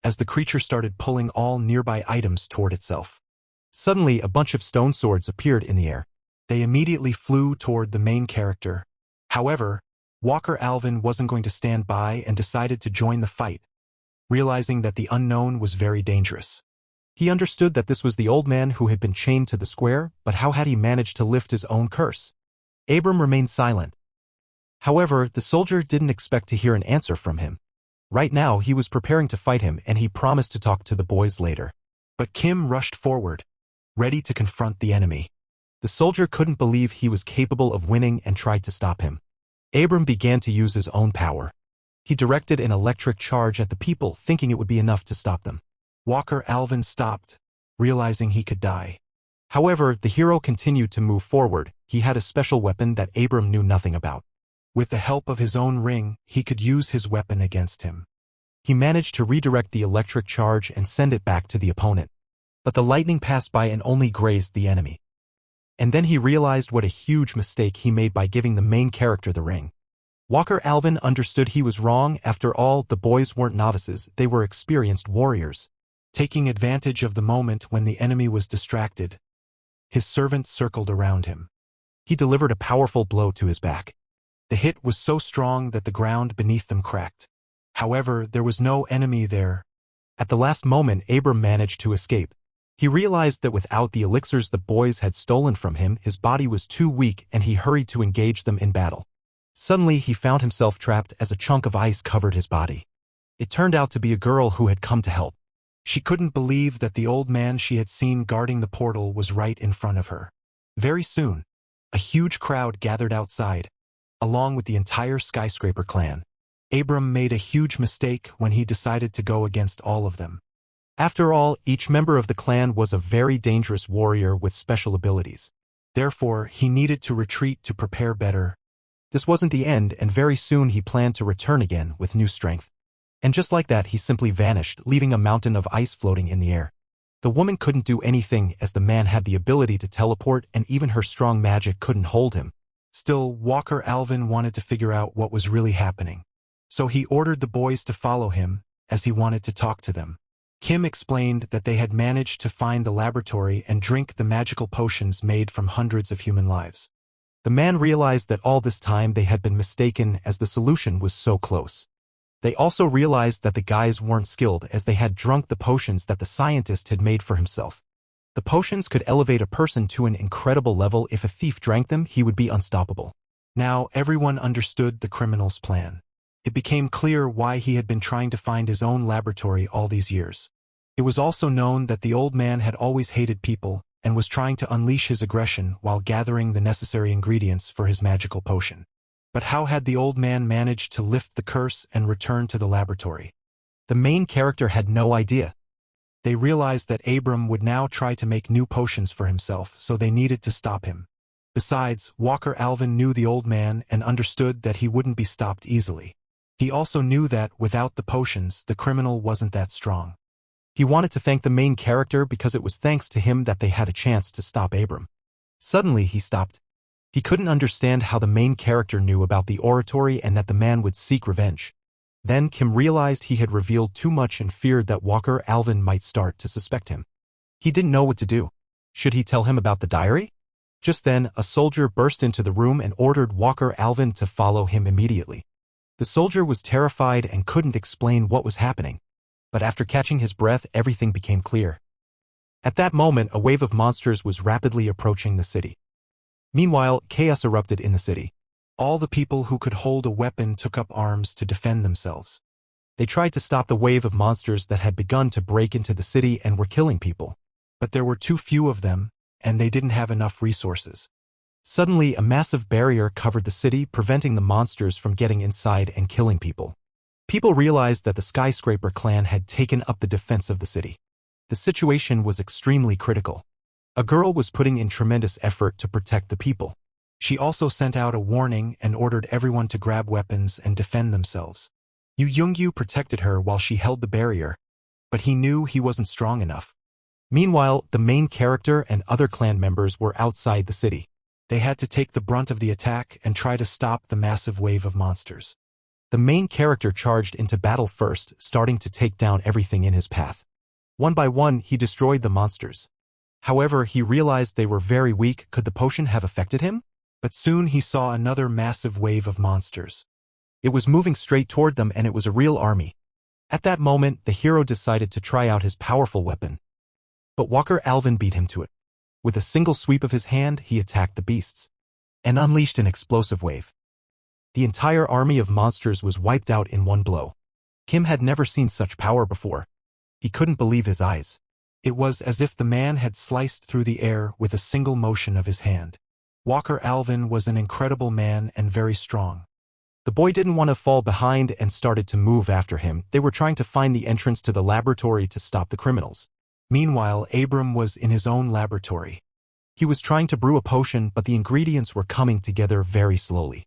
as the creature started pulling all nearby items toward itself. Suddenly, a bunch of stone swords appeared in the air. They immediately flew toward the main character. However, Walker Alvin wasn't going to stand by and decided to join the fight, realizing that the unknown was very dangerous. He understood that this was the old man who had been chained to the square, but how had he managed to lift his own curse? Abram remained silent. However, the soldier didn't expect to hear an answer from him. Right now, he was preparing to fight him and he promised to talk to the boys later. But Kim rushed forward, ready to confront the enemy. The soldier couldn't believe he was capable of winning and tried to stop him. Abram began to use his own power. He directed an electric charge at the people, thinking it would be enough to stop them. Walker Alvin stopped, realizing he could die. However, the hero continued to move forward. He had a special weapon that Abram knew nothing about. With the help of his own ring, he could use his weapon against him. He managed to redirect the electric charge and send it back to the opponent. But the lightning passed by and only grazed the enemy. And then he realized what a huge mistake he made by giving the main character the ring. Walker Alvin understood he was wrong. After all, the boys weren't novices, they were experienced warriors. Taking advantage of the moment when the enemy was distracted, his servant circled around him. He delivered a powerful blow to his back. The hit was so strong that the ground beneath them cracked. However, there was no enemy there. At the last moment, Abram managed to escape. He realized that without the elixirs the boys had stolen from him, his body was too weak and he hurried to engage them in battle. Suddenly, he found himself trapped as a chunk of ice covered his body. It turned out to be a girl who had come to help. She couldn't believe that the old man she had seen guarding the portal was right in front of her. Very soon, a huge crowd gathered outside, along with the entire skyscraper clan. Abram made a huge mistake when he decided to go against all of them. After all, each member of the clan was a very dangerous warrior with special abilities. Therefore, he needed to retreat to prepare better. This wasn't the end, and very soon he planned to return again with new strength. And just like that, he simply vanished, leaving a mountain of ice floating in the air. The woman couldn't do anything as the man had the ability to teleport and even her strong magic couldn't hold him. Still, Walker Alvin wanted to figure out what was really happening. So he ordered the boys to follow him, as he wanted to talk to them. Kim explained that they had managed to find the laboratory and drink the magical potions made from hundreds of human lives. The man realized that all this time they had been mistaken as the solution was so close. They also realized that the guys weren't skilled as they had drunk the potions that the scientist had made for himself. The potions could elevate a person to an incredible level. If a thief drank them, he would be unstoppable. Now everyone understood the criminal's plan. It became clear why he had been trying to find his own laboratory all these years. It was also known that the old man had always hated people and was trying to unleash his aggression while gathering the necessary ingredients for his magical potion. But how had the old man managed to lift the curse and return to the laboratory? The main character had no idea. They realized that Abram would now try to make new potions for himself, so they needed to stop him. Besides, Walker Alvin knew the old man and understood that he wouldn't be stopped easily. He also knew that, without the potions, the criminal wasn't that strong. He wanted to thank the main character because it was thanks to him that they had a chance to stop Abram. Suddenly, he stopped. He couldn't understand how the main character knew about the oratory and that the man would seek revenge. Then Kim realized he had revealed too much and feared that Walker Alvin might start to suspect him. He didn't know what to do. Should he tell him about the diary? Just then, a soldier burst into the room and ordered Walker Alvin to follow him immediately. The soldier was terrified and couldn't explain what was happening. But after catching his breath, everything became clear. At that moment, a wave of monsters was rapidly approaching the city. Meanwhile, chaos erupted in the city. All the people who could hold a weapon took up arms to defend themselves. They tried to stop the wave of monsters that had begun to break into the city and were killing people. But there were too few of them, and they didn't have enough resources. Suddenly, a massive barrier covered the city, preventing the monsters from getting inside and killing people. People realized that the skyscraper clan had taken up the defense of the city. The situation was extremely critical. A girl was putting in tremendous effort to protect the people. She also sent out a warning and ordered everyone to grab weapons and defend themselves. Yu Yongyu protected her while she held the barrier, but he knew he wasn't strong enough. Meanwhile, the main character and other clan members were outside the city. They had to take the brunt of the attack and try to stop the massive wave of monsters. The main character charged into battle first, starting to take down everything in his path. One by one, he destroyed the monsters. However, he realized they were very weak. Could the potion have affected him? But soon he saw another massive wave of monsters. It was moving straight toward them, and it was a real army. At that moment, the hero decided to try out his powerful weapon. But Walker Alvin beat him to it. With a single sweep of his hand, he attacked the beasts and unleashed an explosive wave. The entire army of monsters was wiped out in one blow. Kim had never seen such power before. He couldn't believe his eyes. It was as if the man had sliced through the air with a single motion of his hand. Walker Alvin was an incredible man and very strong. The boy didn't want to fall behind and started to move after him. They were trying to find the entrance to the laboratory to stop the criminals. Meanwhile, Abram was in his own laboratory. He was trying to brew a potion, but the ingredients were coming together very slowly.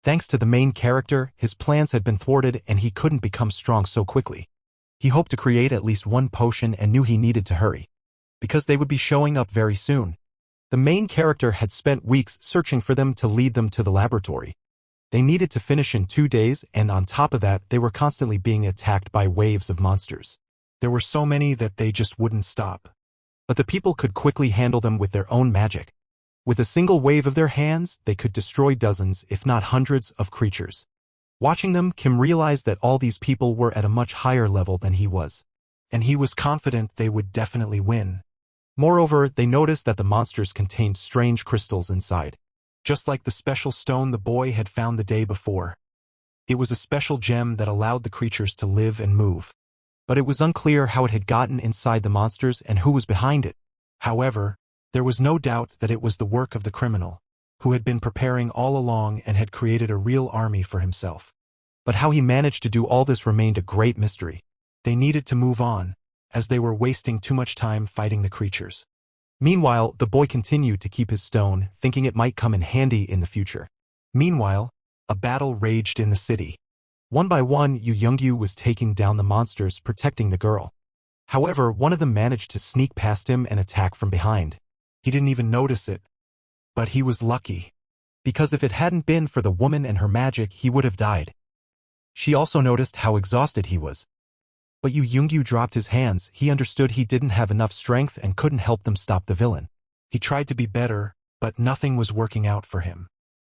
Thanks to the main character, his plans had been thwarted and he couldn't become strong so quickly. He hoped to create at least one potion and knew he needed to hurry, because they would be showing up very soon. The main character had spent weeks searching for them to lead them to the laboratory. They needed to finish in 2 days, and on top of that, they were constantly being attacked by waves of monsters. There were so many that they just wouldn't stop. But the people could quickly handle them with their own magic. With a single wave of their hands, they could destroy dozens, if not hundreds, of creatures. Watching them, Kim realized that all these people were at a much higher level than he was. And he was confident they would definitely win. Moreover, they noticed that the monsters contained strange crystals inside, just like the special stone the boy had found the day before. It was a special gem that allowed the creatures to live and move. But it was unclear how it had gotten inside the monsters and who was behind it. However, there was no doubt that it was the work of the criminal, who had been preparing all along and had created a real army for himself. But how he managed to do all this remained a great mystery. They needed to move on, as they were wasting too much time fighting the creatures. Meanwhile, the boy continued to keep his stone, thinking it might come in handy in the future. Meanwhile, a battle raged in the city. One by one, Yu Yongyu was taking down the monsters, protecting the girl. However, one of them managed to sneak past him and attack from behind. He didn't even notice it. But he was lucky, because if it hadn't been for the woman and her magic, he would have died. She also noticed how exhausted he was. But Yu Yongyu dropped his hands. He understood he didn't have enough strength and couldn't help them stop the villain. He tried to be better, but nothing was working out for him.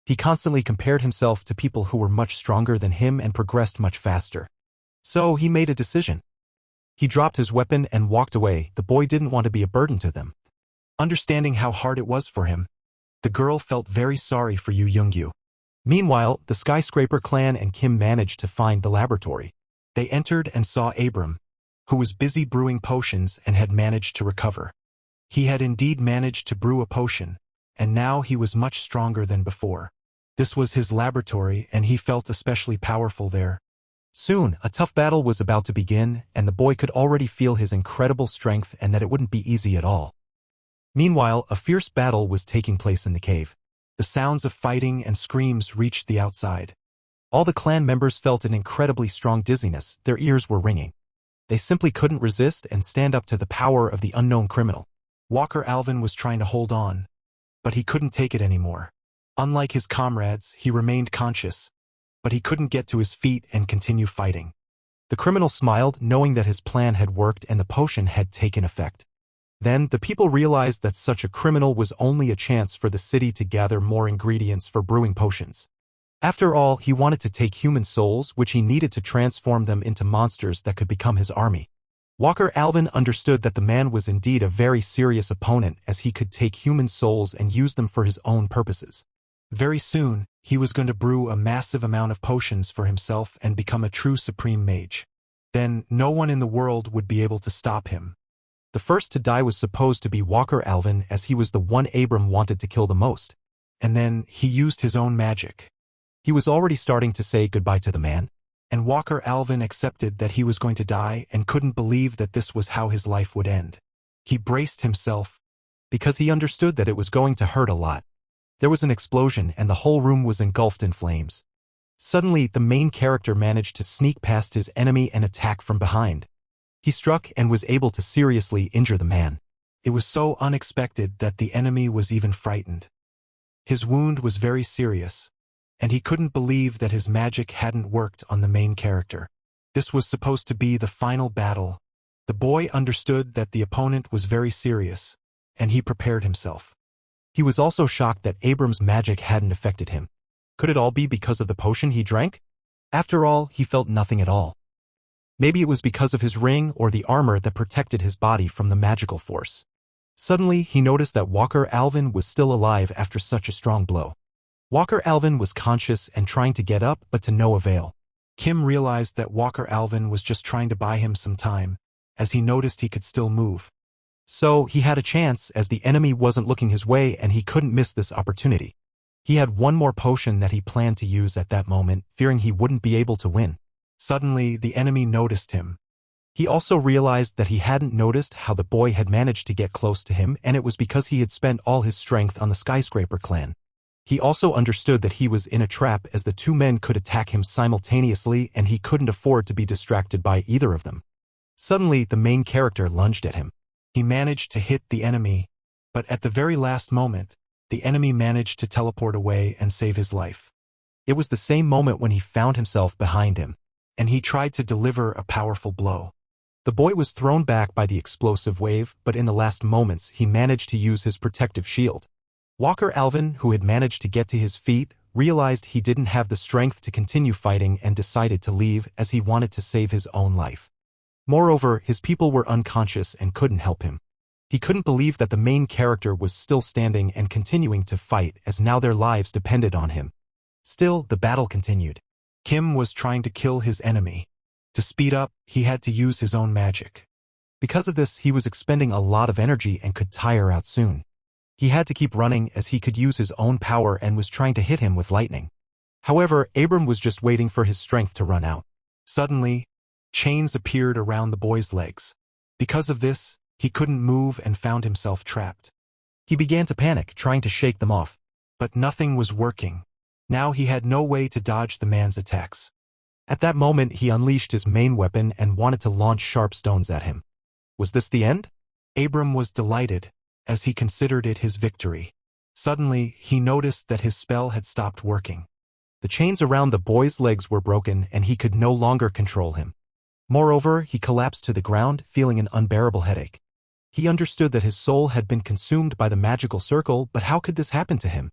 He constantly compared himself to people who were much stronger than him and progressed much faster. So he made a decision. He dropped his weapon and walked away. The boy didn't want to be a burden to them. Understanding how hard it was for him, the girl felt very sorry for Yu Yongyu. Meanwhile, the skyscraper clan and Kim managed to find the laboratory. They entered and saw Abram, who was busy brewing potions and had managed to recover. He had indeed managed to brew a potion, and now he was much stronger than before. This was his laboratory, and he felt especially powerful there. Soon, a tough battle was about to begin, and the boy could already feel his incredible strength and that it wouldn't be easy at all. Meanwhile, a fierce battle was taking place in the cave. The sounds of fighting and screams reached the outside. All the clan members felt an incredibly strong dizziness. Their ears were ringing. They simply couldn't resist and stand up to the power of the unknown criminal. Walker Alvin was trying to hold on, but he couldn't take it anymore. Unlike his comrades, he remained conscious, but he couldn't get to his feet and continue fighting. The criminal smiled, knowing that his plan had worked and the potion had taken effect. Then, the people realized that such a criminal was only a chance for the city to gather more ingredients for brewing potions. After all, he wanted to take human souls, which he needed to transform them into monsters that could become his army. Walker Alvin understood that the man was indeed a very serious opponent, as he could take human souls and use them for his own purposes. Very soon, he was going to brew a massive amount of potions for himself and become a true supreme mage. Then, no one in the world would be able to stop him. The first to die was supposed to be Walker Alvin, as he was the one Abram wanted to kill the most. And then, he used his own magic. He was already starting to say goodbye to the man, and Walker Alvin accepted that he was going to die and couldn't believe that this was how his life would end. He braced himself, because he understood that it was going to hurt a lot. There was an explosion and the whole room was engulfed in flames. Suddenly, the main character managed to sneak past his enemy and attack from behind. He struck and was able to seriously injure the man. It was so unexpected that the enemy was even frightened. His wound was very serious, and he couldn't believe that his magic hadn't worked on the main character. This was supposed to be the final battle. The boy understood that the opponent was very serious, and he prepared himself. He was also shocked that Abram's magic hadn't affected him. Could it all be because of the potion he drank? After all, he felt nothing at all. Maybe it was because of his ring or the armor that protected his body from the magical force. Suddenly, he noticed that Walker Alvin was still alive after such a strong blow. Walker Alvin was conscious and trying to get up, but to no avail. Kim realized that Walker Alvin was just trying to buy him some time, as he noticed he could still move. So, he had a chance as the enemy wasn't looking his way and he couldn't miss this opportunity. He had one more potion that he planned to use at that moment, fearing he wouldn't be able to win. Suddenly, the enemy noticed him. He also realized that he hadn't noticed how the boy had managed to get close to him, and it was because he had spent all his strength on the Skyscraper clan. He also understood that he was in a trap as the two men could attack him simultaneously and he couldn't afford to be distracted by either of them. Suddenly, the main character lunged at him. He managed to hit the enemy, but at the very last moment, the enemy managed to teleport away and save his life. It was the same moment when he found himself behind him, and he tried to deliver a powerful blow. The boy was thrown back by the explosive wave, but in the last moments he managed to use his protective shield. Walker Alvin, who had managed to get to his feet, realized he didn't have the strength to continue fighting and decided to leave as he wanted to save his own life. Moreover, his people were unconscious and couldn't help him. He couldn't believe that the main character was still standing and continuing to fight as now their lives depended on him. Still, the battle continued. Kim was trying to kill his enemy. To speed up, he had to use his own magic. Because of this, he was expending a lot of energy and could tire out soon. He had to keep running as he could use his own power and was trying to hit him with lightning. However, Abram was just waiting for his strength to run out. Suddenly, chains appeared around the boy's legs. Because of this, he couldn't move and found himself trapped. He began to panic, trying to shake them off. But nothing was working. Now he had no way to dodge the man's attacks. At that moment, he unleashed his main weapon and wanted to launch sharp stones at him. Was this the end? Abram was delighted, as he considered it his victory. Suddenly, he noticed that his spell had stopped working. The chains around the boy's legs were broken and he could no longer control him. Moreover, he collapsed to the ground, feeling an unbearable headache. He understood that his soul had been consumed by the magical circle, but how could this happen to him?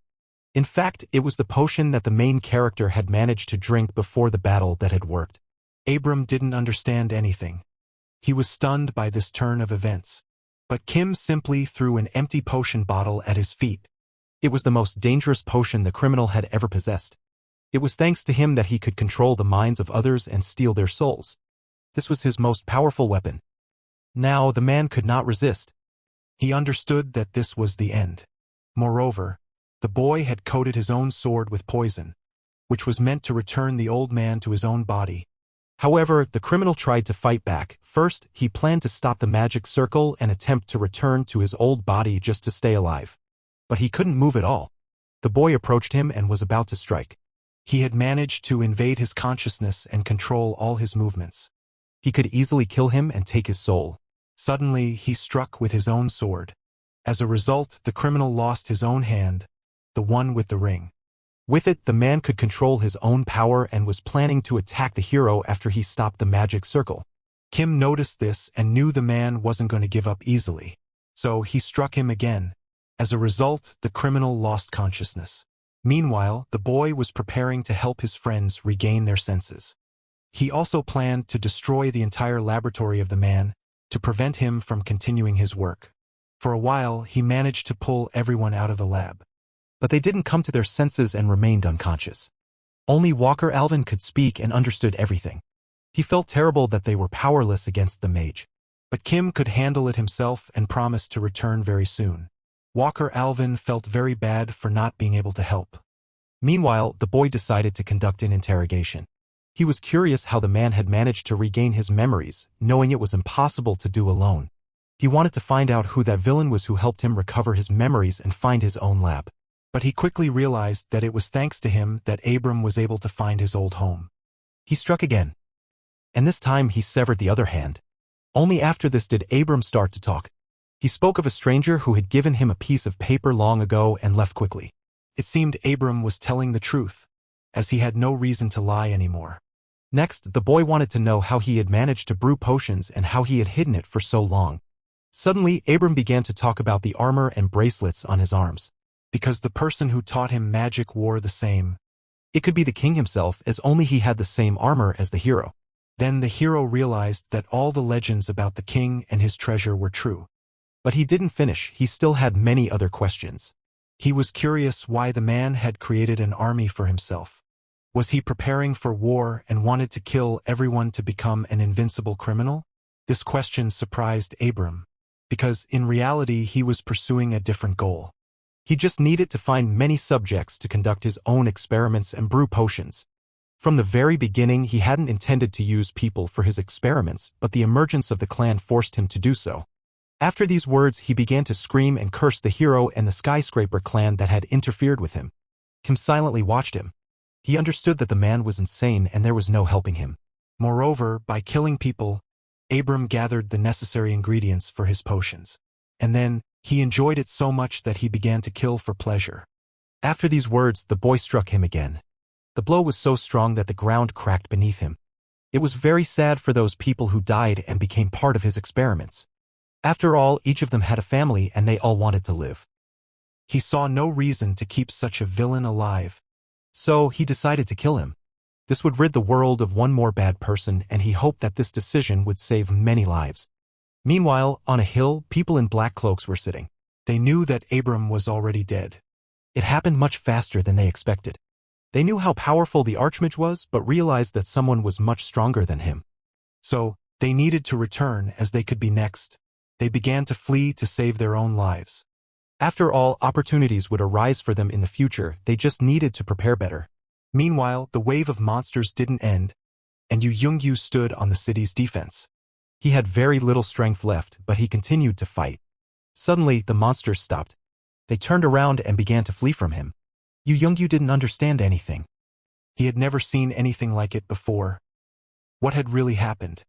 In fact, it was the potion that the main character had managed to drink before the battle that had worked. Abram didn't understand anything. He was stunned by this turn of events. But Kim simply threw an empty potion bottle at his feet. It was the most dangerous potion the criminal had ever possessed. It was thanks to him that he could control the minds of others and steal their souls. This was his most powerful weapon. Now the man could not resist. He understood that this was the end. Moreover, the boy had coated his own sword with poison, which was meant to return the old man to his own body. However, the criminal tried to fight back. First, he planned to stop the magic circle and attempt to return to his old body just to stay alive. But he couldn't move at all. The boy approached him and was about to strike. He had managed to invade his consciousness and control all his movements. He could easily kill him and take his soul. Suddenly, he struck with his own sword. As a result, the criminal lost his own hand, the one with the ring. With it, the man could control his own power and was planning to attack the hero after he stopped the magic circle. Kim noticed this and knew the man wasn't going to give up easily. So he struck him again. As a result, the criminal lost consciousness. Meanwhile, the boy was preparing to help his friends regain their senses. He also planned to destroy the entire laboratory of the man to prevent him from continuing his work. For a while, he managed to pull everyone out of the lab. But they didn't come to their senses and remained unconscious. Only Walker Alvin could speak and understood everything. He felt terrible that they were powerless against the mage. But Kim could handle it himself and promised to return very soon. Walker Alvin felt very bad for not being able to help. Meanwhile, the boy decided to conduct an interrogation. He was curious how the man had managed to regain his memories, knowing it was impossible to do alone. He wanted to find out who that villain was who helped him recover his memories and find his own lab. But he quickly realized that it was thanks to him that Abram was able to find his old home. He struck again. And this time he severed the other hand. Only after this did Abram start to talk. He spoke of a stranger who had given him a piece of paper long ago and left quickly. It seemed Abram was telling the truth, as he had no reason to lie anymore. Next, the boy wanted to know how he had managed to brew potions and how he had hidden it for so long. Suddenly, Abram began to talk about the armor and bracelets on his arms. Because the person who taught him magic wore the same. It could be the king himself, as only he had the same armor as the hero. Then the hero realized that all the legends about the king and his treasure were true. But he didn't finish, he still had many other questions. He was curious why the man had created an army for himself. Was he preparing for war and wanted to kill everyone to become an invincible criminal? This question surprised Abram, because in reality he was pursuing a different goal. He just needed to find many subjects to conduct his own experiments and brew potions. From the very beginning he hadn't intended to use people for his experiments, but the emergence of the clan forced him to do so. After these words he began to scream and curse the hero and the skyscraper clan that had interfered with him. Kim silently watched him. He understood that the man was insane and there was no helping him. Moreover, by killing people, Abram gathered the necessary ingredients for his potions. And then, he enjoyed it so much that he began to kill for pleasure. After these words, the boy struck him again. The blow was so strong that the ground cracked beneath him. It was very sad for those people who died and became part of his experiments. After all, each of them had a family and they all wanted to live. He saw no reason to keep such a villain alive. So he decided to kill him. This would rid the world of one more bad person, and he hoped that this decision would save many lives. Meanwhile, on a hill, people in black cloaks were sitting. They knew that Abram was already dead. It happened much faster than they expected. They knew how powerful the Archmage was, but realized that someone was much stronger than him. So, they needed to return as they could be next. They began to flee to save their own lives. After all, opportunities would arise for them in the future, they just needed to prepare better. Meanwhile, the wave of monsters didn't end, and Yu Youngyu stood on the city's defense. He had very little strength left, but he continued to fight. Suddenly, the monsters stopped. They turned around and began to flee from him. Yu Youngyu didn't understand anything. He had never seen anything like it before. What had really happened?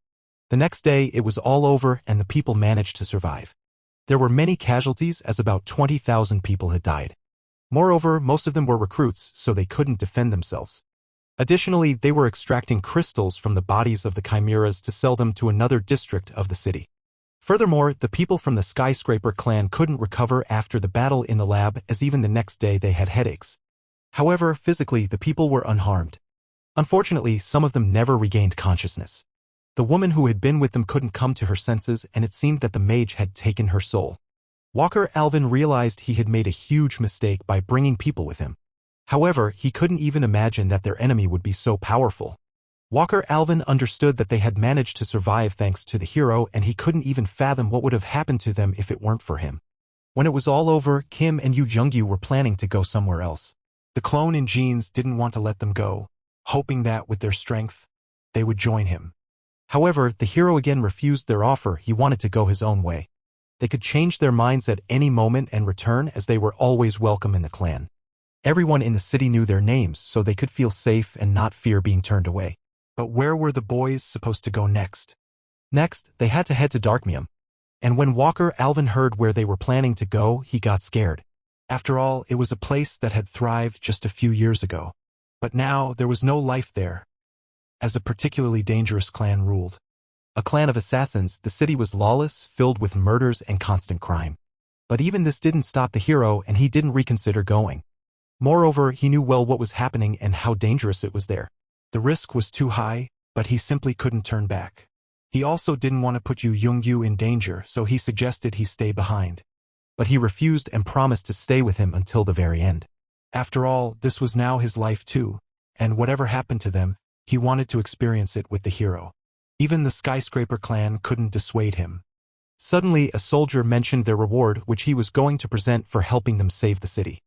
The next day, it was all over and the people managed to survive. There were many casualties, as about 20,000 people had died. Moreover, most of them were recruits, so they couldn't defend themselves. Additionally, they were extracting crystals from the bodies of the chimeras to sell them to another district of the city. Furthermore, the people from the skyscraper clan couldn't recover after the battle in the lab, as even the next day they had headaches. However, physically, the people were unharmed. Unfortunately, some of them never regained consciousness. The woman who had been with them couldn't come to her senses, and it seemed that the mage had taken her soul. Walker Alvin realized he had made a huge mistake by bringing people with him. However, he couldn't even imagine that their enemy would be so powerful. Walker Alvin understood that they had managed to survive thanks to the hero, and he couldn't even fathom what would have happened to them if it weren't for him. When it was all over, Kim and Yu Youngyu were planning to go somewhere else. The clone in jeans didn't want to let them go, hoping that, with their strength, they would join him. However, the hero again refused their offer. He wanted to go his own way. They could change their minds at any moment and return, as they were always welcome in the clan. Everyone in the city knew their names, so they could feel safe and not fear being turned away. But where were the boys supposed to go next? Next, they had to head to Darkmium. And when Walker Alvin heard where they were planning to go, he got scared. After all, it was a place that had thrived just a few years ago. But now, there was no life there, as a particularly dangerous clan ruled. A clan of assassins, the city was lawless, filled with murders and constant crime. But even this didn't stop the hero, and he didn't reconsider going. Moreover, he knew well what was happening and how dangerous it was there. The risk was too high, but he simply couldn't turn back. He also didn't want to put Yu Youngyu in danger, so he suggested he stay behind. But he refused and promised to stay with him until the very end. After all, this was now his life too, and whatever happened to them, he wanted to experience it with the hero. Even the skyscraper clan couldn't dissuade him. Suddenly, a soldier mentioned their reward, which he was going to present for helping them save the city.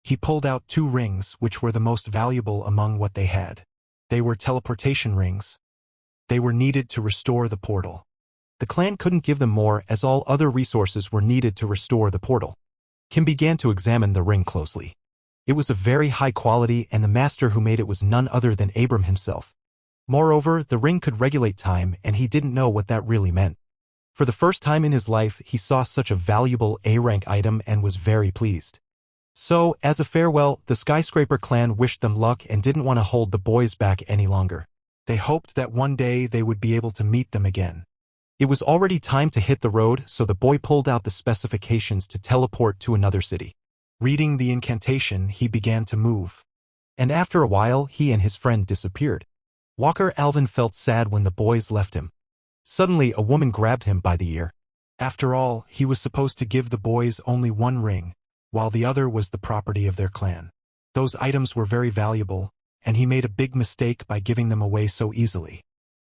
He pulled out 2 rings, which were the most valuable among what they had. They were teleportation rings. They were needed to restore the portal. The clan couldn't give them more as all other resources were needed to restore the portal. Kim began to examine the ring closely. It was of very high quality and the master who made it was none other than Abram himself. Moreover, the ring could regulate time and he didn't know what that really meant. For the first time in his life, he saw such a valuable A-rank item and was very pleased. So, as a farewell, the Skyscraper clan wished them luck and didn't want to hold the boys back any longer. They hoped that one day they would be able to meet them again. It was already time to hit the road, so the boy pulled out the specifications to teleport to another city. Reading the incantation, he began to move. And after a while, he and his friend disappeared. Walker Alvin felt sad when the boys left him. Suddenly, a woman grabbed him by the ear. After all, he was supposed to give the boys only one ring, while the other was the property of their clan. Those items were very valuable, and he made a big mistake by giving them away so easily.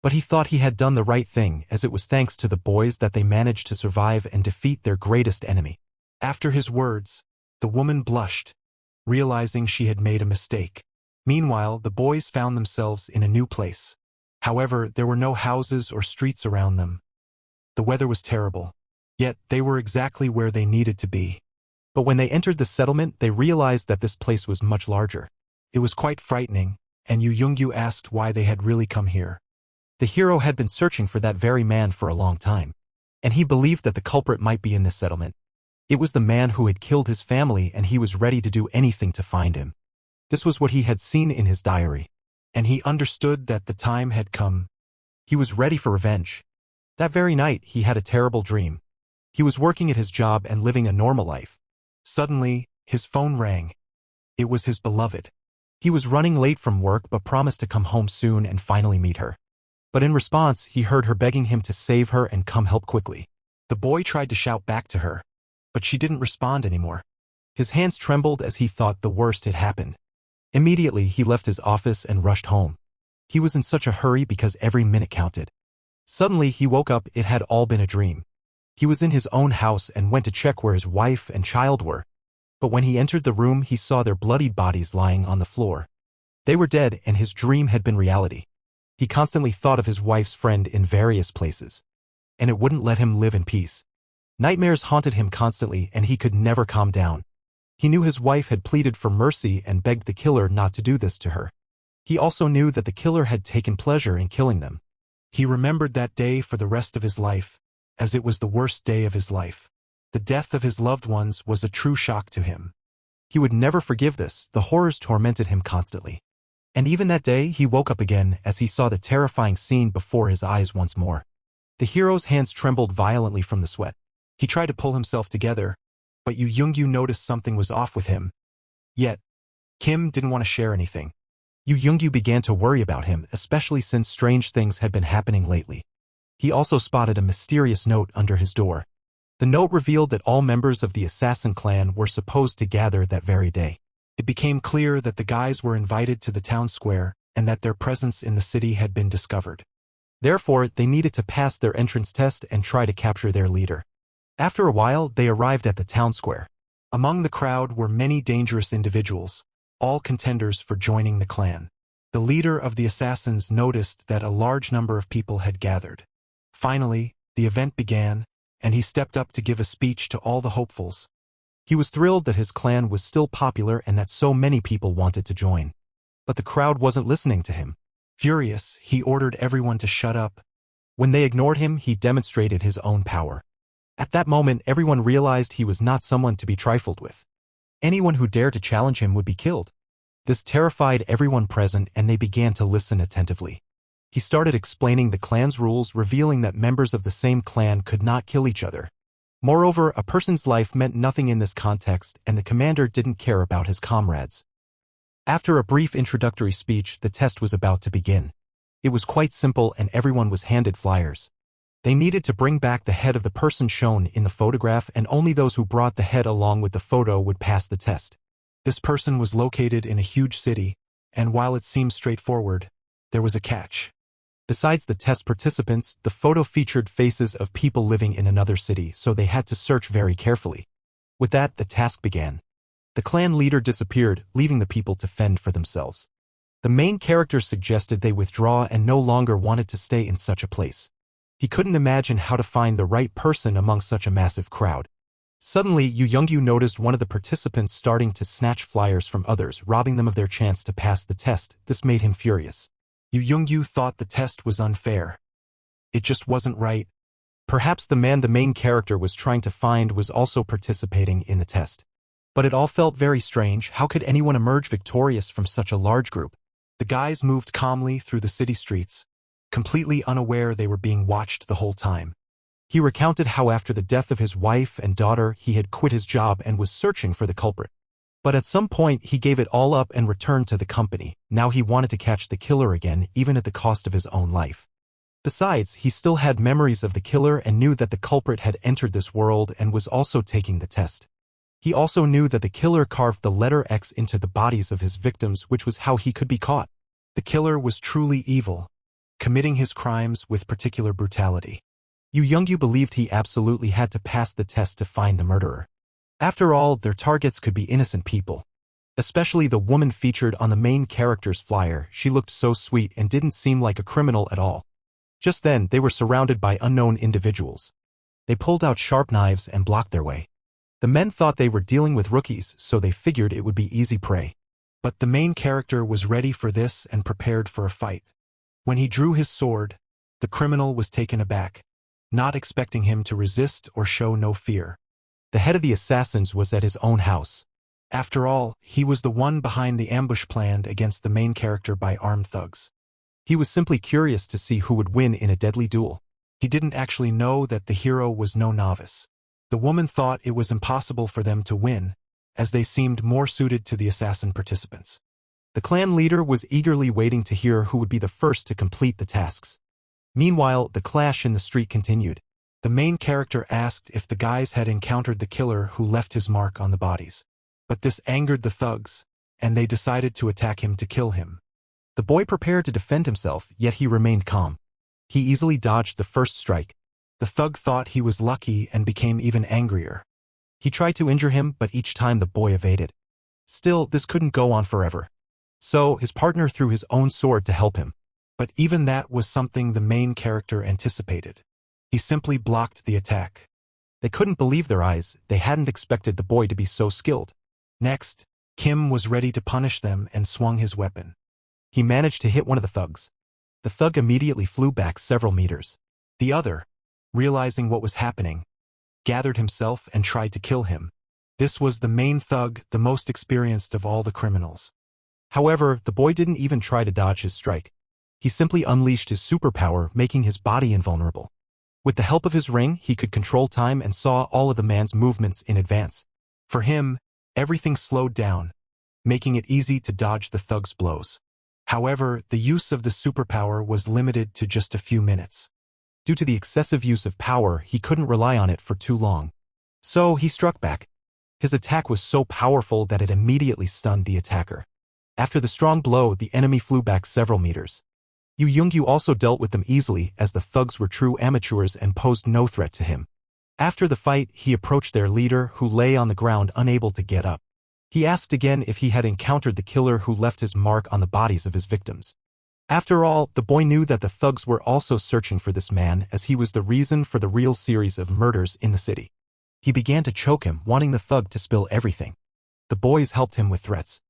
But he thought he had done the right thing, as it was thanks to the boys that they managed to survive and defeat their greatest enemy. After his words, the woman blushed, realizing she had made a mistake. Meanwhile, the boys found themselves in a new place. However, there were no houses or streets around them. The weather was terrible, yet they were exactly where they needed to be. But when they entered the settlement, they realized that this place was much larger. It was quite frightening, and Yu Youngyu asked why they had really come here. The hero had been searching for that very man for a long time, and he believed that the culprit might be in this settlement. It was the man who had killed his family, and he was ready to do anything to find him. This was what he had seen in his diary, and he understood that the time had come. He was ready for revenge. That very night, he had a terrible dream. He was working at his job and living a normal life. Suddenly, his phone rang. It was his beloved. He was running late from work but promised to come home soon and finally meet her. But in response, he heard her begging him to save her and come help quickly. The boy tried to shout back to her, but she didn't respond anymore. His hands trembled as he thought the worst had happened. Immediately, he left his office and rushed home. He was in such a hurry because every minute counted. Suddenly, he woke up. It had all been a dream. He was in his own house and went to check where his wife and child were. But when he entered the room, he saw their bloodied bodies lying on the floor. They were dead, and his dream had been reality. He constantly thought of his wife's friend in various places, and it wouldn't let him live in peace. Nightmares haunted him constantly, and he could never calm down. He knew his wife had pleaded for mercy and begged the killer not to do this to her. He also knew that the killer had taken pleasure in killing them. He remembered that day for the rest of his life, as it was the worst day of his life. The death of his loved ones was a true shock to him. He would never forgive this. The horrors tormented him constantly. And even that day, he woke up again as he saw the terrifying scene before his eyes once more. The hero's hands trembled violently from the sweat. He tried to pull himself together, but Yu Youngyu noticed something was off with him. Yet, Kim didn't want to share anything. Yu Youngyu began to worry about him, especially since strange things had been happening lately. He also spotted a mysterious note under his door. The note revealed that all members of the assassin clan were supposed to gather that very day. It became clear that the guys were invited to the town square and that their presence in the city had been discovered. Therefore, they needed to pass their entrance test and try to capture their leader. After a while, they arrived at the town square. Among the crowd were many dangerous individuals, all contenders for joining the clan. The leader of the assassins noticed that a large number of people had gathered. Finally, the event began, and he stepped up to give a speech to all the hopefuls. He was thrilled that his clan was still popular and that so many people wanted to join. But the crowd wasn't listening to him. Furious, he ordered everyone to shut up. When they ignored him, he demonstrated his own power. At that moment, everyone realized he was not someone to be trifled with. Anyone who dared to challenge him would be killed. This terrified everyone present, and they began to listen attentively. He started explaining the clan's rules, revealing that members of the same clan could not kill each other. Moreover, a person's life meant nothing in this context, and the commander didn't care about his comrades. After a brief introductory speech, the test was about to begin. It was quite simple, and everyone was handed flyers. They needed to bring back the head of the person shown in the photograph, and only those who brought the head along with the photo would pass the test. This person was located in a huge city, and while it seemed straightforward, there was a catch. Besides the test participants, the photo featured faces of people living in another city, so they had to search very carefully. With that, the task began. The clan leader disappeared, leaving the people to fend for themselves. The main character suggested they withdraw and no longer wanted to stay in such a place. He couldn't imagine how to find the right person among such a massive crowd. Suddenly, Yu Youngyu noticed one of the participants starting to snatch flyers from others, robbing them of their chance to pass the test. This made him furious. Yu Youngyu thought the test was unfair. It just wasn't right. Perhaps the man the main character was trying to find was also participating in the test. But it all felt very strange. How could anyone emerge victorious from such a large group? The guys moved calmly through the city streets, completely unaware they were being watched the whole time. He recounted how after the death of his wife and daughter he had quit his job and was searching for the culprit. But at some point he gave it all up and returned to the company. Now he wanted to catch the killer again, even at the cost of his own life. Besides, he still had memories of the killer and knew that the culprit had entered this world and was also taking the test. He also knew that the killer carved the letter X into the bodies of his victims, which was how he could be caught. The killer was truly evil, committing his crimes with particular brutality. Yu Youngyu believed he absolutely had to pass the test to find the murderer. After all, their targets could be innocent people. Especially the woman featured on the main character's flyer. She looked so sweet and didn't seem like a criminal at all. Just then, they were surrounded by unknown individuals. They pulled out sharp knives and blocked their way. The men thought they were dealing with rookies, so they figured it would be easy prey. But the main character was ready for this and prepared for a fight. When he drew his sword, the criminal was taken aback, not expecting him to resist or show no fear. The head of the assassins was at his own house. After all, he was the one behind the ambush planned against the main character by armed thugs. He was simply curious to see who would win in a deadly duel. He didn't actually know that the hero was no novice. The woman thought it was impossible for them to win, as they seemed more suited to the assassin participants. The clan leader was eagerly waiting to hear who would be the first to complete the tasks. Meanwhile, the clash in the street continued. The main character asked if the guys had encountered the killer who left his mark on the bodies. But this angered the thugs, and they decided to attack him to kill him. The boy prepared to defend himself, yet he remained calm. He easily dodged the first strike. The thug thought he was lucky and became even angrier. He tried to injure him, but each time the boy evaded. Still, this couldn't go on forever. So, his partner threw his own sword to help him. But even that was something the main character anticipated. He simply blocked the attack. They couldn't believe their eyes. They hadn't expected the boy to be so skilled. Next, Kim was ready to punish them and swung his weapon. He managed to hit one of the thugs. The thug immediately flew back several meters. The other, realizing what was happening, gathered himself and tried to kill him. This was the main thug, the most experienced of all the criminals. However, the boy didn't even try to dodge his strike. He simply unleashed his superpower, making his body invulnerable. With the help of his ring, he could control time and saw all of the man's movements in advance. For him, everything slowed down, making it easy to dodge the thug's blows. However, the use of the superpower was limited to just a few minutes. Due to the excessive use of power, he couldn't rely on it for too long. So he struck back. His attack was so powerful that it immediately stunned the attacker. After the strong blow, the enemy flew back several meters. Yu Youngyu also dealt with them easily, as the thugs were true amateurs and posed no threat to him. After the fight, he approached their leader, who lay on the ground unable to get up. He asked again if he had encountered the killer who left his mark on the bodies of his victims. After all, the boy knew that the thugs were also searching for this man, as he was the reason for the real series of murders in the city. He began to choke him, wanting the thug to spill everything. The boys helped him with threats.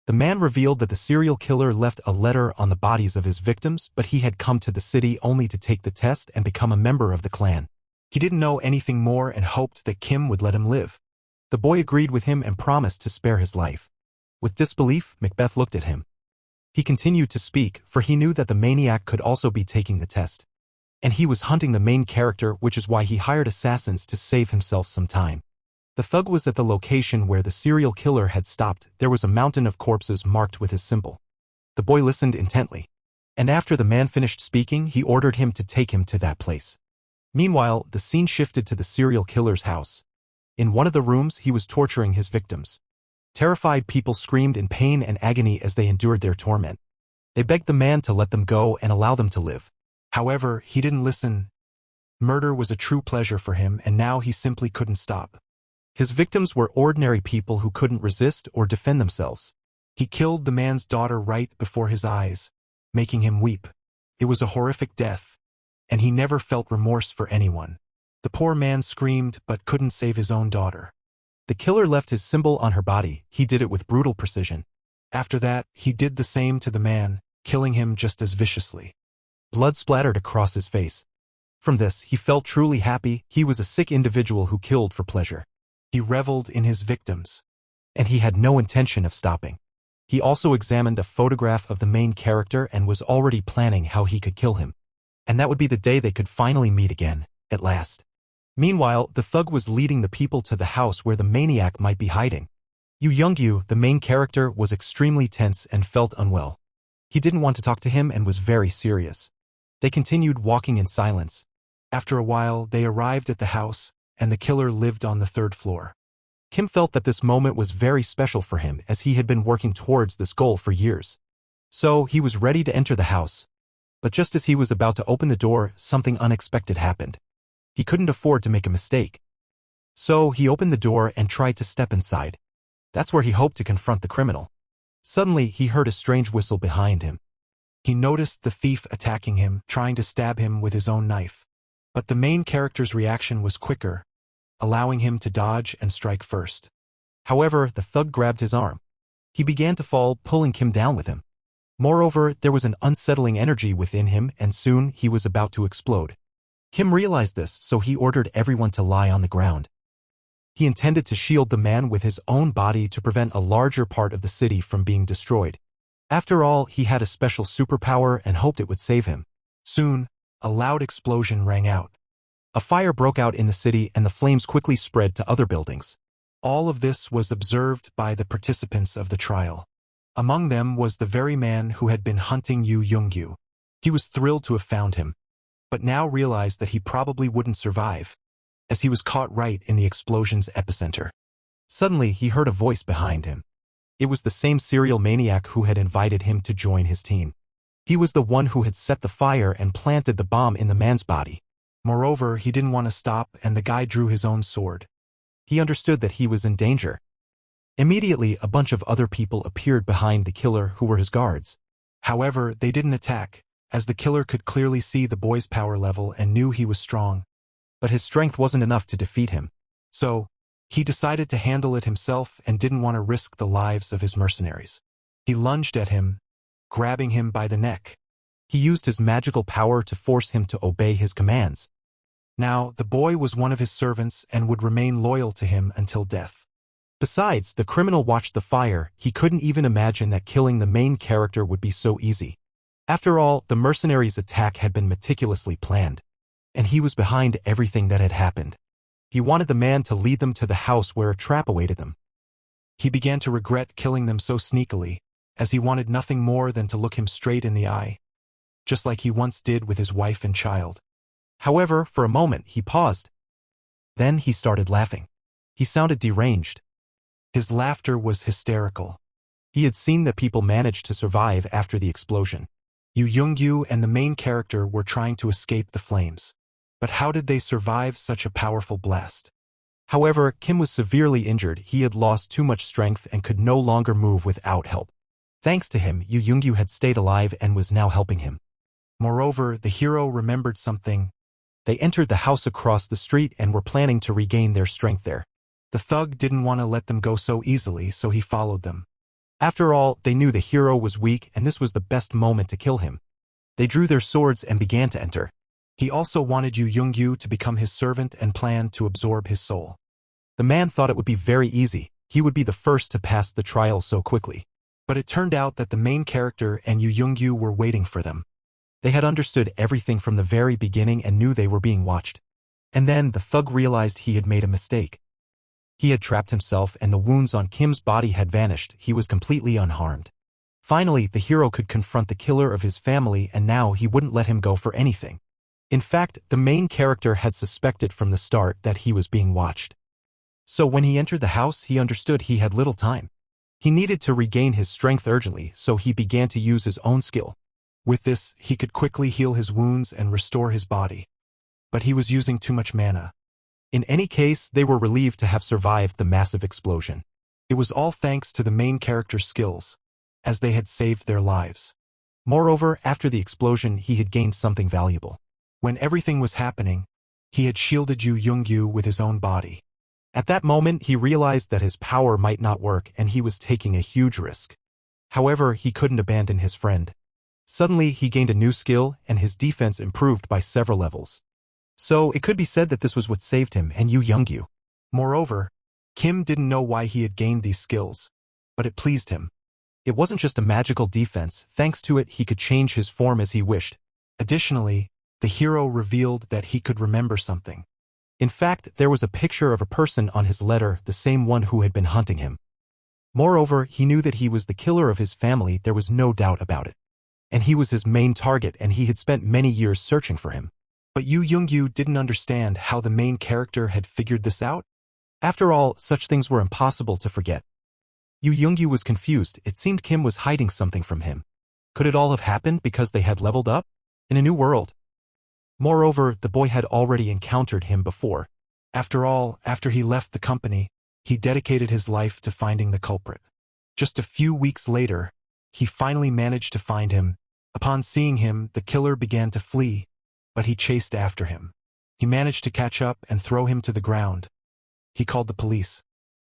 The man revealed that the serial killer left a letter on the bodies of his victims, but he had come to the city only to take the test and become a member of the clan. He didn't know anything more and hoped that Kim would let him live. The boy agreed with him and promised to spare his life. With disbelief, Macbeth looked at him. He continued to speak, for he knew that the maniac could also be taking the test. And he was hunting the main character, which is why he hired assassins to save himself some time. The thug was at the location where the serial killer had stopped. There was a mountain of corpses marked with his symbol. The boy listened intently. And after the man finished speaking, he ordered him to take him to that place. Meanwhile, the scene shifted to the serial killer's house. In one of the rooms, he was torturing his victims. Terrified people screamed in pain and agony as they endured their torment. They begged the man to let them go and allow them to live. However, he didn't listen. Murder was a true pleasure for him, and now he simply couldn't stop. His victims were ordinary people who couldn't resist or defend themselves. He killed the man's daughter right before his eyes, making him weep. It was a horrific death, and he never felt remorse for anyone. The poor man screamed but couldn't save his own daughter. The killer left his symbol on her body. He did it with brutal precision. After that, he did the same to the man, killing him just as viciously. Blood splattered across his face. From this, he felt truly happy. He was a sick individual who killed for pleasure. He reveled in his victims, and he had no intention of stopping. He also examined a photograph of the main character and was already planning how he could kill him. And that would be the day they could finally meet again, at last. Meanwhile, the thug was leading the people to the house where the maniac might be hiding. Yu Youngyu, the main character, was extremely tense and felt unwell. He didn't want to talk to him and was very serious. They continued walking in silence. After a while, they arrived at the house, and the killer lived on the 3rd floor. Kim felt that this moment was very special for him as he had been working towards this goal for years. So, he was ready to enter the house. But just as he was about to open the door, something unexpected happened. He couldn't afford to make a mistake. So, he opened the door and tried to step inside. That's where he hoped to confront the criminal. Suddenly, he heard a strange whistle behind him. He noticed the thief attacking him, trying to stab him with his own knife. But the main character's reaction was quicker, allowing him to dodge and strike first. However, the thug grabbed his arm. He began to fall, pulling Kim down with him. Moreover, there was an unsettling energy within him, and soon he was about to explode. Kim realized this, so he ordered everyone to lie on the ground. He intended to shield the man with his own body to prevent a larger part of the city from being destroyed. After all, he had a special superpower and hoped it would save him. Soon, a loud explosion rang out. A fire broke out in the city and the flames quickly spread to other buildings. All of this was observed by the participants of the trial. Among them was the very man who had been hunting Yu Youngyu. He was thrilled to have found him, but now realized that he probably wouldn't survive, as he was caught right in the explosion's epicenter. Suddenly, he heard a voice behind him. It was the same serial maniac who had invited him to join his team. He was the one who had set the fire and planted the bomb in the man's body. Moreover, he didn't want to stop, and the guy drew his own sword. He understood that he was in danger. Immediately, a bunch of other people appeared behind the killer who were his guards. However, they didn't attack, as the killer could clearly see the boy's power level and knew he was strong. But his strength wasn't enough to defeat him. So, he decided to handle it himself and didn't want to risk the lives of his mercenaries. He lunged at him, grabbing him by the neck. He used his magical power to force him to obey his commands. Now, the boy was one of his servants and would remain loyal to him until death. Besides, the criminal watched the fire. He couldn't even imagine that killing the main character would be so easy. After all, the mercenaries' attack had been meticulously planned, and he was behind everything that had happened. He wanted the man to lead them to the house where a trap awaited them. He began to regret killing them so sneakily, as he wanted nothing more than to look him straight in the eye, just like he once did with his wife and child. However, for a moment, he paused. Then he started laughing. He sounded deranged. His laughter was hysterical. He had seen that people managed to survive after the explosion. Yu Youngyu and the main character were trying to escape the flames. But how did they survive such a powerful blast? However, Kim was severely injured. He had lost too much strength and could no longer move without help. Thanks to him, Yu Youngyu had stayed alive and was now helping him. Moreover, the hero remembered something. They entered the house across the street and were planning to regain their strength there. The thug didn't want to let them go so easily, so he followed them. After all, they knew the hero was weak and this was the best moment to kill him. They drew their swords and began to enter. He also wanted Yu Youngyu to become his servant and planned to absorb his soul. The man thought it would be very easy. He would be the first to pass the trial so quickly. But it turned out that the main character and Yu Youngyu were waiting for them. They had understood everything from the very beginning and knew they were being watched. And then the thug realized he had made a mistake. He had trapped himself and the wounds on Kim's body had vanished. He was completely unharmed. Finally, the hero could confront the killer of his family and now he wouldn't let him go for anything. In fact, the main character had suspected from the start that he was being watched. So when he entered the house, he understood he had little time. He needed to regain his strength urgently, so he began to use his own skill. With this, he could quickly heal his wounds and restore his body. But he was using too much mana. In any case, they were relieved to have survived the massive explosion. It was all thanks to the main character's skills. as they had saved their lives. Moreover, after the explosion he had gained something valuable. When everything was happening, he had shielded Yu Youngyu with his own body. At that moment he realized that his power might not work and he was taking a huge risk. However, he couldn't abandon his friend. Suddenly he gained a new skill and his defense improved by several levels. So it could be said that this was what saved him and Yu Youngyu. Moreover, Kim didn't know why he had gained these skills, but it pleased him. It wasn't just a magical defense. Thanks to it he could change his form as he wished. Additionally, the hero revealed that he could remember something. In fact, there was a picture of a person on his letter, the same one who had been hunting him. Moreover, he knew that he was the killer of his family, there was no doubt about it. And he was his main target and he had spent many years searching for him. But Yu Youngyu didn't understand how the main character had figured this out. After all, such things were impossible to forget. Yu Youngyu was confused. It seemed Kim was hiding something from him. Could it all have happened because they had leveled up? In a new world? Moreover, the boy had already encountered him before. After all, after he left the company, he dedicated his life to finding the culprit. Just a few weeks later, he finally managed to find him. Upon seeing him, the killer began to flee, but he chased after him. He managed to catch up and throw him to the ground. He called the police.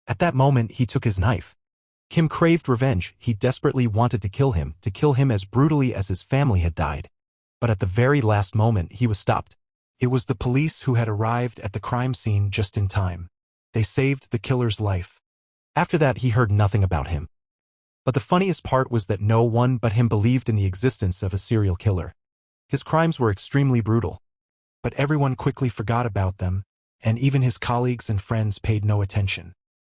At that moment, he took his knife. Kim craved revenge. He desperately wanted to kill him as brutally as his family had died. But at the very last moment, he was stopped. It was the police who had arrived at the crime scene just in time. They saved the killer's life. After that, he heard nothing about him. But the funniest part was that no one but him believed in the existence of a serial killer. His crimes were extremely brutal. But everyone quickly forgot about them, and even his colleagues and friends paid no attention.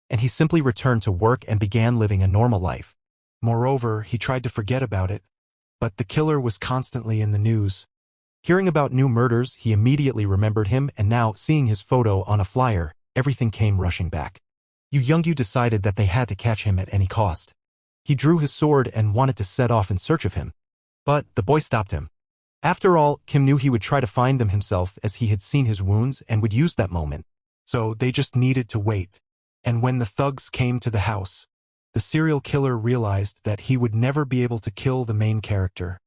And he simply returned to work and began living a normal life. Moreover, he tried to forget about it, but the killer was constantly in the news. Hearing about new murders, he immediately remembered him, and now, seeing his photo on a flyer, everything came rushing back. Yu Youngyu decided that they had to catch him at any cost. He drew his sword and wanted to set off in search of him. But the boy stopped him. After all, Kim knew he would try to find them himself as he had seen his wounds and would use that moment. So they just needed to wait. And when the thugs came to the house, the serial killer realized that he would never be able to kill the main character.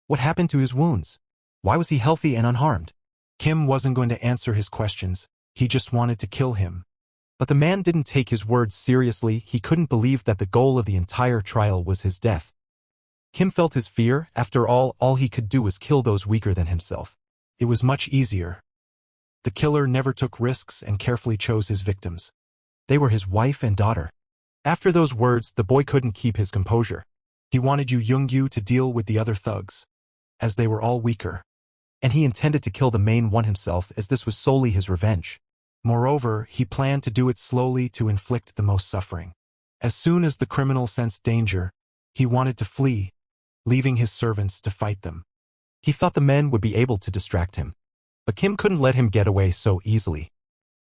What happened to his wounds? Why was he healthy and unharmed? Kim wasn't going to answer his questions. He just wanted to kill him. But the man didn't take his words seriously. He couldn't believe that the goal of the entire trial was his death. Kim felt his fear. After all he could do was kill those weaker than himself. It was much easier. The killer never took risks and carefully chose his victims. They were his wife and daughter. After those words, the boy couldn't keep his composure. He wanted Yu Youngyu to deal with the other thugs, as they were all weaker. And he intended to kill the main one himself, as this was solely his revenge. Moreover, he planned to do it slowly to inflict the most suffering. As soon as the criminal sensed danger, he wanted to flee, leaving his servants to fight them. He thought the men would be able to distract him. But Kim couldn't let him get away so easily.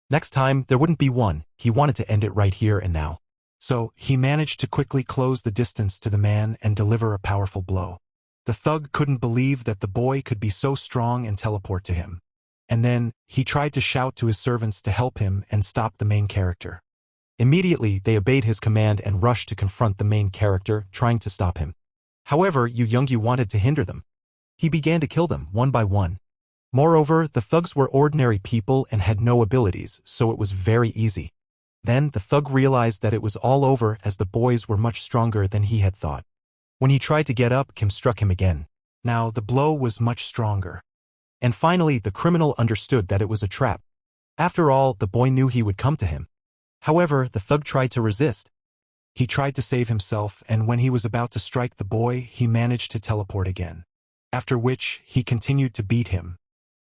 Next time, there wouldn't be one. He wanted to end it right here and now. So, he managed to quickly close the distance to the man and deliver a powerful blow. The thug couldn't believe that the boy could be so strong and teleport to him. And then, he tried to shout to his servants to help him and stop the main character. Immediately, they obeyed his command and rushed to confront the main character, trying to stop him. However, Yu Youngyu wanted to hinder them. He began to kill them, one by one. Moreover, the thugs were ordinary people and had no abilities, so it was very easy. Then, the thug realized that it was all over, as the boys were much stronger than he had thought. When he tried to get up, Kim struck him again. Now, the blow was much stronger. And finally, the criminal understood that it was a trap. After all, the boy knew he would come to him. However, the thug tried to resist. He tried to save himself, and when he was about to strike the boy, he managed to teleport again. After which, he continued to beat him.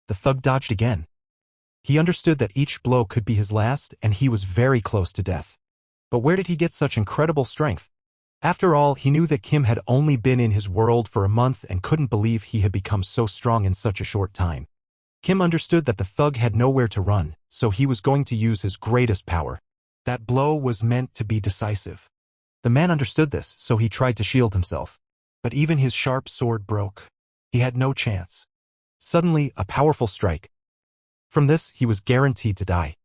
The thug dodged again. He understood that each blow could be his last, and he was very close to death. But where did he get such incredible strength? After all, he knew that Kim had only been in his world for a month and couldn't believe he had become so strong in such a short time. Kim understood that the thug had nowhere to run, so he was going to use his greatest power. That blow was meant to be decisive. The man understood this, so he tried to shield himself. But even his sharp sword broke. He had no chance. Suddenly, a powerful strike. From this, he was guaranteed to die.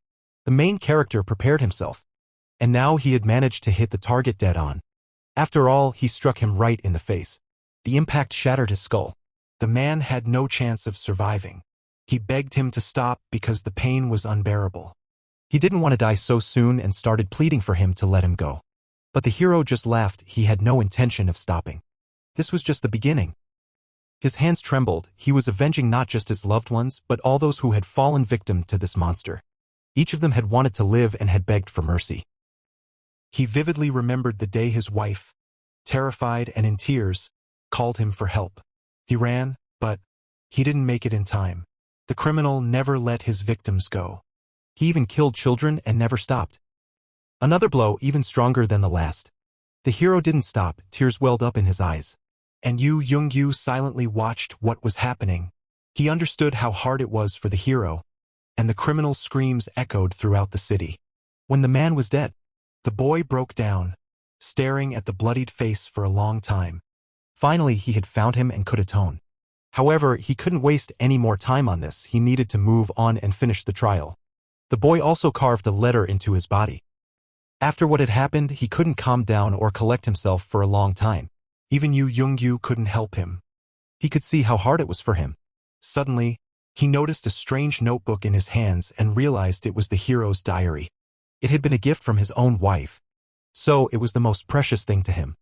The main character prepared himself. And now he had managed to hit the target dead on. After all, he struck him right in the face. The impact shattered his skull. The man had no chance of surviving. He begged him to stop because the pain was unbearable. He didn't want to die so soon and started pleading for him to let him go. But the hero just laughed. He had no intention of stopping. This was just the beginning. His hands trembled. He was avenging not just his loved ones, but all those who had fallen victim to this monster. Each of them had wanted to live and had begged for mercy. He vividly remembered the day his wife, terrified and in tears, called him for help. He ran, but he didn't make it in time. The criminal never let his victims go. He even killed children and never stopped. Another blow even stronger than the last. The hero didn't stop. Tears welled up in his eyes. And Yu Young-yu silently watched what was happening. He understood how hard it was for the hero, and the criminal's screams echoed throughout the city. When the man was dead, the boy broke down, staring at the bloodied face for a long time. Finally, he had found him and could atone. However, he couldn't waste any more time on this. He needed to move on and finish the trial. The boy also carved a letter into his body. After what had happened, he couldn't calm down or collect himself for a long time. Even Yu Young-yu couldn't help him. He could see how hard it was for him. Suddenly, he noticed a strange notebook in his hands and realized it was the hero's diary. It had been a gift from his own wife. So it was the most precious thing to him.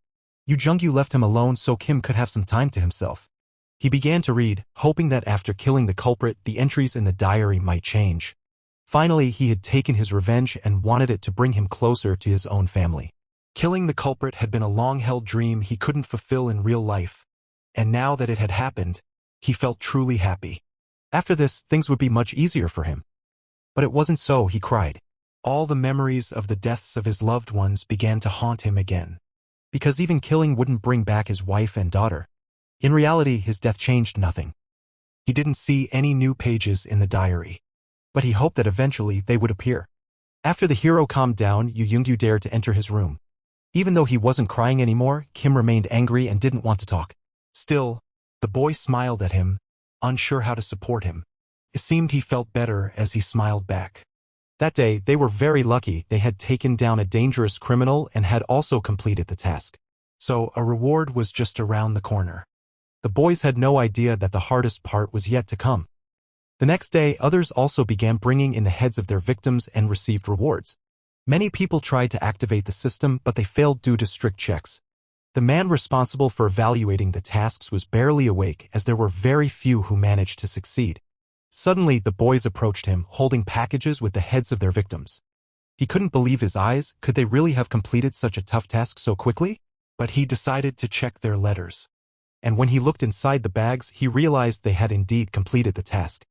Yu Young-yu left him alone so Kim could have some time to himself. He began to read, hoping that after killing the culprit, the entries in the diary might change. Finally, he had taken his revenge and wanted it to bring him closer to his own family. Killing the culprit had been a long-held dream he couldn't fulfill in real life, and now that it had happened, he felt truly happy. After this, things would be much easier for him. But it wasn't so, he cried. All the memories of the deaths of his loved ones began to haunt him again. Because even killing wouldn't bring back his wife and daughter. In reality, his death changed nothing. He didn't see any new pages in the diary. But he hoped that eventually they would appear. After the hero calmed down, Yu Young-yu dared to enter his room. Even though he wasn't crying anymore, Kim remained angry and didn't want to talk. Still, the boy smiled at him, unsure how to support him. It seemed he felt better as he smiled back. That day, they were very lucky. They had taken down a dangerous criminal and had also completed the task. So a reward was just around the corner. The boys had no idea that the hardest part was yet to come. The next day, others also began bringing in the heads of their victims and received rewards. Many people tried to activate the system, but they failed due to strict checks. The man responsible for evaluating the tasks was barely awake, as there were very few who managed to succeed. Suddenly, the boys approached him, holding packages with the heads of their victims. He couldn't believe his eyes. Could they really have completed such a tough task so quickly? But he decided to check their letters. And when he looked inside the bags, he realized they had indeed completed the task.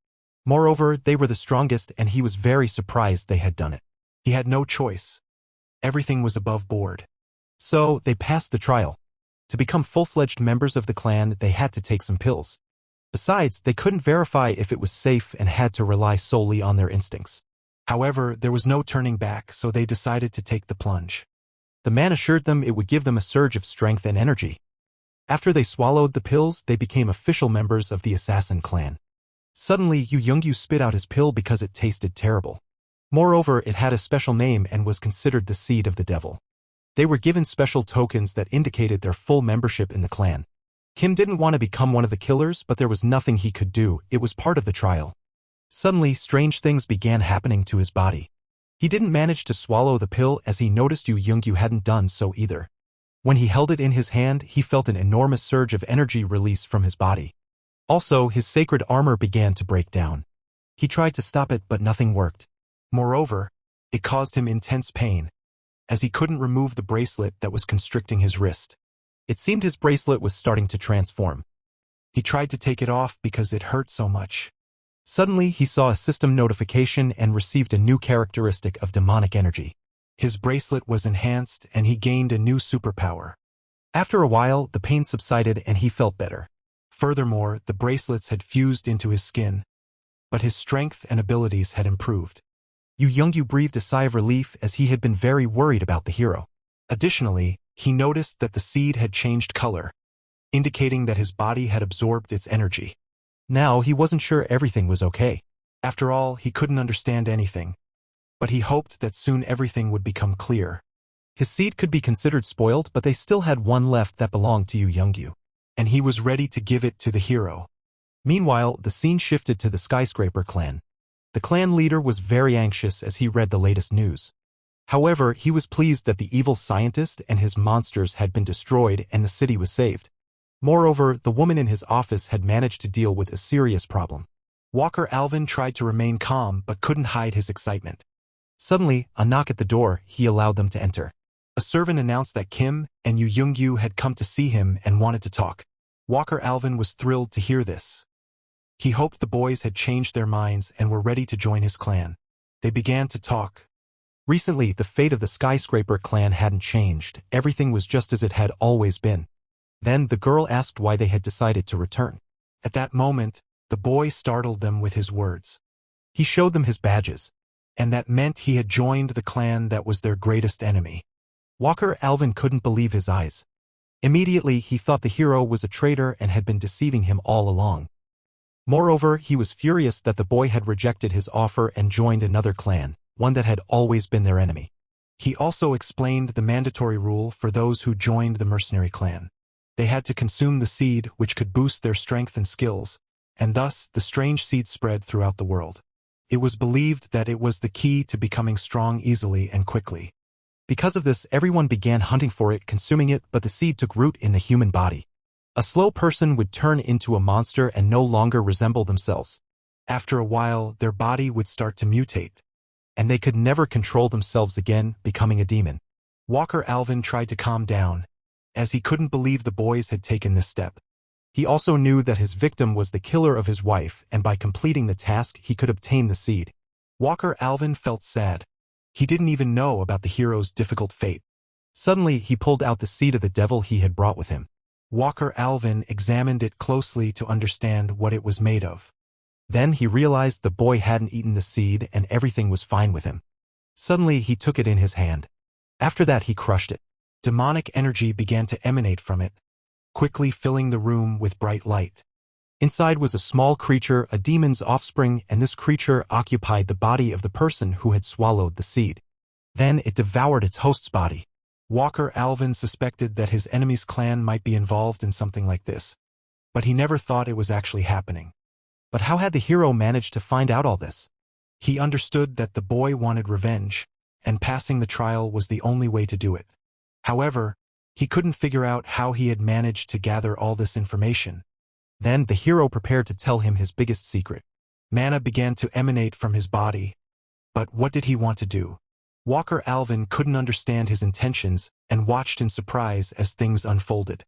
Moreover, they were the strongest, and he was very surprised they had done it. He had no choice. Everything was above board. So, they passed the trial. To become full-fledged members of the clan, they had to take some pills. Besides, they couldn't verify if it was safe and had to rely solely on their instincts. However, there was no turning back, so they decided to take the plunge. The man assured them it would give them a surge of strength and energy. After they swallowed the pills, they became official members of the assassin clan. Suddenly, Yu Young-yu spit out his pill because it tasted terrible. Moreover, it had a special name and was considered the seed of the devil. They were given special tokens that indicated their full membership in the clan. Kim didn't want to become one of the killers, but there was nothing he could do. It was part of the trial. Suddenly, strange things began happening to his body. He didn't manage to swallow the pill as he noticed Yu Young-yu hadn't done so either. When he held it in his hand, he felt an enormous surge of energy release from his body. Also, his sacred armor began to break down. He tried to stop it, but nothing worked. Moreover, it caused him intense pain, as he couldn't remove the bracelet that was constricting his wrist. It seemed his bracelet was starting to transform. He tried to take it off because it hurt so much. Suddenly, he saw a system notification and received a new characteristic of demonic energy. His bracelet was enhanced and he gained a new superpower. After a while, the pain subsided and he felt better. Furthermore, the bracelets had fused into his skin, but his strength and abilities had improved. Yu Young-yu breathed a sigh of relief as he had been very worried about the hero. Additionally, he noticed that the seed had changed color, indicating that his body had absorbed its energy. Now he wasn't sure everything was okay. After all, he couldn't understand anything. But he hoped that soon everything would become clear. His seed could be considered spoiled, but they still had one left that belonged to Yu Youngyu, and he was ready to give it to the hero. Meanwhile, the scene shifted to the skyscraper clan. The clan leader was very anxious as he read the latest news. However, he was pleased that the evil scientist and his monsters had been destroyed and the city was saved. Moreover, the woman in his office had managed to deal with a serious problem. Walker Alvin tried to remain calm but couldn't hide his excitement. Suddenly, a knock at the door. He allowed them to enter. A servant announced that Kim and Yu Youngyu had come to see him and wanted to talk. Walker Alvin was thrilled to hear this. He hoped the boys had changed their minds and were ready to join his clan. They began to talk. Recently, the fate of the skyscraper clan hadn't changed. Everything was just as it had always been. Then the girl asked why they had decided to return. At that moment, the boy startled them with his words. He showed them his badges, and that meant he had joined the clan that was their greatest enemy. Walker Alvin couldn't believe his eyes. Immediately, he thought the hero was a traitor and had been deceiving him all along. Moreover, he was furious that the boy had rejected his offer and joined another clan, one that had always been their enemy. He also explained the mandatory rule for those who joined the mercenary clan. They had to consume the seed, which could boost their strength and skills, and thus the strange seed spread throughout the world. It was believed that it was the key to becoming strong easily and quickly. Because of this, everyone began hunting for it, consuming it, but the seed took root in the human body. A slow person would turn into a monster and no longer resemble themselves. After a while, their body would start to mutate, and they could never control themselves again, becoming a demon. Walker Alvin tried to calm down, as he couldn't believe the boys had taken this step. He also knew that his victim was the killer of his wife, and by completing the task, he could obtain the seed. Walker Alvin felt sad. He didn't even know about the hero's difficult fate. Suddenly, he pulled out the seed of the devil he had brought with him. Walker Alvin examined it closely to understand what it was made of. Then he realized the boy hadn't eaten the seed and everything was fine with him. Suddenly, he took it in his hand. After that, he crushed it. Demonic energy began to emanate from it, quickly filling the room with bright light. Inside was a small creature, a demon's offspring, and this creature occupied the body of the person who had swallowed the seed. Then it devoured its host's body. Walker Alvin suspected that his enemy's clan might be involved in something like this, but he never thought it was actually happening. But how had the hero managed to find out all this? He understood that the boy wanted revenge, and passing the trial was the only way to do it. However, he couldn't figure out how he had managed to gather all this information. Then the hero prepared to tell him his biggest secret. Mana began to emanate from his body. But what did he want to do? Walker Alvin couldn't understand his intentions and watched in surprise as things unfolded.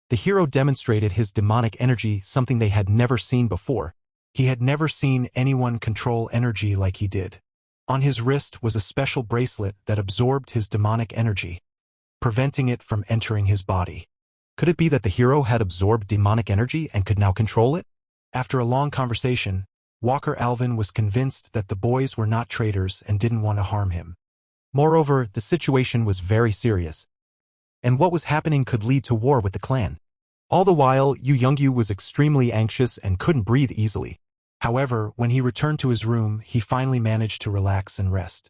The hero demonstrated his demonic energy, something they had never seen before. He had never seen anyone control energy like he did. On his wrist was a special bracelet that absorbed his demonic energy, preventing it from entering his body. Could it be that the hero had absorbed demonic energy and could now control it? After a long conversation, Walker Alvin was convinced that the boys were not traitors and didn't want to harm him. Moreover, the situation was very serious, and what was happening could lead to war with the clan. All the while, Yu Youngyu was extremely anxious and couldn't breathe easily. However, when he returned to his room, he finally managed to relax and rest.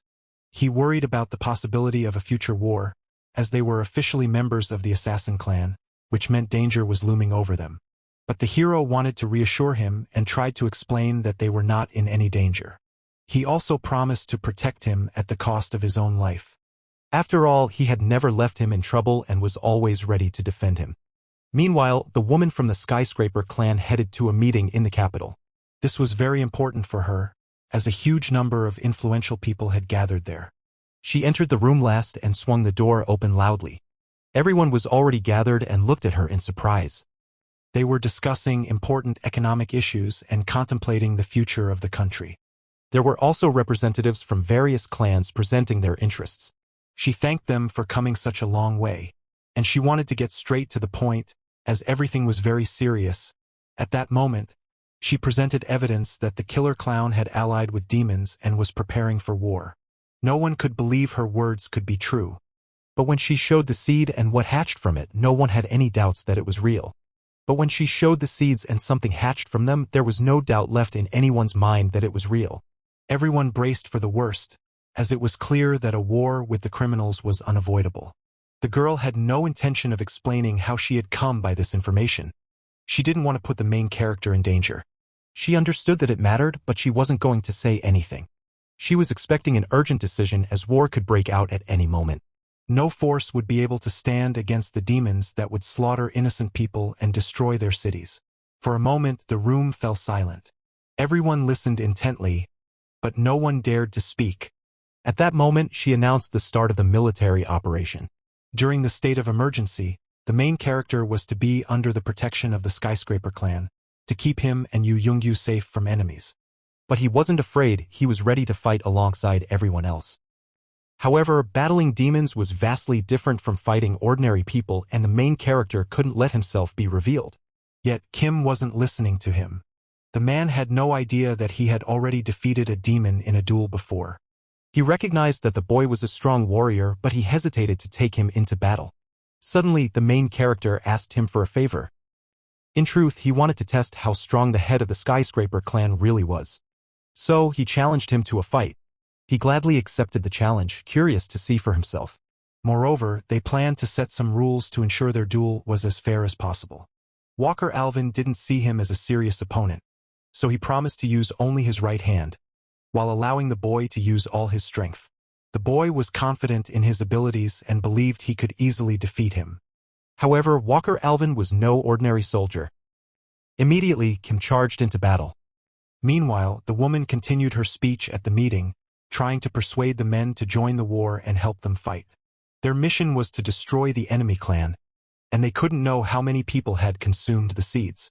He worried about the possibility of a future war, as they were officially members of the assassin clan, which meant danger was looming over them. But the hero wanted to reassure him and tried to explain that they were not in any danger. He also promised to protect him at the cost of his own life. After all, he had never left him in trouble and was always ready to defend him. Meanwhile, the woman from the skyscraper clan headed to a meeting in the capital. This was very important for her, as a huge number of influential people had gathered there. She entered the room last and swung the door open loudly. Everyone was already gathered and looked at her in surprise. They were discussing important economic issues and contemplating the future of the country. There were also representatives from various clans presenting their interests. She thanked them for coming such a long way, and she wanted to get straight to the point, as everything was very serious. At that moment, she presented evidence that the killer clown had allied with demons and was preparing for war. No one could believe her words could be true. But when she showed the seed and what hatched from it, no one had any doubts that it was real. But when she showed the seeds and something hatched from them, there was no doubt left in anyone's mind that it was real. Everyone braced for the worst, as it was clear that a war with the criminals was unavoidable. The girl had no intention of explaining how she had come by this information. She didn't want to put the main character in danger. She understood that it mattered, but she wasn't going to say anything. She was expecting an urgent decision as war could break out at any moment. No force would be able to stand against the demons that would slaughter innocent people and destroy their cities. For a moment, the room fell silent. Everyone listened intently, but no one dared to speak. At that moment, she announced the start of the military operation. During the state of emergency, the main character was to be under the protection of the Skyscraper clan, to keep him and Yu Youngyu safe from enemies. But he wasn't afraid, he was ready to fight alongside everyone else. However, battling demons was vastly different from fighting ordinary people, and the main character couldn't let himself be revealed. Yet Kim wasn't listening to him. The man had no idea that he had already defeated a demon in a duel before. He recognized that the boy was a strong warrior, but he hesitated to take him into battle. Suddenly, the main character asked him for a favor. In truth, he wanted to test how strong the head of the Skyscraper clan really was. So, he challenged him to a fight. He gladly accepted the challenge, curious to see for himself. Moreover, they planned to set some rules to ensure their duel was as fair as possible. Walker Alvin didn't see him as a serious opponent, so he promised to use only his right hand, while allowing the boy to use all his strength. The boy was confident in his abilities and believed he could easily defeat him. However, Walker Alvin was no ordinary soldier. Immediately, Kim charged into battle. Meanwhile, the woman continued her speech at the meeting, trying to persuade the men to join the war and help them fight. Their mission was to destroy the enemy clan, and they couldn't know how many people had consumed the seeds.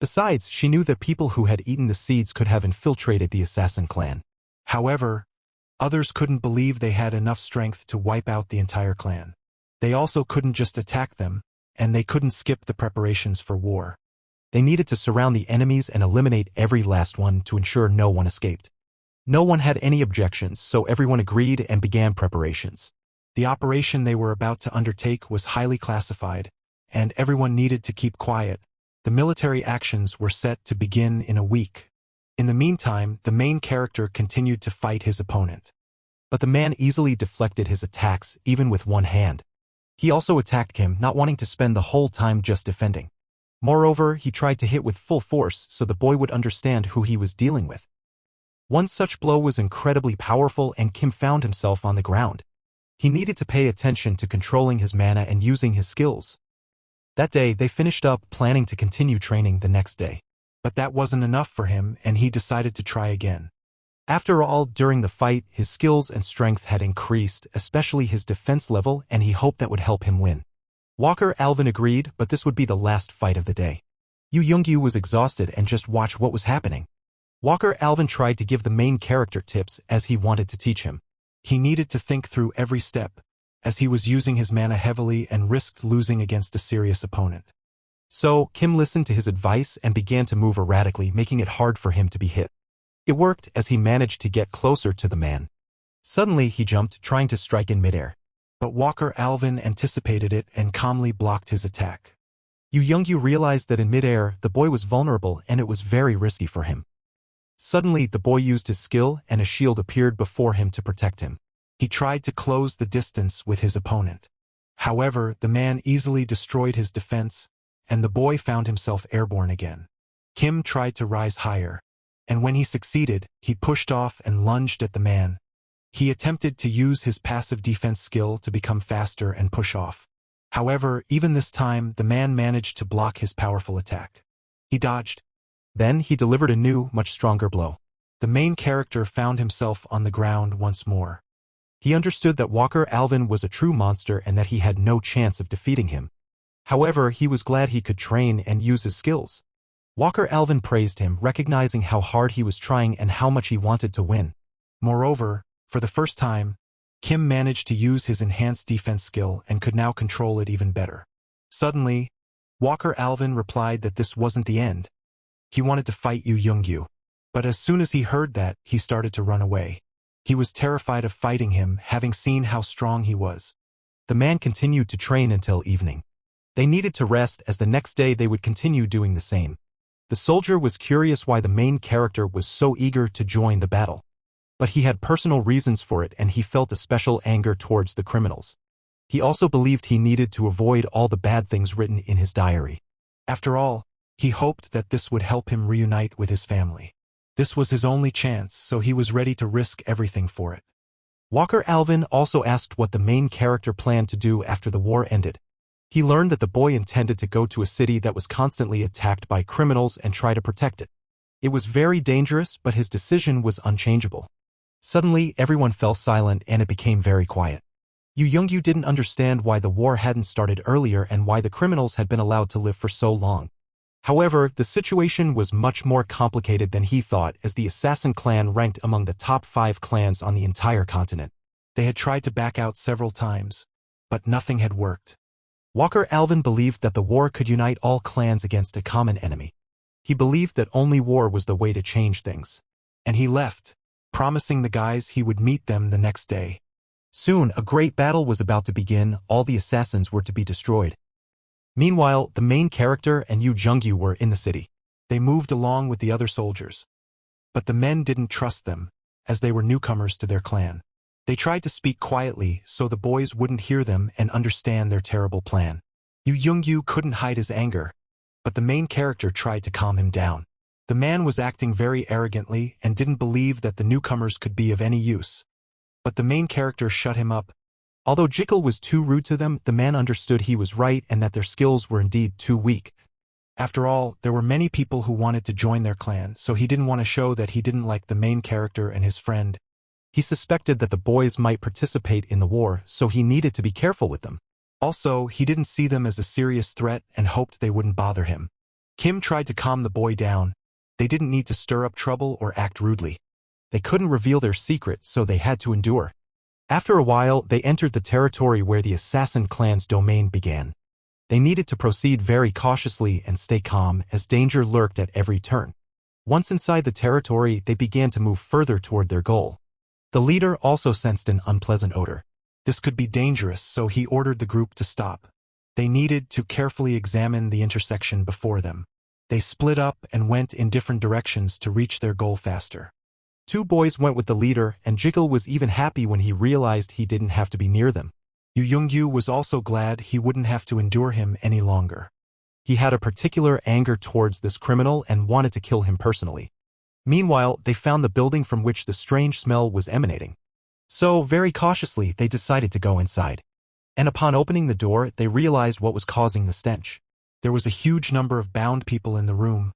Besides, she knew that people who had eaten the seeds could have infiltrated the assassin clan. However, others couldn't believe they had enough strength to wipe out the entire clan. They also couldn't just attack them, and they couldn't skip the preparations for war. They needed to surround the enemies and eliminate every last one to ensure no one escaped. No one had any objections, so everyone agreed and began preparations. The operation they were about to undertake was highly classified, and everyone needed to keep quiet. The military actions were set to begin in a week. In the meantime, the main character continued to fight his opponent. But the man easily deflected his attacks, even with one hand. He also attacked Kim, not wanting to spend the whole time just defending. Moreover, he tried to hit with full force so the boy would understand who he was dealing with. One such blow was incredibly powerful, and Kim found himself on the ground. He needed to pay attention to controlling his mana and using his skills. That day, they finished up planning to continue training the next day. But that wasn't enough for him, and he decided to try again. After all, during the fight, his skills and strength had increased, especially his defense level, and he hoped that would help him win. Walker Alvin agreed, but this would be the last fight of the day. Yu Youngyu was exhausted and just watched what was happening. Walker Alvin tried to give the main character tips as he wanted to teach him. He needed to think through every step, as he was using his mana heavily and risked losing against a serious opponent. So, Kim listened to his advice and began to move erratically, making it hard for him to be hit. It worked as he managed to get closer to the man. Suddenly, he jumped, trying to strike in midair. But Walker Alvin anticipated it and calmly blocked his attack. Yu Youngyu realized that in midair, the boy was vulnerable and it was very risky for him. Suddenly, the boy used his skill and a shield appeared before him to protect him. He tried to close the distance with his opponent. However, the man easily destroyed his defense, and the boy found himself airborne again. Kim tried to rise higher, and when he succeeded, he pushed off and lunged at the man. He attempted to use his passive defense skill to become faster and push off. However, even this time, the man managed to block his powerful attack. He dodged. Then he delivered a new, much stronger blow. The main character found himself on the ground once more. He understood that Walker Alvin was a true monster and that he had no chance of defeating him. However, he was glad he could train and use his skills. Walker Alvin praised him, recognizing how hard he was trying and how much he wanted to win. Moreover, for the first time, Kim managed to use his enhanced defense skill and could now control it even better. Suddenly, Walker Alvin replied that this wasn't the end. He wanted to fight Yu Youngyu. But as soon as he heard that, he started to run away. He was terrified of fighting him, having seen how strong he was. The man continued to train until evening. They needed to rest as the next day they would continue doing the same. The soldier was curious why the main character was so eager to join the battle. But he had personal reasons for it and he felt a special anger towards the criminals. He also believed he needed to avoid all the bad things written in his diary. After all, he hoped that this would help him reunite with his family. This was his only chance, so he was ready to risk everything for it. Walker Alvin also asked what the main character planned to do after the war ended. He learned that the boy intended to go to a city that was constantly attacked by criminals and try to protect it. It was very dangerous, but his decision was unchangeable. Suddenly, everyone fell silent and it became very quiet. Yu Youngyu didn't understand why the war hadn't started earlier and why the criminals had been allowed to live for so long. However, the situation was much more complicated than he thought, as the assassin clan ranked among the top 5 clans on the entire continent. They had tried to back out several times, but nothing had worked. Walker Alvin believed that the war could unite all clans against a common enemy. He believed that only war was the way to change things. And he left, promising the guys he would meet them the next day. Soon, a great battle was about to begin. All the assassins were to be destroyed. Meanwhile, the main character and Yu Jungyu were in the city. They moved along with the other soldiers. But the men didn't trust them, as they were newcomers to their clan. They tried to speak quietly so the boys wouldn't hear them and understand their terrible plan. Yu Jungyu couldn't hide his anger, but the main character tried to calm him down. The man was acting very arrogantly and didn't believe that the newcomers could be of any use. But the main character shut him up. Although Jekyll was too rude to them, the man understood he was right and that their skills were indeed too weak. After all, there were many people who wanted to join their clan, so he didn't want to show that he didn't like the main character and his friend. He suspected that the boys might participate in the war, so he needed to be careful with them. Also, he didn't see them as a serious threat and hoped they wouldn't bother him. Kim tried to calm the boy down. They didn't need to stir up trouble or act rudely. They couldn't reveal their secret, so they had to endure. After a while, they entered the territory where the assassin clan's domain began. They needed to proceed very cautiously and stay calm, as danger lurked at every turn. Once inside the territory, they began to move further toward their goal. The leader also sensed an unpleasant odor. This could be dangerous, so he ordered the group to stop. They needed to carefully examine the intersection before them. They split up and went in different directions to reach their goal faster. 2 boys went with the leader, and Jekyll was even happy when he realized he didn't have to be near them. Yu Youngyu was also glad he wouldn't have to endure him any longer. He had a particular anger towards this criminal and wanted to kill him personally. Meanwhile, they found the building from which the strange smell was emanating. So, very cautiously, they decided to go inside. And upon opening the door, they realized what was causing the stench. There was a huge number of bound people in the room,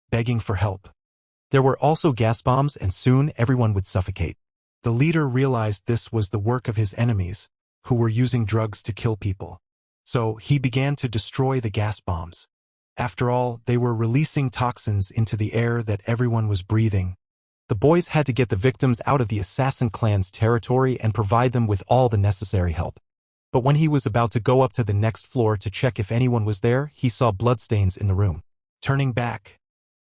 begging for help. There were also gas bombs, and soon everyone would suffocate. The leader realized this was the work of his enemies, who were using drugs to kill people. So he began to destroy the gas bombs. After all, they were releasing toxins into the air that everyone was breathing. The boys had to get the victims out of the assassin clan's territory and provide them with all the necessary help. But when he was about to go up to the next floor to check if anyone was there, he saw bloodstains in the room. Turning back,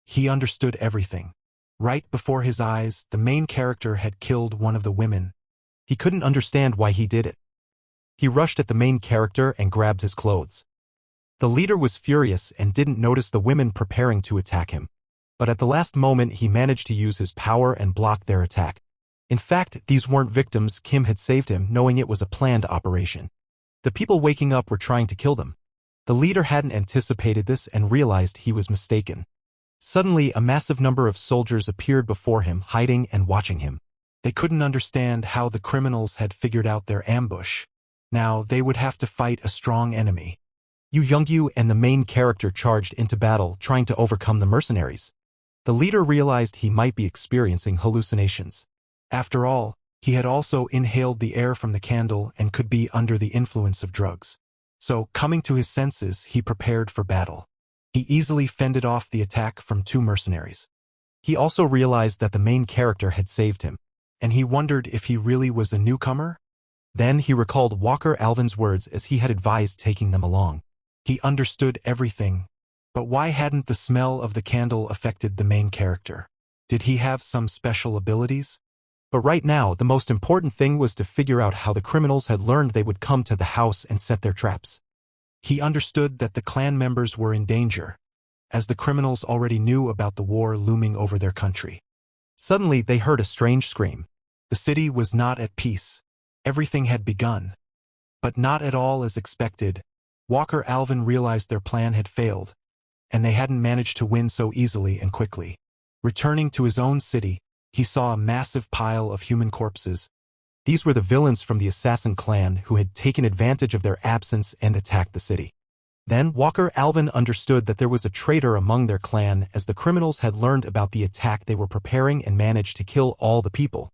he understood everything. Right before his eyes, the main character had killed one of the women. He couldn't understand why he did it. He rushed at the main character and grabbed his clothes. The leader was furious and didn't notice the women preparing to attack him. But at the last moment, he managed to use his power and block their attack. In fact, these weren't victims. Kim had saved him, knowing it was a planned operation. The people waking up were trying to kill them. The leader hadn't anticipated this and realized he was mistaken. Suddenly, a massive number of soldiers appeared before him, hiding and watching him. They couldn't understand how the criminals had figured out their ambush. Now, they would have to fight a strong enemy. Yu Youngyu and the main character charged into battle, trying to overcome the mercenaries. The leader realized he might be experiencing hallucinations. After all, he had also inhaled the air from the candle and could be under the influence of drugs. So, coming to his senses, he prepared for battle. He easily fended off the attack from 2 mercenaries. He also realized that the main character had saved him, and he wondered if he really was a newcomer. Then he recalled Walker Alvin's words as he had advised taking them along. He understood everything. But why hadn't the smell of the candle affected the main character? Did he have some special abilities? But right now, the most important thing was to figure out how the criminals had learned they would come to the house and set their traps. He understood that the clan members were in danger, as the criminals already knew about the war looming over their country. Suddenly, they heard a strange scream. The city was not at peace. Everything had begun. But not at all as expected. Walker Alvin realized their plan had failed, and they hadn't managed to win so easily and quickly. Returning to his own city, he saw a massive pile of human corpses. These were the villains from the assassin clan who had taken advantage of their absence and attacked the city. Then Walker Alvin understood that there was a traitor among their clan, as the criminals had learned about the attack they were preparing and managed to kill all the people.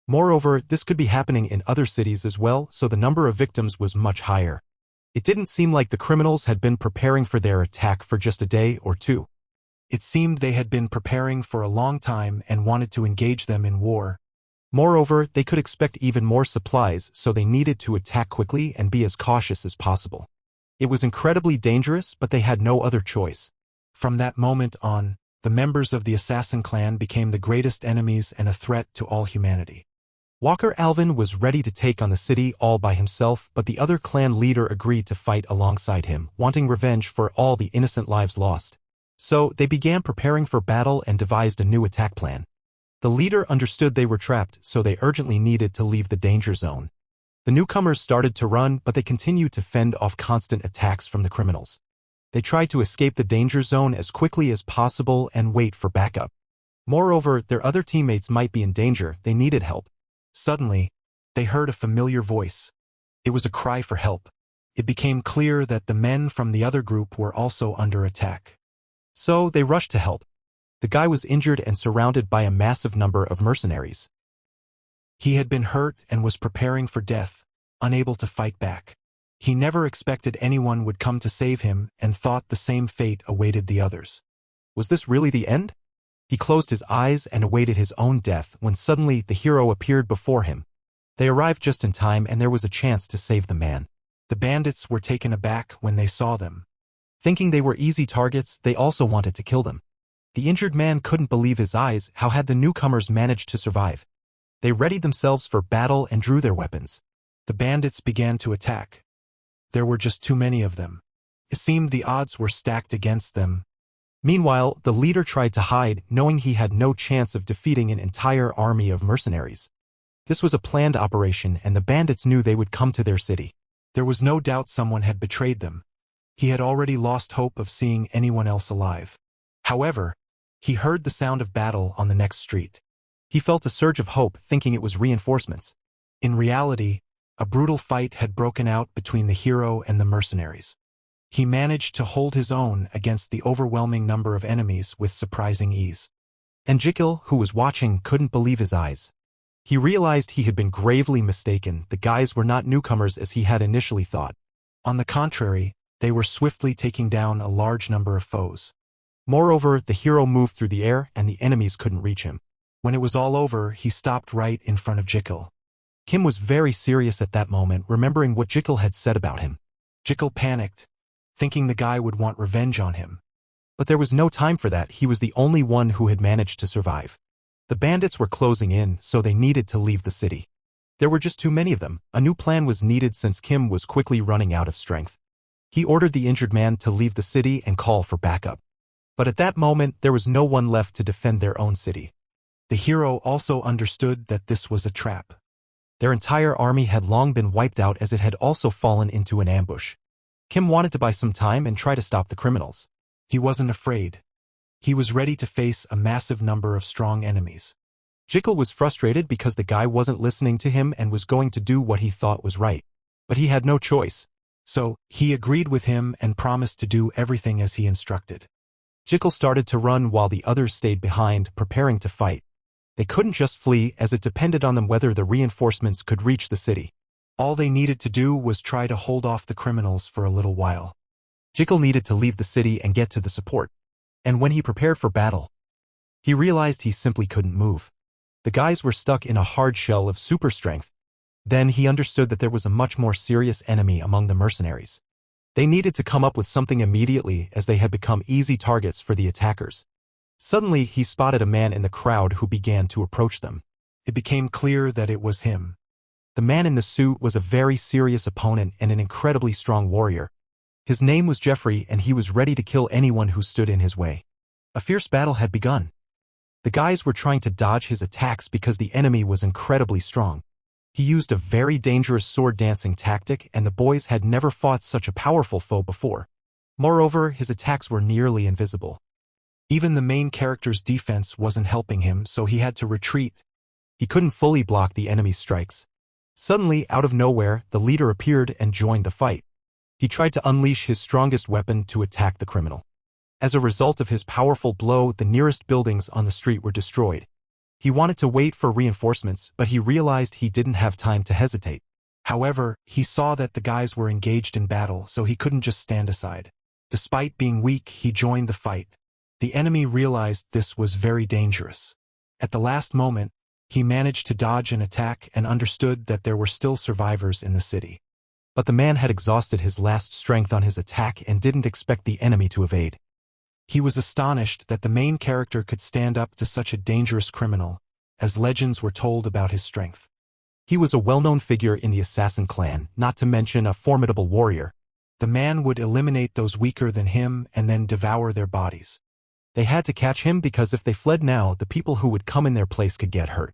Moreover, this could be happening in other cities as well, so the number of victims was much higher. It didn't seem like the criminals had been preparing for their attack for just a day or two. It seemed they had been preparing for a long time and wanted to engage them in war. Moreover, they could expect even more supplies, so they needed to attack quickly and be as cautious as possible. It was incredibly dangerous, but they had no other choice. From that moment on, the members of the assassin clan became the greatest enemies and a threat to all humanity. Walker Alvin was ready to take on the city all by himself, but the other clan leader agreed to fight alongside him, wanting revenge for all the innocent lives lost. So, they began preparing for battle and devised a new attack plan. The leader understood they were trapped, so they urgently needed to leave the danger zone. The newcomers started to run, but they continued to fend off constant attacks from the criminals. They tried to escape the danger zone as quickly as possible and wait for backup. Moreover, their other teammates might be in danger, they needed help. Suddenly, they heard a familiar voice. It was a cry for help. It became clear that the men from the other group were also under attack. So, they rushed to help. The guy was injured and surrounded by a massive number of mercenaries. He had been hurt and was preparing for death, unable to fight back. He never expected anyone would come to save him and thought the same fate awaited the others. Was this really the end? He closed his eyes and awaited his own death when suddenly the hero appeared before him. They arrived just in time and there was a chance to save the man. The bandits were taken aback when they saw them. Thinking they were easy targets, they also wanted to kill them. The injured man couldn't believe his eyes. How had the newcomers managed to survive? They readied themselves for battle and drew their weapons. The bandits began to attack. There were just too many of them. It seemed the odds were stacked against them. Meanwhile, the leader tried to hide, knowing he had no chance of defeating an entire army of mercenaries. This was a planned operation, and the bandits knew they would come to their city. There was no doubt someone had betrayed them. He had already lost hope of seeing anyone else alive. However, he heard the sound of battle on the next street. He felt a surge of hope, thinking it was reinforcements. In reality, a brutal fight had broken out between the hero and the mercenaries. He managed to hold his own against the overwhelming number of enemies with surprising ease. And Jekyll, who was watching, couldn't believe his eyes. He realized he had been gravely mistaken. The guys were not newcomers as he had initially thought. On the contrary, they were swiftly taking down a large number of foes. Moreover, the hero moved through the air and the enemies couldn't reach him. When it was all over, he stopped right in front of Jekyll. Kim was very serious at that moment, remembering what Jekyll had said about him. Jekyll panicked, thinking the guy would want revenge on him. But there was no time for that. He was the only one who had managed to survive. The bandits were closing in, so they needed to leave the city. There were just too many of them. A new plan was needed since Kim was quickly running out of strength. He ordered the injured man to leave the city and call for backup. But at that moment, there was no one left to defend their own city. The hero also understood that this was a trap. Their entire army had long been wiped out as it had also fallen into an ambush. Kim wanted to buy some time and try to stop the criminals. He wasn't afraid. He was ready to face a massive number of strong enemies. Jekyll was frustrated because the guy wasn't listening to him and was going to do what he thought was right. But he had no choice. So, he agreed with him and promised to do everything as he instructed. Jekyll started to run while the others stayed behind, preparing to fight. They couldn't just flee, as it depended on them whether the reinforcements could reach the city. All they needed to do was try to hold off the criminals for a little while. Jekyll needed to leave the city and get to the support. And when he prepared for battle, he realized he simply couldn't move. The guys were stuck in a hard shell of super strength. Then he understood that there was a much more serious enemy among the mercenaries. They needed to come up with something immediately, as they had become easy targets for the attackers. Suddenly, he spotted a man in the crowd who began to approach them. It became clear that it was him. The man in the suit was a very serious opponent and an incredibly strong warrior. His name was Jeffrey, and he was ready to kill anyone who stood in his way. A fierce battle had begun. The guys were trying to dodge his attacks because the enemy was incredibly strong. He used a very dangerous sword dancing tactic, and the boys had never fought such a powerful foe before. Moreover, his attacks were nearly invisible. Even the main character's defense wasn't helping him, so he had to retreat. He couldn't fully block the enemy's strikes. Suddenly, out of nowhere, the leader appeared and joined the fight. He tried to unleash his strongest weapon to attack the criminal. As a result of his powerful blow, the nearest buildings on the street were destroyed. He wanted to wait for reinforcements, but he realized he didn't have time to hesitate. However, he saw that the guys were engaged in battle, so he couldn't just stand aside. Despite being weak, he joined the fight. The enemy realized this was very dangerous. At the last moment, he managed to dodge an attack and understood that there were still survivors in the city. But the man had exhausted his last strength on his attack and didn't expect the enemy to evade. He was astonished that the main character could stand up to such a dangerous criminal, as legends were told about his strength. He was a well-known figure in the assassin clan, not to mention a formidable warrior. The man would eliminate those weaker than him and then devour their bodies. They had to catch him because if they fled now, the people who would come in their place could get hurt.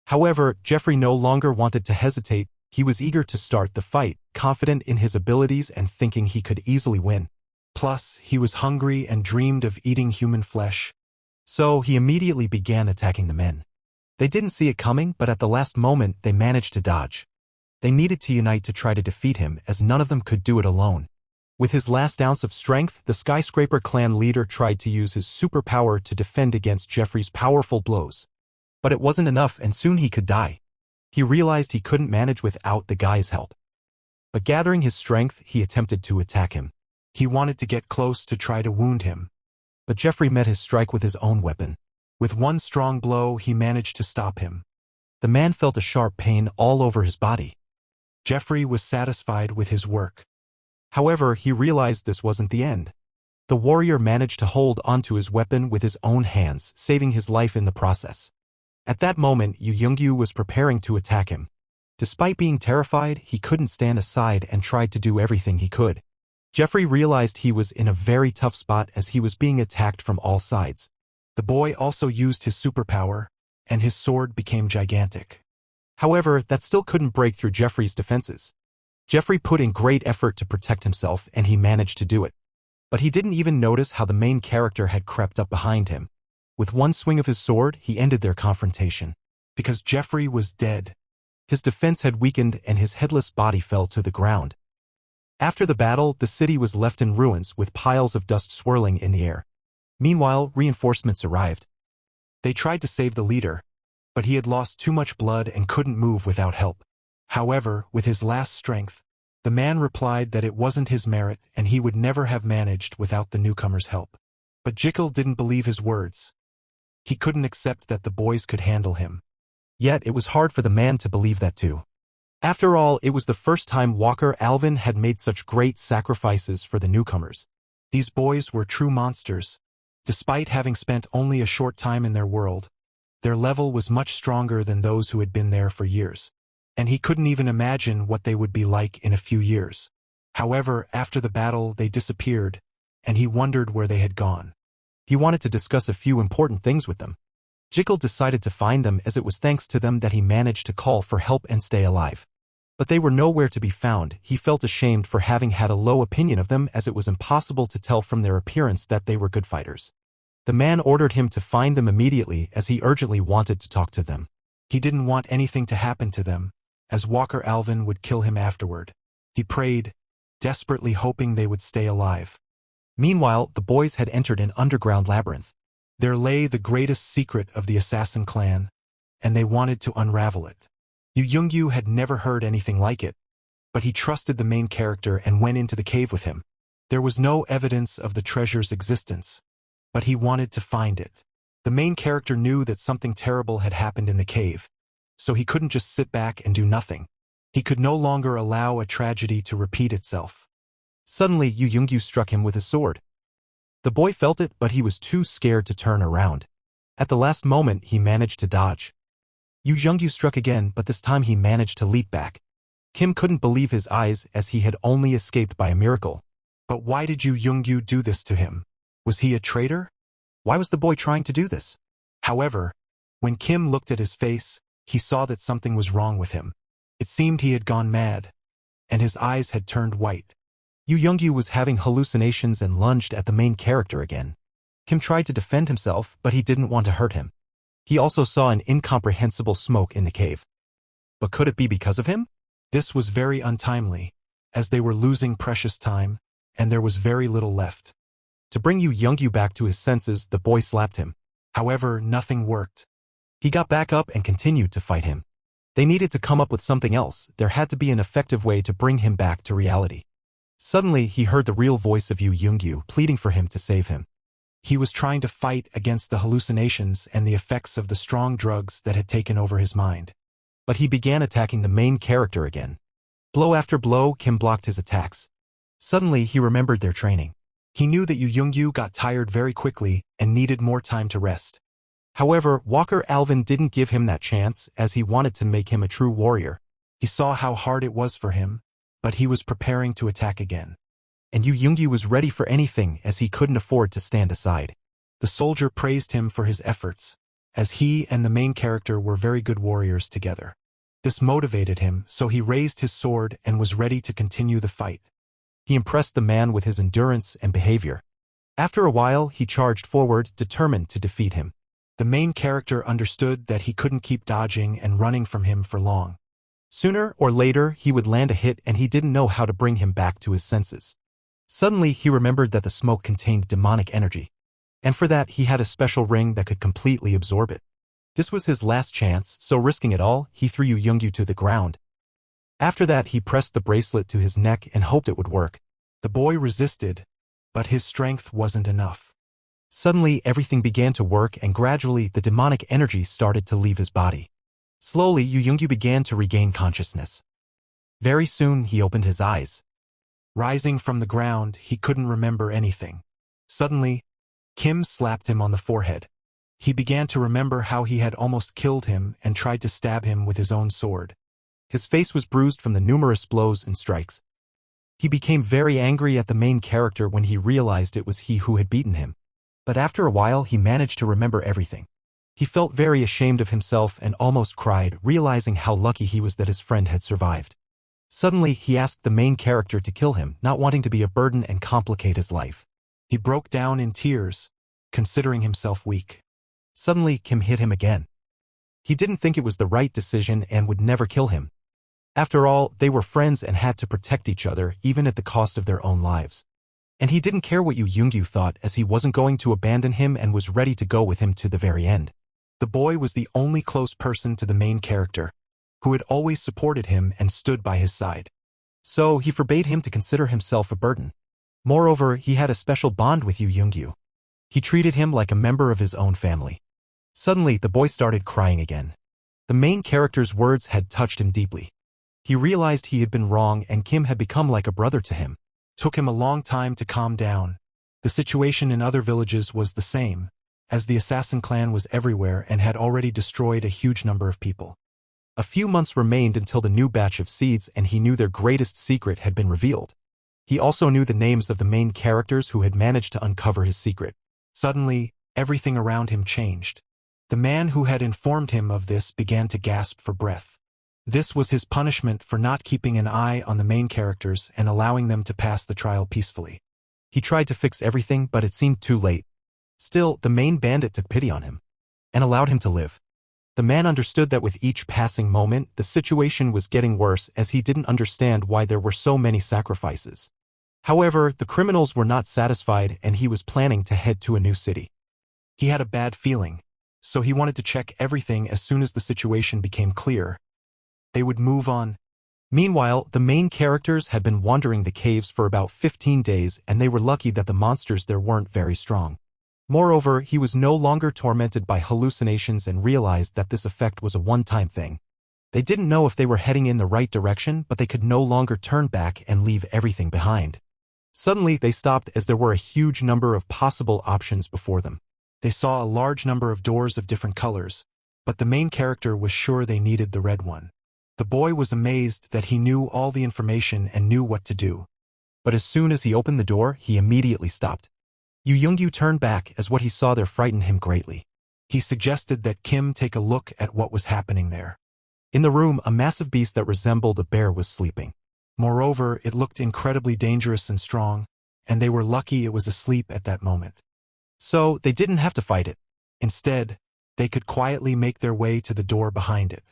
However, Jeffrey no longer wanted to hesitate. He was eager to start the fight, confident in his abilities and thinking he could easily win. Plus, he was hungry and dreamed of eating human flesh. So he immediately began attacking the men. They didn't see it coming, but at the last moment they managed to dodge. They needed to unite to try to defeat him, as none of them could do it alone. With his last ounce of strength, the Skyscraper clan leader tried to use his superpower to defend against Jeffrey's powerful blows. But it wasn't enough, and soon he could die. He realized he couldn't manage without the guy's help. But gathering his strength, he attempted to attack him. He wanted to get close to try to wound him. But Jeffrey met his strike with his own weapon. With one strong blow, he managed to stop him. The man felt a sharp pain all over his body. Jeffrey was satisfied with his work. However, he realized this wasn't the end. The warrior managed to hold onto his weapon with his own hands, saving his life in the process. At that moment, Yu Youngyu was preparing to attack him. Despite being terrified, he couldn't stand aside and tried to do everything he could. Jeffrey realized he was in a very tough spot as he was being attacked from all sides. The boy also used his superpower, and his sword became gigantic. However, that still couldn't break through Jeffrey's defenses. Jeffrey put in great effort to protect himself, and he managed to do it. But he didn't even notice how the main character had crept up behind him. With one swing of his sword, he ended their confrontation. Because Jeffrey was dead. His defense had weakened and his headless body fell to the ground. After the battle, the city was left in ruins with piles of dust swirling in the air. Meanwhile, reinforcements arrived. They tried to save the leader, but he had lost too much blood and couldn't move without help. However, with his last strength, the man replied that it wasn't his merit and he would never have managed without the newcomer's help. But Jekyll didn't believe his words. He couldn't accept that the boys could handle him. Yet it was hard for the man to believe that too. After all, it was the first time Walker Alvin had made such great sacrifices for the newcomers. These boys were true monsters. Despite having spent only a short time in their world, their level was much stronger than those who had been there for years. And he couldn't even imagine what they would be like in a few years. However, after the battle, they disappeared, and he wondered where they had gone. He wanted to discuss a few important things with them. Jekyll decided to find them as it was thanks to them that he managed to call for help and stay alive. But they were nowhere to be found. He felt ashamed for having had a low opinion of them as it was impossible to tell from their appearance that they were good fighters. The man ordered him to find them immediately as he urgently wanted to talk to them. He didn't want anything to happen to them, as Walker Alvin would kill him afterward. He prayed, desperately hoping they would stay alive. Meanwhile, the boys had entered an underground labyrinth. There lay the greatest secret of the assassin clan, and they wanted to unravel it. Yu Youngyu had never heard anything like it, but he trusted the main character and went into the cave with him. There was no evidence of the treasure's existence, but he wanted to find it. The main character knew that something terrible had happened in the cave, so he couldn't just sit back and do nothing. He could no longer allow a tragedy to repeat itself. Suddenly, Yu Youngyu struck him with his sword. The boy felt it, but he was too scared to turn around. At the last moment, he managed to dodge. Yu Youngyu struck again, but this time he managed to leap back. Kim couldn't believe his eyes as he had only escaped by a miracle. But why did Yu Youngyu do this to him? Was he a traitor? Why was the boy trying to do this? However, when Kim looked at his face, he saw that something was wrong with him. It seemed he had gone mad, and his eyes had turned white. Yu Youngyu was having hallucinations and lunged at the main character again. Kim tried to defend himself, but he didn't want to hurt him. He also saw an incomprehensible smoke in the cave. But could it be because of him? This was very untimely, as they were losing precious time, and there was very little left. To bring Yu Youngyu back to his senses, the boy slapped him. However, nothing worked. He got back up and continued to fight him. They needed to come up with something else. There had to be an effective way to bring him back to reality. Suddenly, he heard the real voice of Yu Youngyu pleading for him to save him. He was trying to fight against the hallucinations and the effects of the strong drugs that had taken over his mind. But he began attacking the main character again. Blow after blow, Kim blocked his attacks. Suddenly, he remembered their training. He knew that Yu Youngyu got tired very quickly and needed more time to rest. However, Walker Alvin didn't give him that chance, as he wanted to make him a true warrior. He saw how hard it was for him, but he was preparing to attack again. And Yu Youngyu was ready for anything, as he couldn't afford to stand aside. The soldier praised him for his efforts, as he and the main character were very good warriors together. This motivated him, so he raised his sword and was ready to continue the fight. He impressed the man with his endurance and behavior. After a while, he charged forward, determined to defeat him. The main character understood that he couldn't keep dodging and running from him for long. Sooner or later, he would land a hit, and he didn't know how to bring him back to his senses. Suddenly, he remembered that the smoke contained demonic energy, and for that, he had a special ring that could completely absorb it. This was his last chance, so risking it all, he threw Yu Youngyu to the ground. After that, he pressed the bracelet to his neck and hoped it would work. The boy resisted, but his strength wasn't enough. Suddenly, everything began to work, and gradually, the demonic energy started to leave his body. Slowly, Yu Youngyu began to regain consciousness. Very soon, he opened his eyes. Rising from the ground, he couldn't remember anything. Suddenly, Kim slapped him on the forehead. He began to remember how he had almost killed him and tried to stab him with his own sword. His face was bruised from the numerous blows and strikes. He became very angry at the main character when he realized it was he who had beaten him. But after a while, he managed to remember everything. He felt very ashamed of himself and almost cried, realizing how lucky he was that his friend had survived. Suddenly, he asked the main character to kill him, not wanting to be a burden and complicate his life. He broke down in tears, considering himself weak. Suddenly, Kim hit him again. He didn't think it was the right decision and would never kill him. After all, they were friends and had to protect each other, even at the cost of their own lives. And he didn't care what Yu Youngyu thought, as he wasn't going to abandon him and was ready to go with him to the very end. The boy was the only close person to the main character, who had always supported him and stood by his side. So he forbade him to consider himself a burden. Moreover, he had a special bond with Yu Youngyu. He treated him like a member of his own family. Suddenly, the boy started crying again. The main character's words had touched him deeply. He realized he had been wrong, and Kim had become like a brother to him. Took him a long time to calm down. The situation in other villages was the same, as the assassin clan was everywhere and had already destroyed a huge number of people. A few months remained until the new batch of seeds, and he knew their greatest secret had been revealed. He also knew the names of the main characters who had managed to uncover his secret. Suddenly, everything around him changed. The man who had informed him of this began to gasp for breath. This was his punishment for not keeping an eye on the main characters and allowing them to pass the trial peacefully. He tried to fix everything, but it seemed too late. Still, the main bandit took pity on him and allowed him to live. The man understood that with each passing moment, the situation was getting worse, as he didn't understand why there were so many sacrifices. However, the criminals were not satisfied, and he was planning to head to a new city. He had a bad feeling, so he wanted to check everything as soon as the situation became clear. They would move on. Meanwhile, the main characters had been wandering the caves for about 15 days, and they were lucky that the monsters there weren't very strong. Moreover, he was no longer tormented by hallucinations and realized that this effect was a one-time thing. They didn't know if they were heading in the right direction, but they could no longer turn back and leave everything behind. Suddenly, they stopped, as there were a huge number of possible options before them. They saw a large number of doors of different colors, but the main character was sure they needed the red one. The boy was amazed that he knew all the information and knew what to do. But as soon as he opened the door, he immediately stopped. Yu Youngyu turned back, as what he saw there frightened him greatly. He suggested that Kim take a look at what was happening there. In the room, a massive beast that resembled a bear was sleeping. Moreover, it looked incredibly dangerous and strong, and they were lucky it was asleep at that moment. So, they didn't have to fight it. Instead, they could quietly make their way to the door behind it.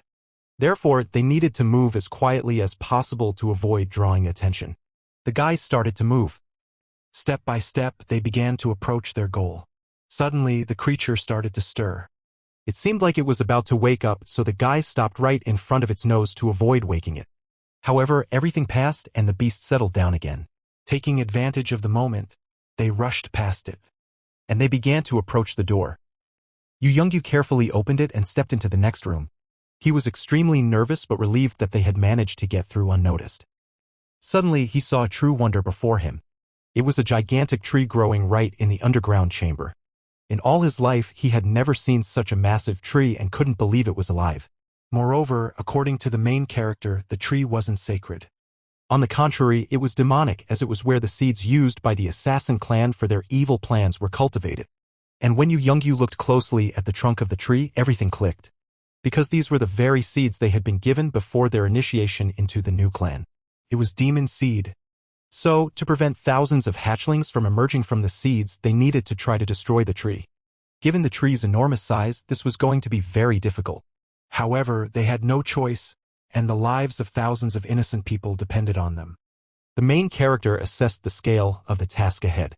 Therefore, they needed to move as quietly as possible to avoid drawing attention. The guys started to move. Step by step, they began to approach their goal. Suddenly, the creature started to stir. It seemed like it was about to wake up, so the guys stopped right in front of its nose to avoid waking it. However, everything passed and the beast settled down again. Taking advantage of the moment, they rushed past it. And they began to approach the door. Yu Youngyu carefully opened it and stepped into the next room. He was extremely nervous but relieved that they had managed to get through unnoticed. Suddenly, he saw a true wonder before him. It was a gigantic tree growing right in the underground chamber. In all his life, he had never seen such a massive tree and couldn't believe it was alive. Moreover, according to the main character, the tree wasn't sacred. On the contrary, it was demonic, as it was where the seeds used by the assassin clan for their evil plans were cultivated. And when Yu Youngyu looked closely at the trunk of the tree, everything clicked. Because these were the very seeds they had been given before their initiation into the new clan. It was demon seed. So, to prevent thousands of hatchlings from emerging from the seeds, they needed to try to destroy the tree. Given the tree's enormous size, this was going to be very difficult. However, they had no choice, and the lives of thousands of innocent people depended on them. The main character assessed the scale of the task ahead.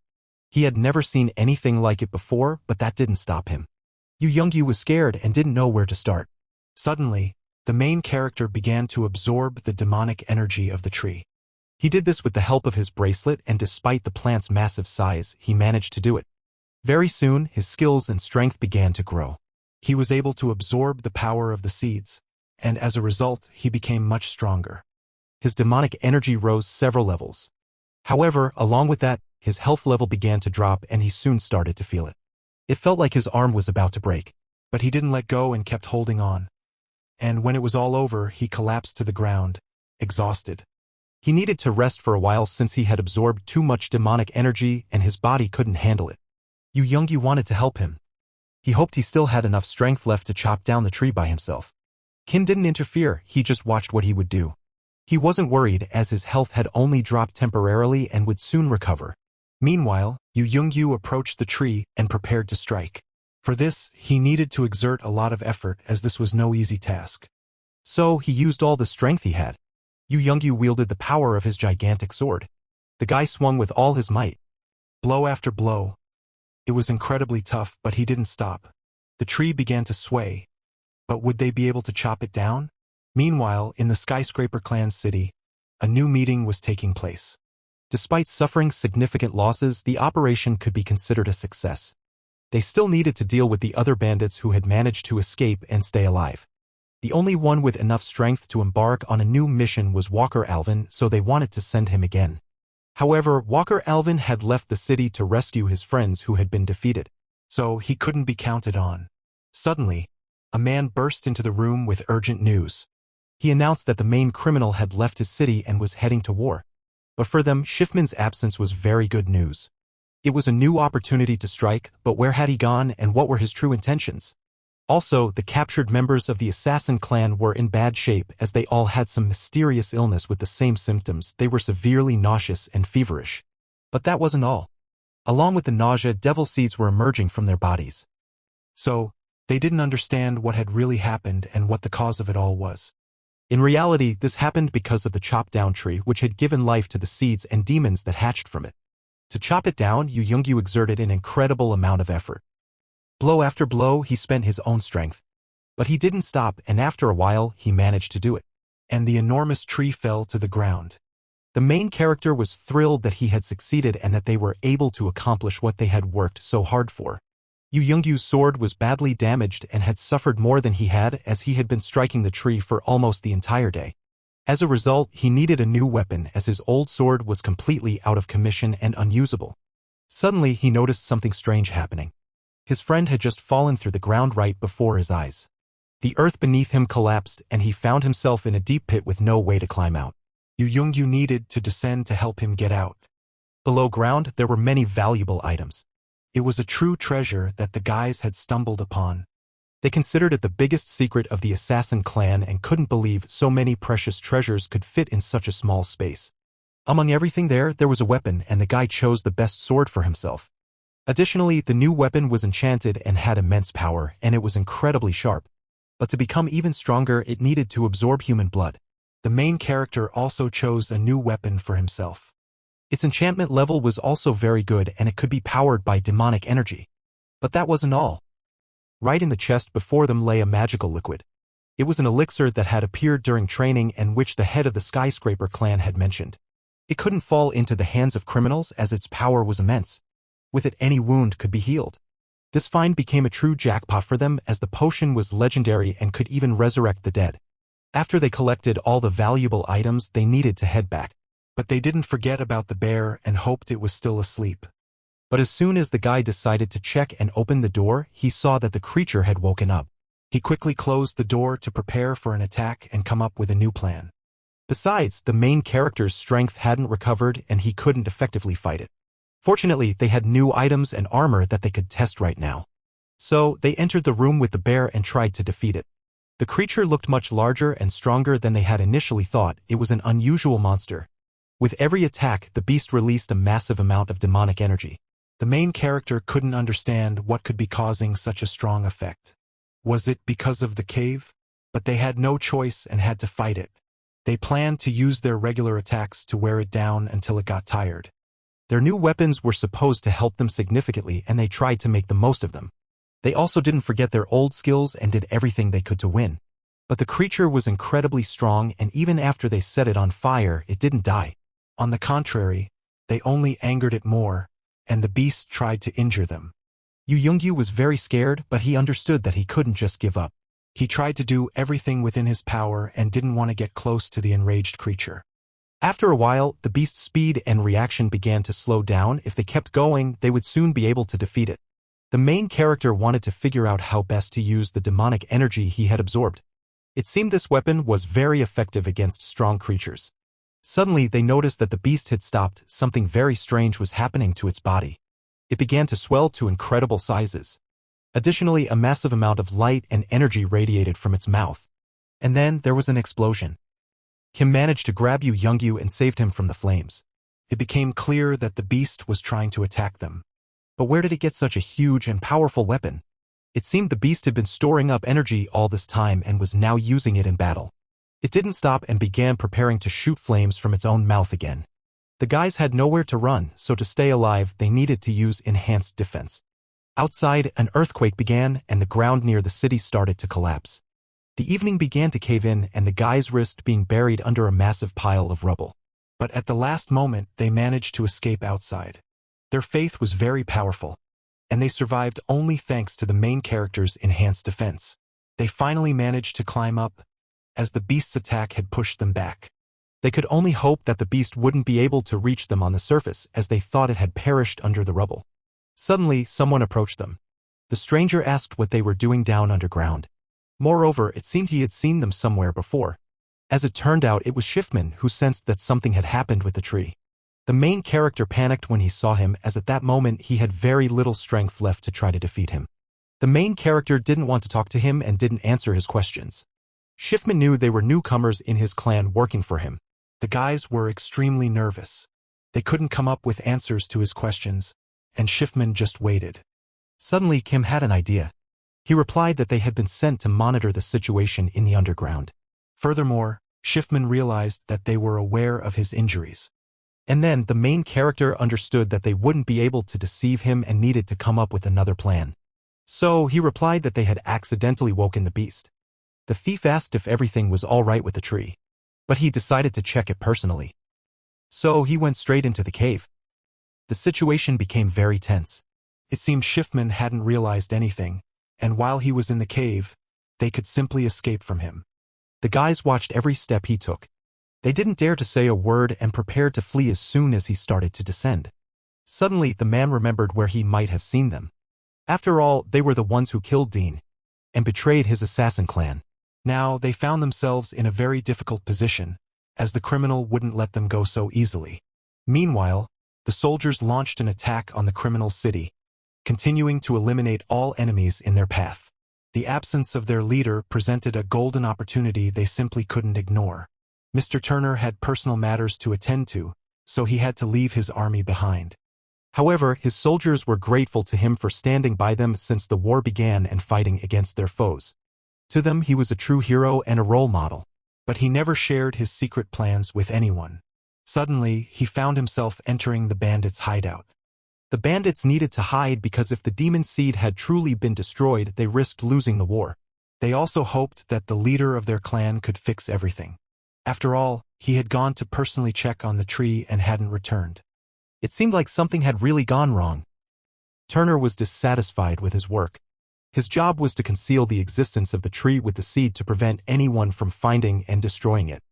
He had never seen anything like it before, but that didn't stop him. Yu Youngyu was scared and didn't know where to start. Suddenly, the main character began to absorb the demonic energy of the tree. He did this with the help of his bracelet, and despite the plant's massive size, he managed to do it. Very soon, his skills and strength began to grow. He was able to absorb the power of the seeds, and as a result, he became much stronger. His demonic energy rose several levels. However, along with that, his health level began to drop and he soon started to feel it. It felt like his arm was about to break, but he didn't let go and kept holding on. And when it was all over, he collapsed to the ground, exhausted. He needed to rest for a while since he had absorbed too much demonic energy and his body couldn't handle it. Yu Youngyu wanted to help him. He hoped he still had enough strength left to chop down the tree by himself. Kim didn't interfere, he just watched what he would do. He wasn't worried as his health had only dropped temporarily and would soon recover. Meanwhile, Yu Youngyu approached the tree and prepared to strike. For this, he needed to exert a lot of effort as this was no easy task. So he used all the strength he had. Yu Youngyu wielded the power of his gigantic sword. The guy swung with all his might. Blow after blow. It was incredibly tough, but he didn't stop. The tree began to sway. But would they be able to chop it down? Meanwhile, in the Skyscraper Clan city, a new meeting was taking place. Despite suffering significant losses, the operation could be considered a success. They still needed to deal with the other bandits who had managed to escape and stay alive. The only one with enough strength to embark on a new mission was Walker Alvin, so they wanted to send him again. However, Walker Alvin had left the city to rescue his friends who had been defeated, so he couldn't be counted on. Suddenly, a man burst into the room with urgent news. He announced that the main criminal had left his city and was heading to war. But for them, Schiffman's absence was very good news. It was a new opportunity to strike, but where had he gone and what were his true intentions? Also, the captured members of the assassin clan were in bad shape as they all had some mysterious illness with the same symptoms. They were severely nauseous and feverish. But that wasn't all. Along with the nausea, devil seeds were emerging from their bodies. So, they didn't understand what had really happened and what the cause of it all was. In reality, this happened because of the chopped-down tree which had given life to the seeds and demons that hatched from it. To chop it down, Yu Youngyu exerted an incredible amount of effort. Blow after blow, he spent his own strength. But he didn't stop, and after a while, he managed to do it. And the enormous tree fell to the ground. The main character was thrilled that he had succeeded and that they were able to accomplish what they had worked so hard for. Yu Youngyu's sword was badly damaged and had suffered more than he had as he had been striking the tree for almost the entire day. As a result, he needed a new weapon as his old sword was completely out of commission and unusable. Suddenly, he noticed something strange happening. His friend had just fallen through the ground right before his eyes. The earth beneath him collapsed and he found himself in a deep pit with no way to climb out. Yu Youngyu needed to descend to help him get out. Below ground, there were many valuable items. It was a true treasure that the guys had stumbled upon. They considered it the biggest secret of the assassin clan and couldn't believe so many precious treasures could fit in such a small space. Among everything there was a weapon, and the guy chose the best sword for himself. Additionally, the new weapon was enchanted and had immense power, and it was incredibly sharp. But to become even stronger, it needed to absorb human blood. The main character also chose a new weapon for himself. Its enchantment level was also very good, and it could be powered by demonic energy. But that wasn't all. Right in the chest before them lay a magical liquid. It was an elixir that had appeared during training and which the head of the skyscraper clan had mentioned. It couldn't fall into the hands of criminals as its power was immense. With it, any wound could be healed. This find became a true jackpot for them, as the potion was legendary and could even resurrect the dead. After they collected all the valuable items, they needed to head back. But they didn't forget about the bear and hoped it was still asleep. But as soon as the guy decided to check and open the door, he saw that the creature had woken up. He quickly closed the door to prepare for an attack and come up with a new plan. Besides, the main character's strength hadn't recovered and he couldn't effectively fight it. Fortunately, they had new items and armor that they could test right now. So, they entered the room with the bear and tried to defeat it. The creature looked much larger and stronger than they had initially thought. It was an unusual monster. With every attack, the beast released a massive amount of demonic energy. The main character couldn't understand what could be causing such a strong effect. Was it because of the cave? But they had no choice and had to fight it. They planned to use their regular attacks to wear it down until it got tired. Their new weapons were supposed to help them significantly, and they tried to make the most of them. They also didn't forget their old skills and did everything they could to win. But the creature was incredibly strong, and even after they set it on fire, it didn't die. On the contrary, they only angered it more, and the beast tried to injure them. Yu Yongyu was very scared, but he understood that he couldn't just give up. He tried to do everything within his power and didn't want to get close to the enraged creature. After a while, the beast's speed and reaction began to slow down. If they kept going, they would soon be able to defeat it. The main character wanted to figure out how best to use the demonic energy he had absorbed. It seemed this weapon was very effective against strong creatures. Suddenly, they noticed that the beast had stopped. Something very strange was happening to its body. It began to swell to incredible sizes. Additionally, a massive amount of light and energy radiated from its mouth. And then there was an explosion. Kim managed to grab Yu Yongyu and saved him from the flames. It became clear that the beast was trying to attack them. But where did it get such a huge and powerful weapon? It seemed the beast had been storing up energy all this time and was now using it in battle. It didn't stop and began preparing to shoot flames from its own mouth again. The guys had nowhere to run, so to stay alive, they needed to use enhanced defense. Outside, an earthquake began, and the ground near the city started to collapse. The evening began to cave in, and the guys risked being buried under a massive pile of rubble. But at the last moment, they managed to escape outside. Their faith was very powerful, and they survived only thanks to the main character's enhanced defense. They finally managed to climb up, as the beast's attack had pushed them back. They could only hope that the beast wouldn't be able to reach them on the surface, as they thought it had perished under the rubble. Suddenly, someone approached them. The stranger asked what they were doing down underground. Moreover, it seemed he had seen them somewhere before. As it turned out, it was Shiftman, who sensed that something had happened with the tree. The main character panicked when he saw him, as at that moment he had very little strength left to try to defeat him. The main character didn't want to talk to him and didn't answer his questions. Shiftman knew they were newcomers in his clan working for him. The guys were extremely nervous. They couldn't come up with answers to his questions, and Shiftman just waited. Suddenly, Kim had an idea. He replied that they had been sent to monitor the situation in the underground. Furthermore, Shiftman realized that they were aware of his injuries. And then the main character understood that they wouldn't be able to deceive him and needed to come up with another plan. So he replied that they had accidentally woken the beast. The thief asked if everything was all right with the tree, but he decided to check it personally. So he went straight into the cave. The situation became very tense. It seemed Shiftman hadn't realized anything, and while he was in the cave, they could simply escape from him. The guys watched every step he took. They didn't dare to say a word and prepared to flee as soon as he started to descend. Suddenly, the man remembered where he might have seen them. After all, they were the ones who killed Dean and betrayed his assassin clan. Now, they found themselves in a very difficult position, as the criminal wouldn't let them go so easily. Meanwhile, the soldiers launched an attack on the criminal city. continuing to eliminate all enemies in their path. The absence of their leader presented a golden opportunity they simply couldn't ignore. Mr. Turner had personal matters to attend to, so he had to leave his army behind. However, his soldiers were grateful to him for standing by them since the war began and fighting against their foes. To them, he was a true hero and a role model. But he never shared his secret plans with anyone. Suddenly, he found himself entering the bandits' hideout. The bandits needed to hide because if the demon seed had truly been destroyed, they risked losing the war. They also hoped that the leader of their clan could fix everything. After all, he had gone to personally check on the tree and hadn't returned. It seemed like something had really gone wrong. Turner was dissatisfied with his work. His job was to conceal the existence of the tree with the seed to prevent anyone from finding and destroying it.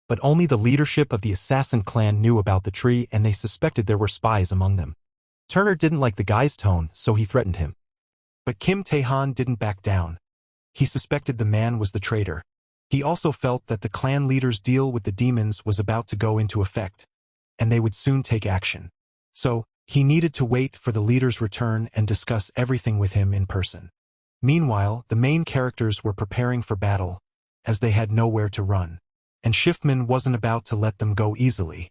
But only the leadership of the assassin clan knew about the tree, and they suspected there were spies among them. Turner didn't like the guy's tone, so he threatened him. But Kim Tae-han didn't back down. He suspected the man was the traitor. He also felt that the clan leader's deal with the demons was about to go into effect, and they would soon take action. So, he needed to wait for the leader's return and discuss everything with him in person. Meanwhile, the main characters were preparing for battle, as they had nowhere to run. And Schiffman wasn't about to let them go easily.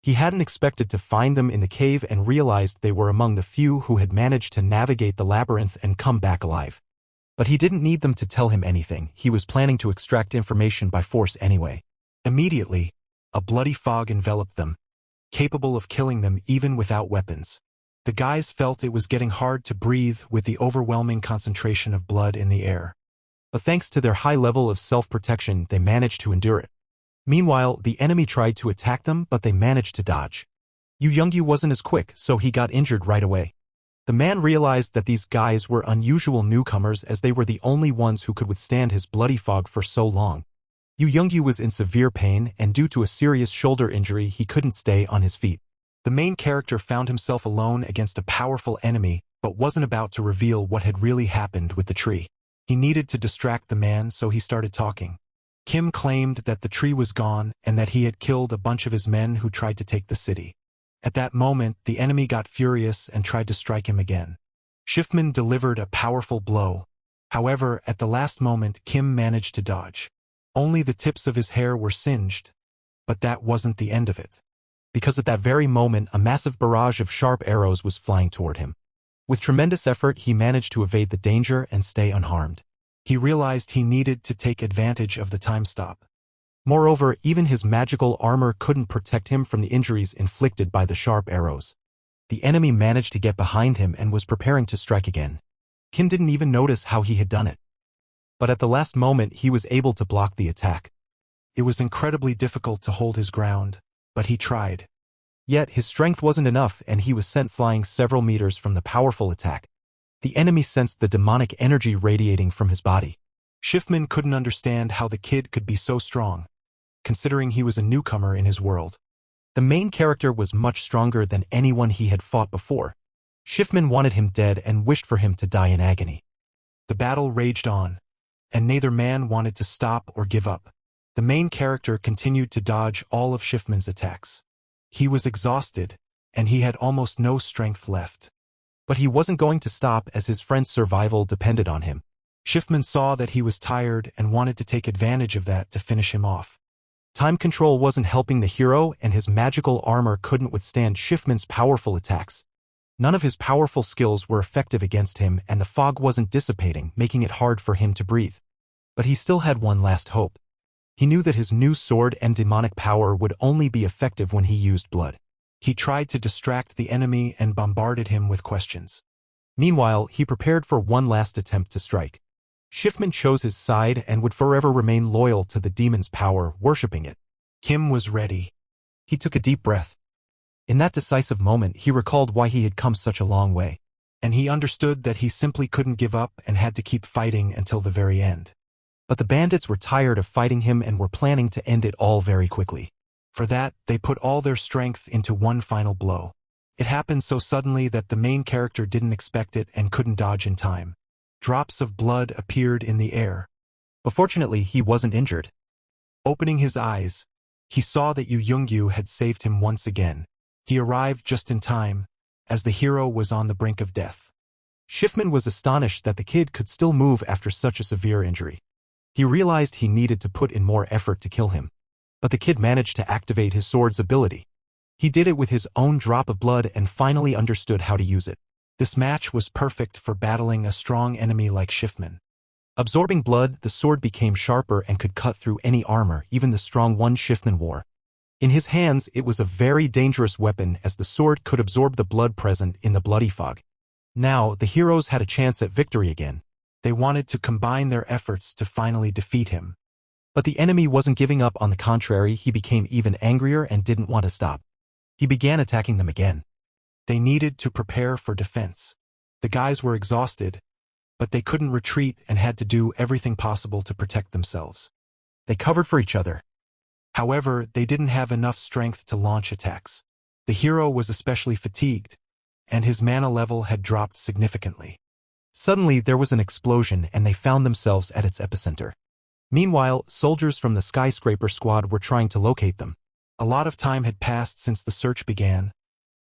He hadn't expected to find them in the cave and realized they were among the few who had managed to navigate the labyrinth and come back alive. But he didn't need them to tell him anything. He was planning to extract information by force anyway. Immediately, a bloody fog enveloped them, capable of killing them even without weapons. The guys felt it was getting hard to breathe with the overwhelming concentration of blood in the air. But thanks to their high level of self-protection, they managed to endure it. Meanwhile, the enemy tried to attack them, but they managed to dodge. Yu Youngyu wasn't as quick, so he got injured right away. The man realized that these guys were unusual newcomers as they were the only ones who could withstand his bloody fog for so long. Yu Youngyu was in severe pain, and due to a serious shoulder injury, he couldn't stay on his feet. The main character found himself alone against a powerful enemy, but wasn't about to reveal what had really happened with the tree. He needed to distract the man, so he started talking. Kim claimed that the tree was gone and that he had killed a bunch of his men who tried to take the city. At that moment, the enemy got furious and tried to strike him again. Schiffman delivered a powerful blow. However, at the last moment, Kim managed to dodge. Only the tips of his hair were singed, but that wasn't the end of it. Because at that very moment, a massive barrage of sharp arrows was flying toward him. With tremendous effort, he managed to evade the danger and stay unharmed. He realized he needed to take advantage of the time stop. Moreover, even his magical armor couldn't protect him from the injuries inflicted by the sharp arrows. The enemy managed to get behind him and was preparing to strike again. Kim didn't even notice how he had done it. But at the last moment, he was able to block the attack. It was incredibly difficult to hold his ground, but he tried. Yet his strength wasn't enough, and he was sent flying several meters from the powerful attack. The enemy sensed the demonic energy radiating from his body. Schiffman couldn't understand how the kid could be so strong, considering he was a newcomer in his world. The main character was much stronger than anyone he had fought before. Schiffman wanted him dead and wished for him to die in agony. The battle raged on, and neither man wanted to stop or give up. The main character continued to dodge all of Schiffman's attacks. He was exhausted, and he had almost no strength left. But he wasn't going to stop as his friend's survival depended on him. Schiffman saw that he was tired and wanted to take advantage of that to finish him off. Time control wasn't helping the hero, and his magical armor couldn't withstand Schiffman's powerful attacks. None of his powerful skills were effective against him, and the fog wasn't dissipating, making it hard for him to breathe. But he still had one last hope. He knew that his new sword and demonic power would only be effective when he used blood. He tried to distract the enemy and bombarded him with questions. Meanwhile, he prepared for one last attempt to strike. Schiffman chose his side and would forever remain loyal to the demon's power, worshipping it. Kim was ready. He took a deep breath. In that decisive moment, he recalled why he had come such a long way. And he understood that he simply couldn't give up and had to keep fighting until the very end. But the bandits were tired of fighting him and were planning to end it all very quickly. For that, they put all their strength into one final blow. It happened so suddenly that the main character didn't expect it and couldn't dodge in time. Drops of blood appeared in the air. But fortunately, he wasn't injured. Opening his eyes, he saw that Yu Youngyu had saved him once again. He arrived just in time, as the hero was on the brink of death. Schiffman was astonished that the kid could still move after such a severe injury. He realized he needed to put in more effort to kill him. But the kid managed to activate his sword's ability. He did it with his own drop of blood and finally understood how to use it. This match was perfect for battling a strong enemy like Schiffman. Absorbing blood, the sword became sharper and could cut through any armor, even the strong one Schiffman wore. In his hands, it was a very dangerous weapon as the sword could absorb the blood present in the bloody fog. Now, the heroes had a chance at victory again. They wanted to combine their efforts to finally defeat him. But the enemy wasn't giving up. On the contrary, he became even angrier and didn't want to stop. He began attacking them again. They needed to prepare for defense. The guys were exhausted, but they couldn't retreat and had to do everything possible to protect themselves. They covered for each other. However, they didn't have enough strength to launch attacks. The hero was especially fatigued, and his mana level had dropped significantly. Suddenly, there was an explosion and they found themselves at its epicenter. Meanwhile, soldiers from the skyscraper squad were trying to locate them. A lot of time had passed since the search began,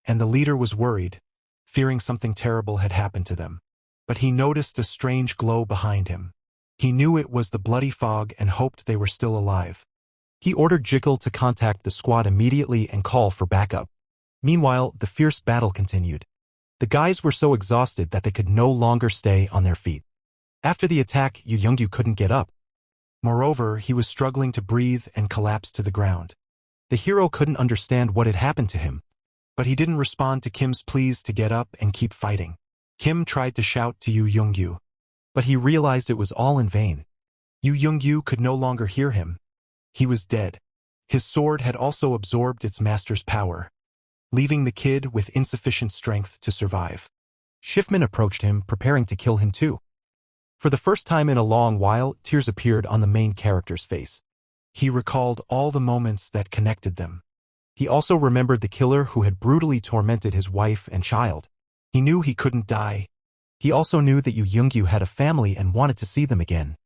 and the leader was worried, fearing something terrible had happened to them. But he noticed a strange glow behind him. He knew it was the bloody fog and hoped they were still alive. He ordered Jekyll to contact the squad immediately and call for backup. Meanwhile, the fierce battle continued. The guys were so exhausted that they could no longer stay on their feet. After the attack, Yu Youngyu couldn't get up. Moreover, he was struggling to breathe and collapsed to the ground. The hero couldn't understand what had happened to him, but he didn't respond to Kim's pleas to get up and keep fighting. Kim tried to shout to Yu Youngyu, but he realized it was all in vain. Yu Youngyu could no longer hear him. He was dead. His sword had also absorbed its master's power, leaving the kid with insufficient strength to survive. Schiffman approached him, preparing to kill him too. For the first time in a long while, tears appeared on the main character's face. He recalled all the moments that connected them. He also remembered the killer who had brutally tormented his wife and child. He knew he couldn't die. He also knew that Yu Youngyu had a family and wanted to see them again.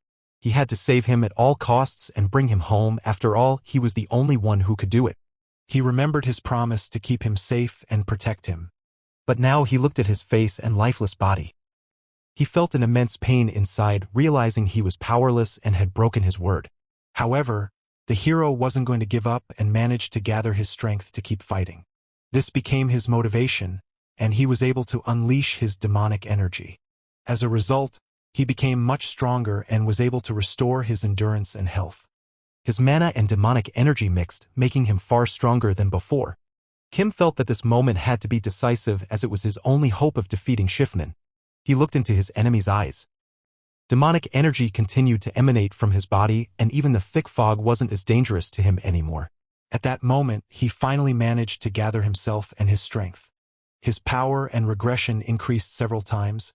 He had to save him at all costs and bring him home. After all, he was the only one who could do it. He remembered his promise to keep him safe and protect him. But now he looked at his face and lifeless body. He felt an immense pain inside, realizing he was powerless and had broken his word. However, the hero wasn't going to give up and managed to gather his strength to keep fighting. This became his motivation, and he was able to unleash his demonic energy. As a result, he became much stronger and was able to restore his endurance and health. His mana and demonic energy mixed, making him far stronger than before. Kim felt that this moment had to be decisive as it was his only hope of defeating Schiffman. He looked into his enemy's eyes. Demonic energy continued to emanate from his body, and even the thick fog wasn't as dangerous to him anymore. At that moment, he finally managed to gather himself and his strength. His power and regression increased several times,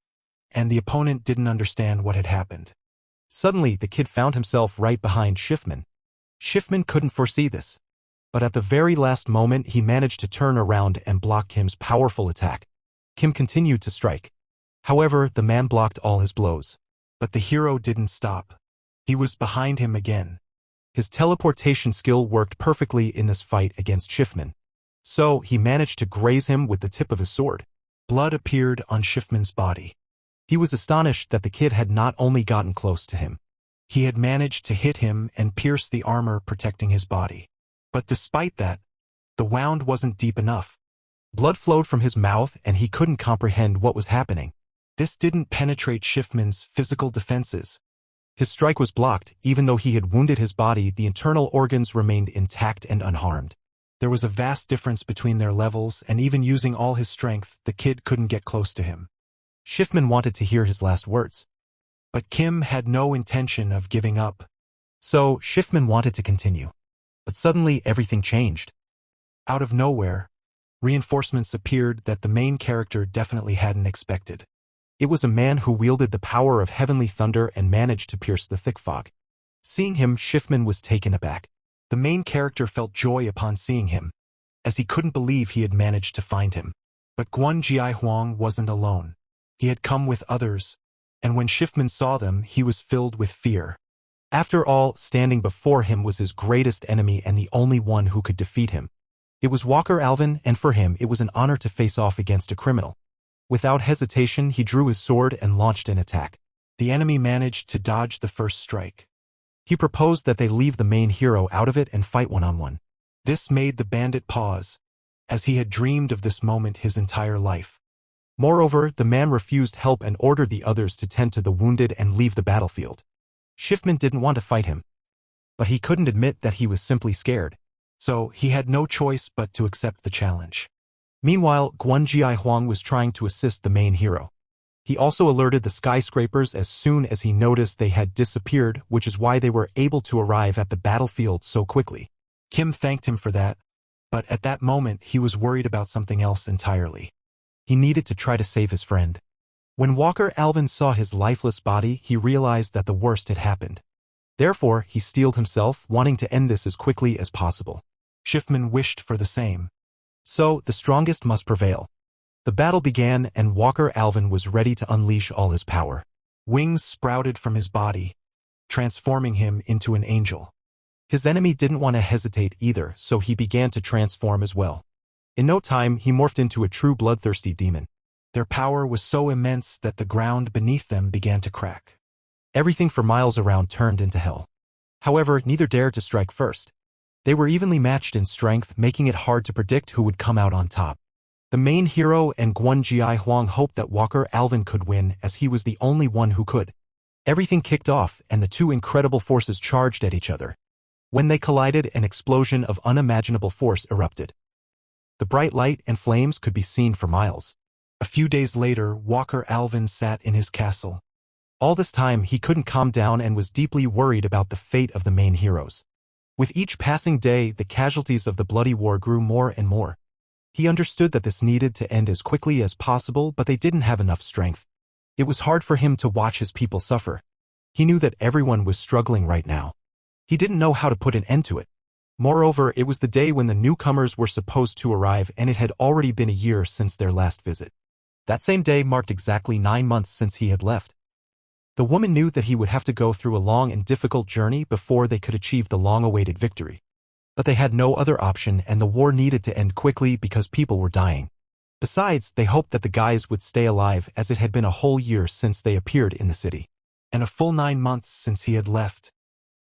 and the opponent didn't understand what had happened. Suddenly, the kid found himself right behind Schiffman. Schiffman couldn't foresee this, but at the very last moment he managed to turn around and block Kim's powerful attack. Kim continued to strike. However, the man blocked all his blows. But the hero didn't stop. He was behind him again. His teleportation skill worked perfectly in this fight against Schiffman. So, he managed to graze him with the tip of his sword. Blood appeared on Schiffman's body. He was astonished that the kid had not only gotten close to him. He had managed to hit him and pierce the armor protecting his body. But despite that, the wound wasn't deep enough. Blood flowed from his mouth and he couldn't comprehend what was happening. This didn't penetrate Schiffman's physical defenses. His strike was blocked. Even though he had wounded his body, the internal organs remained intact and unharmed. There was a vast difference between their levels, and even using all his strength, the kid couldn't get close to him. Schiffman wanted to hear his last words. But Kim had no intention of giving up. So, Schiffman wanted to continue. But suddenly, everything changed. Out of nowhere, reinforcements appeared that the main character definitely hadn't expected. It was a man who wielded the power of heavenly thunder and managed to pierce the thick fog. Seeing him, Schiffman was taken aback. The main character felt joy upon seeing him, as he couldn't believe he had managed to find him. But Guan Jiahuang wasn't alone. He had come with others, and when Schiffman saw them, he was filled with fear. After all, standing before him was his greatest enemy and the only one who could defeat him. It was Walker Alvin, and for him it was an honor to face off against a criminal. Without hesitation, he drew his sword and launched an attack. The enemy managed to dodge the first strike. He proposed that they leave the main hero out of it and fight one-on-one. This made the bandit pause, as he had dreamed of this moment his entire life. Moreover, the man refused help and ordered the others to tend to the wounded and leave the battlefield. Shiftman didn't want to fight him, but he couldn't admit that he was simply scared, so he had no choice but to accept the challenge. Meanwhile, Guan Jiahuang was trying to assist the main hero. He also alerted the skyscrapers as soon as he noticed they had disappeared, which is why they were able to arrive at the battlefield so quickly. Kim thanked him for that, but at that moment he was worried about something else entirely. He needed to try to save his friend. When Walker Alvin saw his lifeless body, he realized that the worst had happened. Therefore, he steeled himself, wanting to end this as quickly as possible. Shiftman wished for the same. So, the strongest must prevail. The battle began, and Walker Alvin was ready to unleash all his power. Wings sprouted from his body, transforming him into an angel. His enemy didn't want to hesitate either, so he began to transform as well. In no time, he morphed into a true bloodthirsty demon. Their power was so immense that the ground beneath them began to crack. Everything for miles around turned into hell. However, neither dared to strike first. They were evenly matched in strength, making it hard to predict who would come out on top. The main hero and Guan Jiahuang hoped that Walker Alvin could win, as he was the only one who could. Everything kicked off, and the two incredible forces charged at each other. When they collided, an explosion of unimaginable force erupted. The bright light and flames could be seen for miles. A few days later, Walker Alvin sat in his castle. All this time, he couldn't calm down and was deeply worried about the fate of the main heroes. With each passing day, the casualties of the bloody war grew more and more. He understood that this needed to end as quickly as possible, but they didn't have enough strength. It was hard for him to watch his people suffer. He knew that everyone was struggling right now. He didn't know how to put an end to it. Moreover, it was the day when the newcomers were supposed to arrive, and it had already been a year since their last visit. That same day marked exactly 9 months since he had left. The woman knew that he would have to go through a long and difficult journey before they could achieve the long-awaited victory. But they had no other option, and the war needed to end quickly because people were dying. Besides, they hoped that the guys would stay alive, as it had been a whole year since they appeared in the city, and a full 9 months since he had left.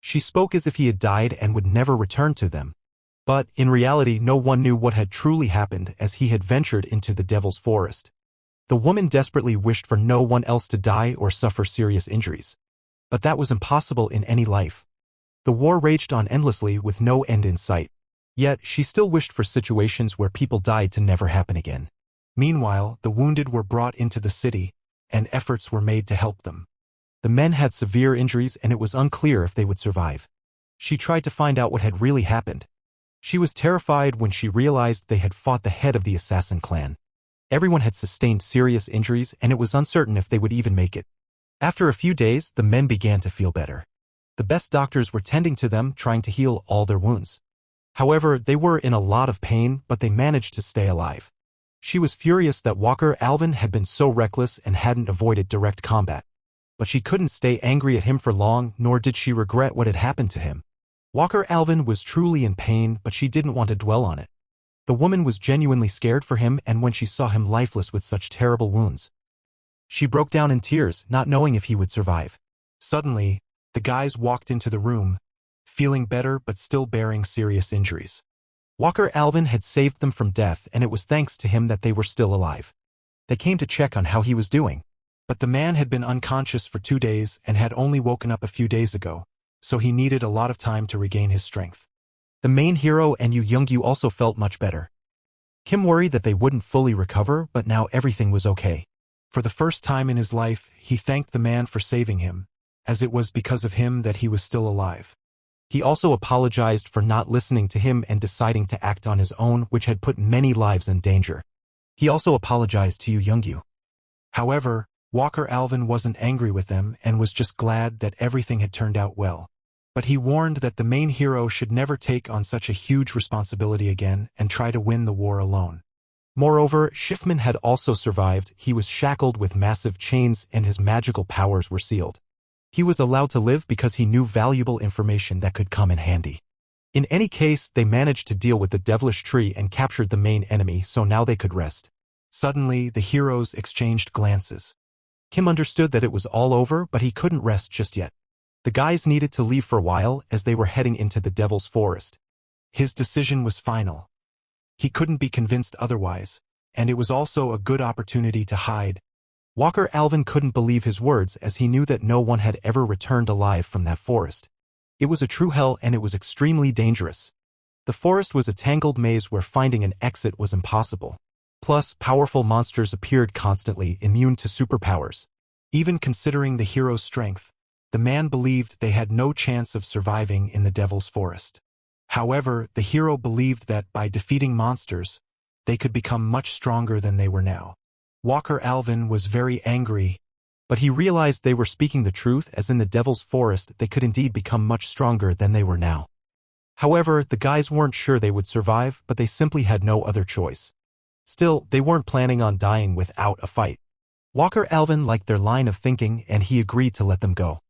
She spoke as if he had died and would never return to them. But, in reality, no one knew what had truly happened, as he had ventured into the Devil's Forest. The woman desperately wished for no one else to die or suffer serious injuries. But that was impossible in any life. The war raged on endlessly with no end in sight. Yet, she still wished for situations where people died to never happen again. Meanwhile, the wounded were brought into the city, and efforts were made to help them. The men had severe injuries, and it was unclear if they would survive. She tried to find out what had really happened. She was terrified when she realized they had fought the head of the assassin clan. Everyone had sustained serious injuries, and it was uncertain if they would even make it. After a few days, the men began to feel better. The best doctors were tending to them, trying to heal all their wounds. However, they were in a lot of pain, but they managed to stay alive. She was furious that Walker Alvin had been so reckless and hadn't avoided direct combat. But she couldn't stay angry at him for long, nor did she regret what had happened to him. Walker Alvin was truly in pain, but she didn't want to dwell on it. The woman was genuinely scared for him, and when she saw him lifeless with such terrible wounds, she broke down in tears, not knowing if he would survive. Suddenly, the guys walked into the room, feeling better but still bearing serious injuries. Walker Alvin had saved them from death, and it was thanks to him that they were still alive. They came to check on how he was doing. But the man had been unconscious for 2 days and had only woken up a few days ago, so he needed a lot of time to regain his strength. The main hero and Yu Youngyu also felt much better. Kim worried that they wouldn't fully recover, but now everything was okay. For the first time in his life, he thanked the man for saving him, as it was because of him that he was still alive. He also apologized for not listening to him and deciding to act on his own, which had put many lives in danger. He also apologized to Yu Youngyu. However, Walker Alvin wasn't angry with them and was just glad that everything had turned out well. But he warned that the main hero should never take on such a huge responsibility again and try to win the war alone. Moreover, Shiftman had also survived. He was shackled with massive chains and his magical powers were sealed. He was allowed to live because he knew valuable information that could come in handy. In any case, they managed to deal with the devilish tree and captured the main enemy, so now they could rest. Suddenly, the heroes exchanged glances. Kim understood that it was all over, but he couldn't rest just yet. The guys needed to leave for a while as they were heading into the Devil's Forest. His decision was final. He couldn't be convinced otherwise, and it was also a good opportunity to hide. Walker Alvin couldn't believe his words as he knew that no one had ever returned alive from that forest. It was a true hell and it was extremely dangerous. The forest was a tangled maze where finding an exit was impossible. Plus, powerful monsters appeared constantly, immune to superpowers. Even considering the hero's strength, the man believed they had no chance of surviving in the Devil's Forest. However, the hero believed that by defeating monsters, they could become much stronger than they were now. Walker Alvin was very angry, but he realized they were speaking the truth, as in the Devil's Forest they could indeed become much stronger than they were now. However, the guys weren't sure they would survive, but they simply had no other choice. Still, they weren't planning on dying without a fight. Walker Alvin liked their line of thinking and he agreed to let them go.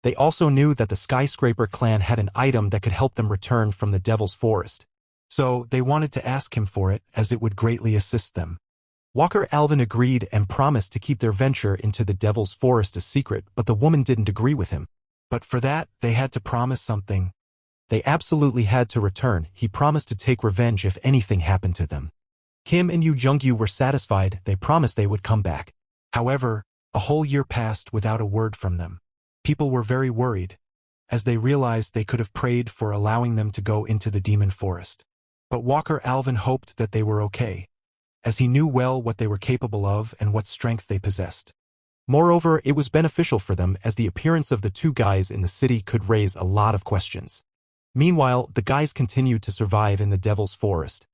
They also knew that the Skyscraper clan had an item that could help them return from the Devil's Forest. So, they wanted to ask him for it, as it would greatly assist them. Walker Alvin agreed and promised to keep their venture into the Devil's Forest a secret, but the woman didn't agree with him. But for that, they had to promise something. They absolutely had to return. He promised to take revenge if anything happened to them. Kim and Yoo Jung-gyu were satisfied. They promised they would come back. However, a whole year passed without a word from them. People were very worried, as they realized they could have prayed for allowing them to go into the Demon Forest. But Walker Alvin hoped that they were okay, as he knew well what they were capable of and what strength they possessed. Moreover, it was beneficial for them, as the appearance of the two guys in the city could raise a lot of questions. Meanwhile, the guys continued to survive in the Devil's Forest.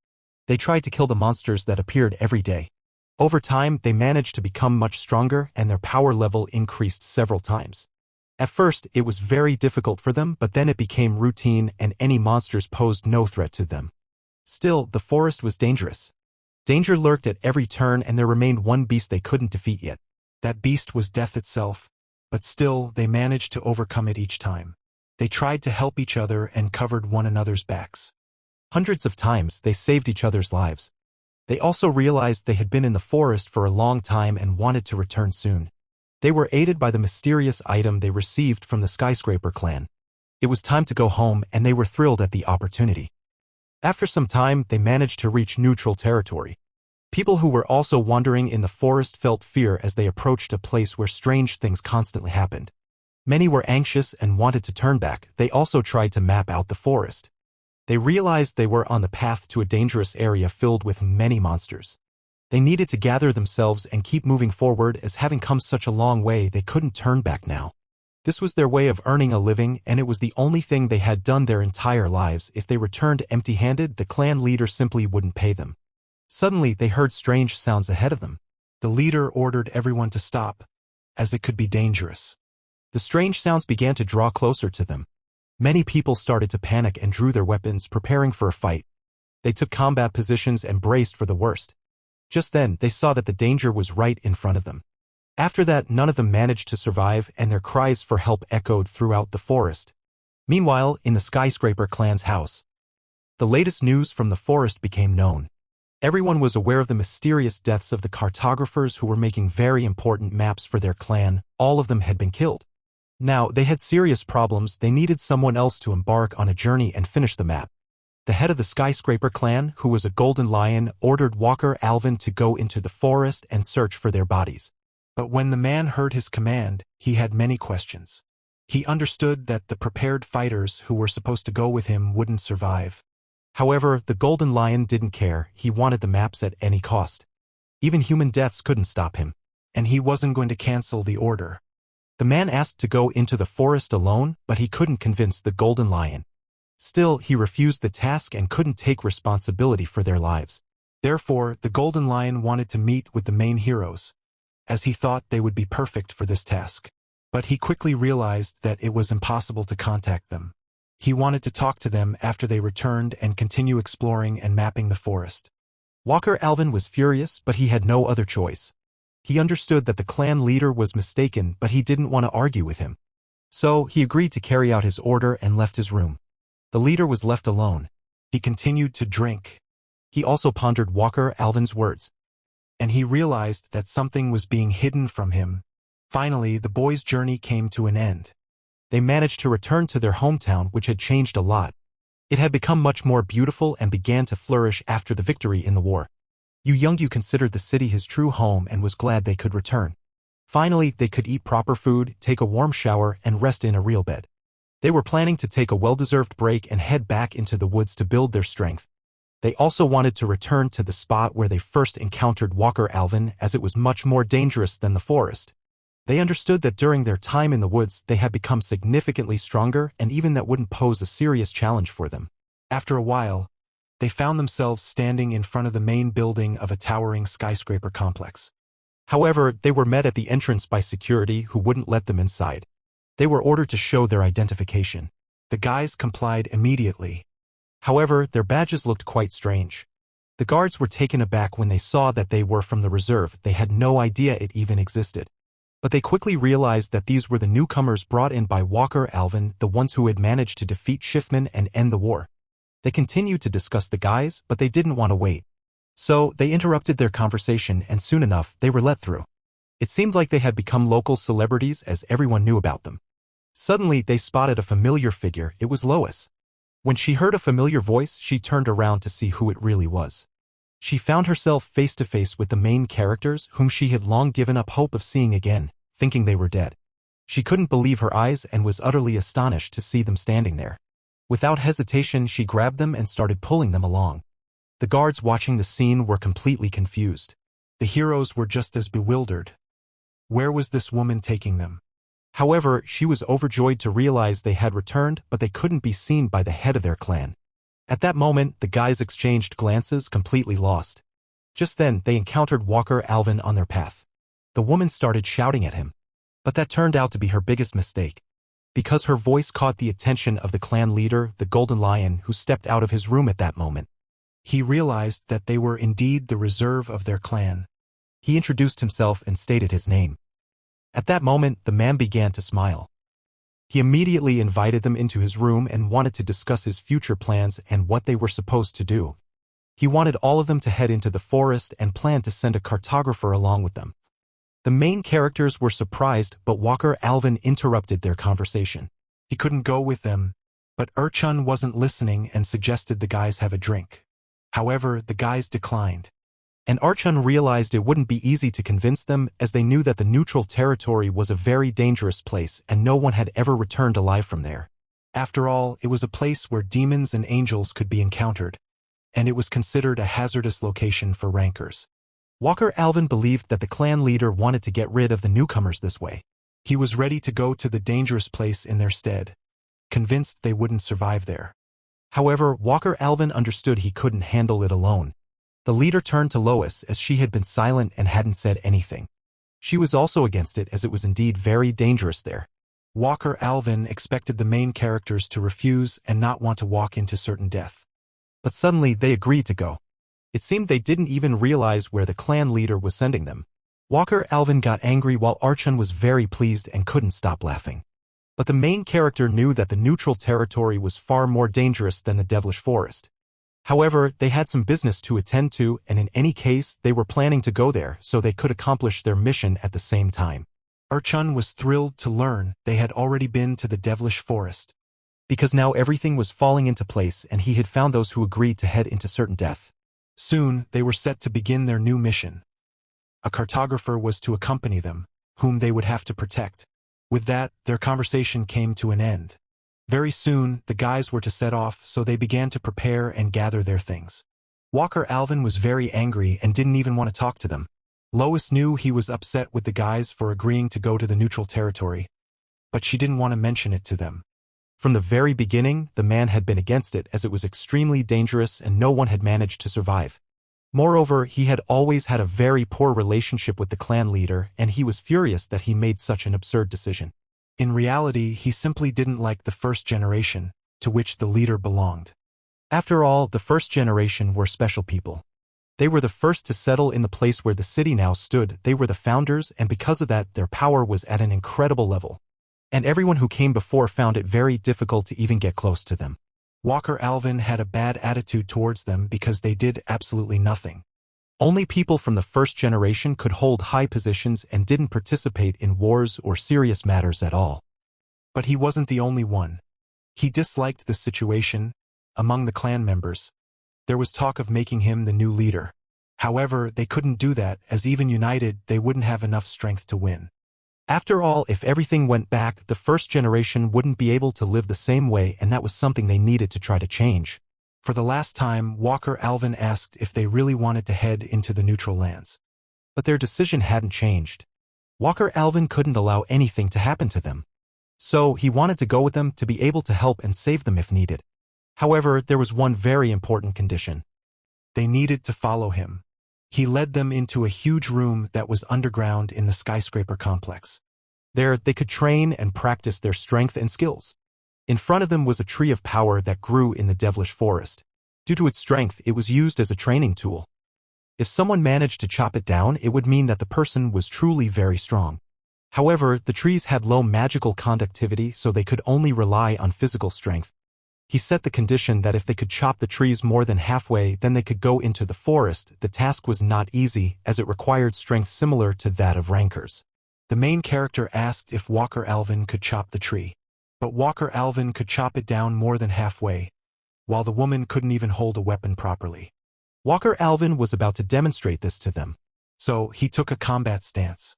They tried to kill the monsters that appeared every day. Over time, they managed to become much stronger and their power level increased several times. At first, it was very difficult for them, but then it became routine and any monsters posed no threat to them. Still, the forest was dangerous. Danger lurked at every turn and there remained one beast they couldn't defeat yet. That beast was death itself, but still, they managed to overcome it each time. They tried to help each other and covered one another's backs. Hundreds of times, they saved each other's lives. They also realized they had been in the forest for a long time and wanted to return soon. They were aided by the mysterious item they received from the Skyscraper clan. It was time to go home and they were thrilled at the opportunity. After some time, they managed to reach neutral territory. People who were also wandering in the forest felt fear as they approached a place where strange things constantly happened. Many were anxious and wanted to turn back. They also tried to map out the forest. They realized they were on the path to a dangerous area filled with many monsters. They needed to gather themselves and keep moving forward, as having come such a long way they couldn't turn back now. This was their way of earning a living and it was the only thing they had done their entire lives. If they returned empty-handed, the clan leader simply wouldn't pay them. Suddenly, they heard strange sounds ahead of them. The leader ordered everyone to stop, as it could be dangerous. The strange sounds began to draw closer to them. Many people started to panic and drew their weapons, preparing for a fight. They took combat positions and braced for the worst. Just then, they saw that the danger was right in front of them. After that, none of them managed to survive and their cries for help echoed throughout the forest. Meanwhile, in the Skyscraper clan's house, the latest news from the forest became known. Everyone was aware of the mysterious deaths of the cartographers who were making very important maps for their clan. All of them had been killed. Now, they had serious problems. They needed someone else to embark on a journey and finish the map. The head of the Skyscraper clan, who was a golden lion, ordered Walker Alvin to go into the forest and search for their bodies. But when the man heard his command, he had many questions. He understood that the prepared fighters who were supposed to go with him wouldn't survive. However, the golden lion didn't care. He wanted the maps at any cost. Even human deaths couldn't stop him, and he wasn't going to cancel the order. The man asked to go into the forest alone, but he couldn't convince the golden lion. Still, he refused the task and couldn't take responsibility for their lives. Therefore, the golden lion wanted to meet with the main heroes, as he thought they would be perfect for this task. But he quickly realized that it was impossible to contact them. He wanted to talk to them after they returned and continue exploring and mapping the forest. Walker Alvin was furious, but he had no other choice. He understood that the clan leader was mistaken, but he didn't want to argue with him. So, he agreed to carry out his order and left his room. The leader was left alone. He continued to drink. He also pondered Walker Alvin's words. and he realized that something was being hidden from him. Finally, the boys' journey came to an end. They managed to return to their hometown, which had changed a lot. It had become much more beautiful and began to flourish after the victory in the war. Yu Youngyu considered the city his true home and was glad they could return. Finally, they could eat proper food, take a warm shower, and rest in a real bed. They were planning to take a well-deserved break and head back into the woods to build their strength. They also wanted to return to the spot where they first encountered Walker Alvin, as it was much more dangerous than the forest. They understood that during their time in the woods they had become significantly stronger, and even that wouldn't pose a serious challenge for them. After a while, they found themselves standing in front of the main building of a towering skyscraper complex. However, they were met at the entrance by security who wouldn't let them inside. They were ordered to show their identification. The guys complied immediately. However, their badges looked quite strange. The guards were taken aback when they saw that they were from the reserve. They had no idea it even existed. But they quickly realized that these were the newcomers brought in by Walker Alvin, the ones who had managed to defeat Schiffman and end the war. They continued to discuss the guys, but they didn't want to wait. So, they interrupted their conversation, and soon enough, they were let through. It seemed like they had become local celebrities, as everyone knew about them. Suddenly, they spotted a familiar figure. It was Lois. When she heard a familiar voice, she turned around to see who it really was. She found herself face to face with the main characters, whom she had long given up hope of seeing again, thinking they were dead. She couldn't believe her eyes and was utterly astonished to see them standing there. Without hesitation, she grabbed them and started pulling them along. The guards watching the scene were completely confused. The heroes were just as bewildered. Where was this woman taking them? However, she was overjoyed to realize they had returned, but they couldn't be seen by the head of their clan. At that moment, the guys exchanged glances, completely lost. Just then, they encountered Walker Alvin on their path. The woman started shouting at him. But that turned out to be her biggest mistake. Because her voice caught the attention of the clan leader, the Golden Lion, who stepped out of his room at that moment. He realized that they were indeed the reserve of their clan. He introduced himself and stated his name. At that moment, the man began to smile. He immediately invited them into his room and wanted to discuss his future plans and what they were supposed to do. He wanted all of them to head into the forest and planned to send a cartographer along with them. The main characters were surprised, but Walker Alvin interrupted their conversation. He couldn't go with them, but Urchun wasn't listening and suggested the guys have a drink. However, the guys declined. And Urchun realized it wouldn't be easy to convince them, as they knew that the neutral territory was a very dangerous place and no one had ever returned alive from there. After all, it was a place where demons and angels could be encountered, and it was considered a hazardous location for rankers. Walker Alvin believed that the clan leader wanted to get rid of the newcomers this way. He was ready to go to the dangerous place in their stead, convinced they wouldn't survive there. However, Walker Alvin understood he couldn't handle it alone. The leader turned to Lois, as she had been silent and hadn't said anything. She was also against it, as it was indeed very dangerous there. Walker Alvin expected the main characters to refuse and not want to walk into certain death. But suddenly they agreed to go. It seemed they didn't even realize where the clan leader was sending them. Walker Alvin got angry while Urchun was very pleased and couldn't stop laughing. But the main character knew that the neutral territory was far more dangerous than the devilish forest. However, they had some business to attend to, and in any case, they were planning to go there so they could accomplish their mission at the same time. Urchun was thrilled to learn they had already been to the devilish forest, because now everything was falling into place and he had found those who agreed to head into certain death. Soon, they were set to begin their new mission. A cartographer was to accompany them, whom they would have to protect. With that, their conversation came to an end. Very soon, the guys were to set off, so they began to prepare and gather their things. Walker Alvin was very angry and didn't even want to talk to them. Lois knew he was upset with the guys for agreeing to go to the neutral territory, but she didn't want to mention it to them. From the very beginning, the man had been against it, as it was extremely dangerous and no one had managed to survive. Moreover, he had always had a very poor relationship with the clan leader, and he was furious that he made such an absurd decision. In reality, he simply didn't like the first generation, to which the leader belonged. After all, the first generation were special people. They were the first to settle in the place where the city now stood. They were the founders, and because of that, their power was at an incredible level. And everyone who came before found it very difficult to even get close to them. Walker Alvin had a bad attitude towards them because they did absolutely nothing. Only people from the first generation could hold high positions and didn't participate in wars or serious matters at all. But he wasn't the only one. He disliked the situation. Among the clan members, there was talk of making him the new leader. However, they couldn't do that, as even united, they wouldn't have enough strength to win. After all, if everything went back, the first generation wouldn't be able to live the same way, and that was something they needed to try to change. For the last time, Walker Alvin asked if they really wanted to head into the neutral lands. But their decision hadn't changed. Walker Alvin couldn't allow anything to happen to them. So he wanted to go with them to be able to help and save them if needed. However, there was one very important condition. They needed to follow him. He led them into a huge room that was underground in the skyscraper complex. There, they could train and practice their strength and skills. In front of them was a tree of power that grew in the devilish forest. Due to its strength, it was used as a training tool. If someone managed to chop it down, it would mean that the person was truly very strong. However, the trees had low magical conductivity, so they could only rely on physical strength. He set the condition that if they could chop the trees more than halfway, then they could go into the forest. The task was not easy, as it required strength similar to that of rankers. The main character asked if Walker Alvin could chop the tree. But Walker Alvin could chop it down more than halfway, while the woman couldn't even hold a weapon properly. Walker Alvin was about to demonstrate this to them, so he took a combat stance.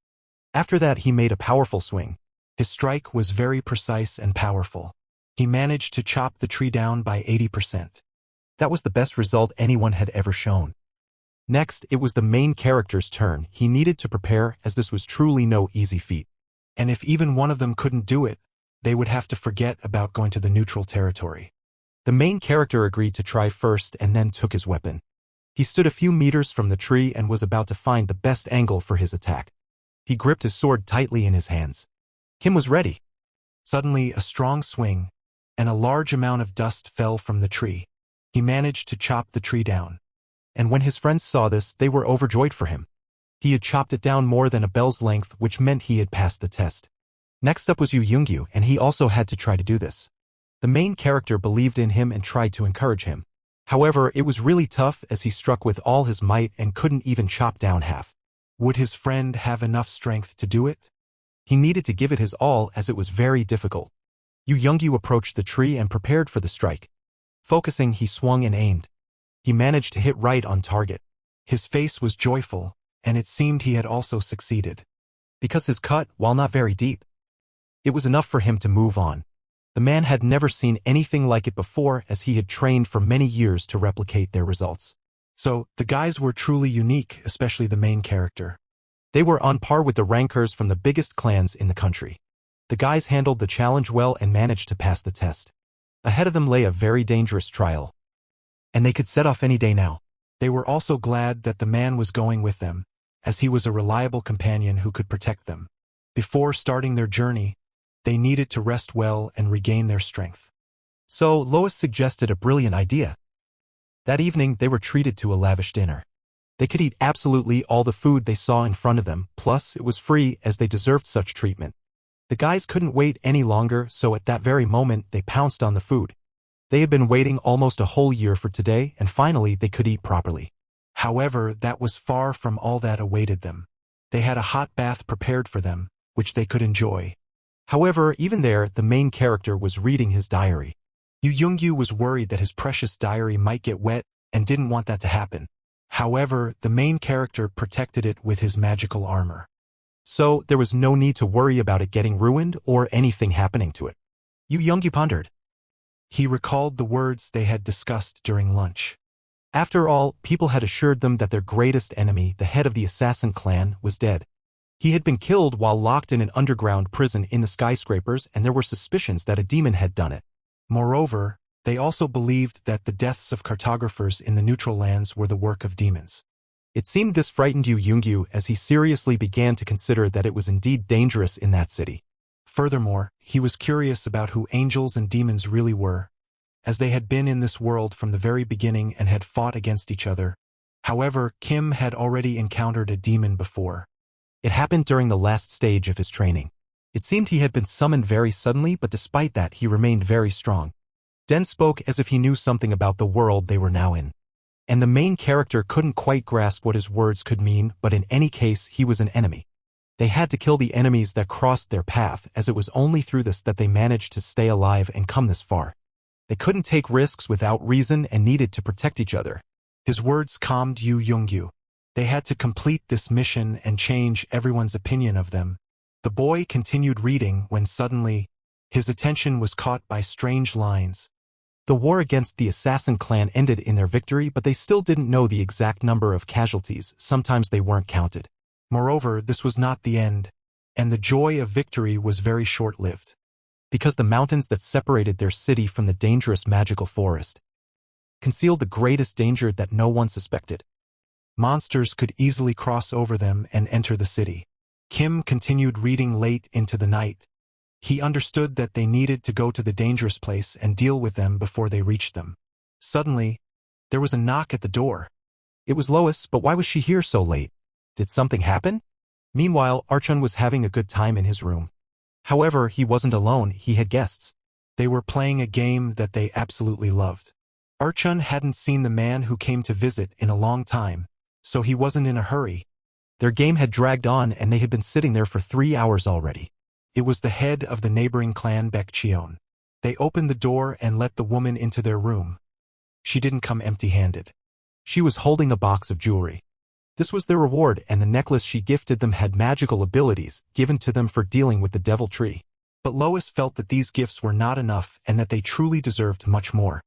After that, he made a powerful swing. His strike was very precise and powerful. He managed to chop the tree down by 80%. That was the best result anyone had ever shown. Next, it was the main character's turn. He needed to prepare, as this was truly no easy feat. And if even one of them couldn't do it, they would have to forget about going to the neutral territory. The main character agreed to try first and then took his weapon. He stood a few meters from the tree and was about to find the best angle for his attack. He gripped his sword tightly in his hands. Kim was ready. Suddenly, a strong swing, and a large amount of dust fell from the tree. He managed to chop the tree down. And when his friends saw this, they were overjoyed for him. He had chopped it down more than a bell's length, which meant he had passed the test. Next up was Yu Yoongyu, and he also had to try to do this. The main character believed in him and tried to encourage him. However, it was really tough as he struck with all his might and couldn't even chop down half. Would his friend have enough strength to do it? He needed to give it his all, as it was very difficult. Yu Yoongyu approached the tree and prepared for the strike. Focusing, he swung and aimed. He managed to hit right on target. His face was joyful, and it seemed he had also succeeded. Because his cut, while not very deep, it was enough for him to move on. The man had never seen anything like it before, as he had trained for many years to replicate their results. So, the guys were truly unique, especially the main character. They were on par with the rankers from the biggest clans in the country. The guys handled the challenge well and managed to pass the test. Ahead of them lay a very dangerous trial. And they could set off any day now. They were also glad that the man was going with them, as he was a reliable companion who could protect them. Before starting their journey, they needed to rest well and regain their strength. So Lois suggested a brilliant idea. That evening, they were treated to a lavish dinner. They could eat absolutely all the food they saw in front of them, plus it was free as they deserved such treatment. The guys couldn't wait any longer, so at that very moment, they pounced on the food. They had been waiting almost a whole year for today, and finally they could eat properly. However, that was far from all that awaited them. They had a hot bath prepared for them, which they could enjoy. However, even there, the main character was reading his diary. Yu Yoongyu was worried that his precious diary might get wet and didn't want that to happen. However, the main character protected it with his magical armor. So, there was no need to worry about it getting ruined or anything happening to it. Yu Yoongyu pondered. He recalled the words they had discussed during lunch. After all, people had assured them that their greatest enemy, the head of the assassin clan, was dead. He had been killed while locked in an underground prison in the skyscrapers, and there were suspicions that a demon had done it. Moreover, they also believed that the deaths of cartographers in the neutral lands were the work of demons. It seemed this frightened Yu Yoongyu, as he seriously began to consider that it was indeed dangerous in that city. Furthermore, he was curious about who angels and demons really were, as they had been in this world from the very beginning and had fought against each other. However, Kim had already encountered a demon before. It happened during the last stage of his training. It seemed he had been summoned very suddenly, but despite that, he remained very strong. Den spoke as if he knew something about the world they were now in. And the main character couldn't quite grasp what his words could mean, but in any case he was an enemy. They had to kill the enemies that crossed their path, as it was only through this that they managed to stay alive and come this far. They couldn't take risks without reason and needed to protect each other. His words calmed Yu Youngyu. They had to complete this mission and change everyone's opinion of them. The boy continued reading when suddenly, his attention was caught by strange lines. The war against the assassin clan ended in their victory, but they still didn't know the exact number of casualties. Sometimes they weren't counted. Moreover, this was not the end, and the joy of victory was very short-lived, because the mountains that separated their city from the dangerous magical forest concealed the greatest danger that no one suspected. Monsters could easily cross over them and enter the city. Kim continued reading late into the night. He understood that they needed to go to the dangerous place and deal with them before they reached them. Suddenly, there was a knock at the door. It was Lois, but why was she here so late? Did something happen? Meanwhile, Archon was having a good time in his room. However, he wasn't alone, he had guests. They were playing a game that they absolutely loved. Archon hadn't seen the man who came to visit in a long time, so he wasn't in a hurry. Their game had dragged on and they had been sitting there for 3 hours already. It was the head of the neighboring clan Baekcheon. They opened the door and let the woman into their room. She didn't come empty-handed. She was holding a box of jewelry. This was their reward, and the necklace she gifted them had magical abilities given to them for dealing with the devil tree. But Lois felt that these gifts were not enough and that they truly deserved much more.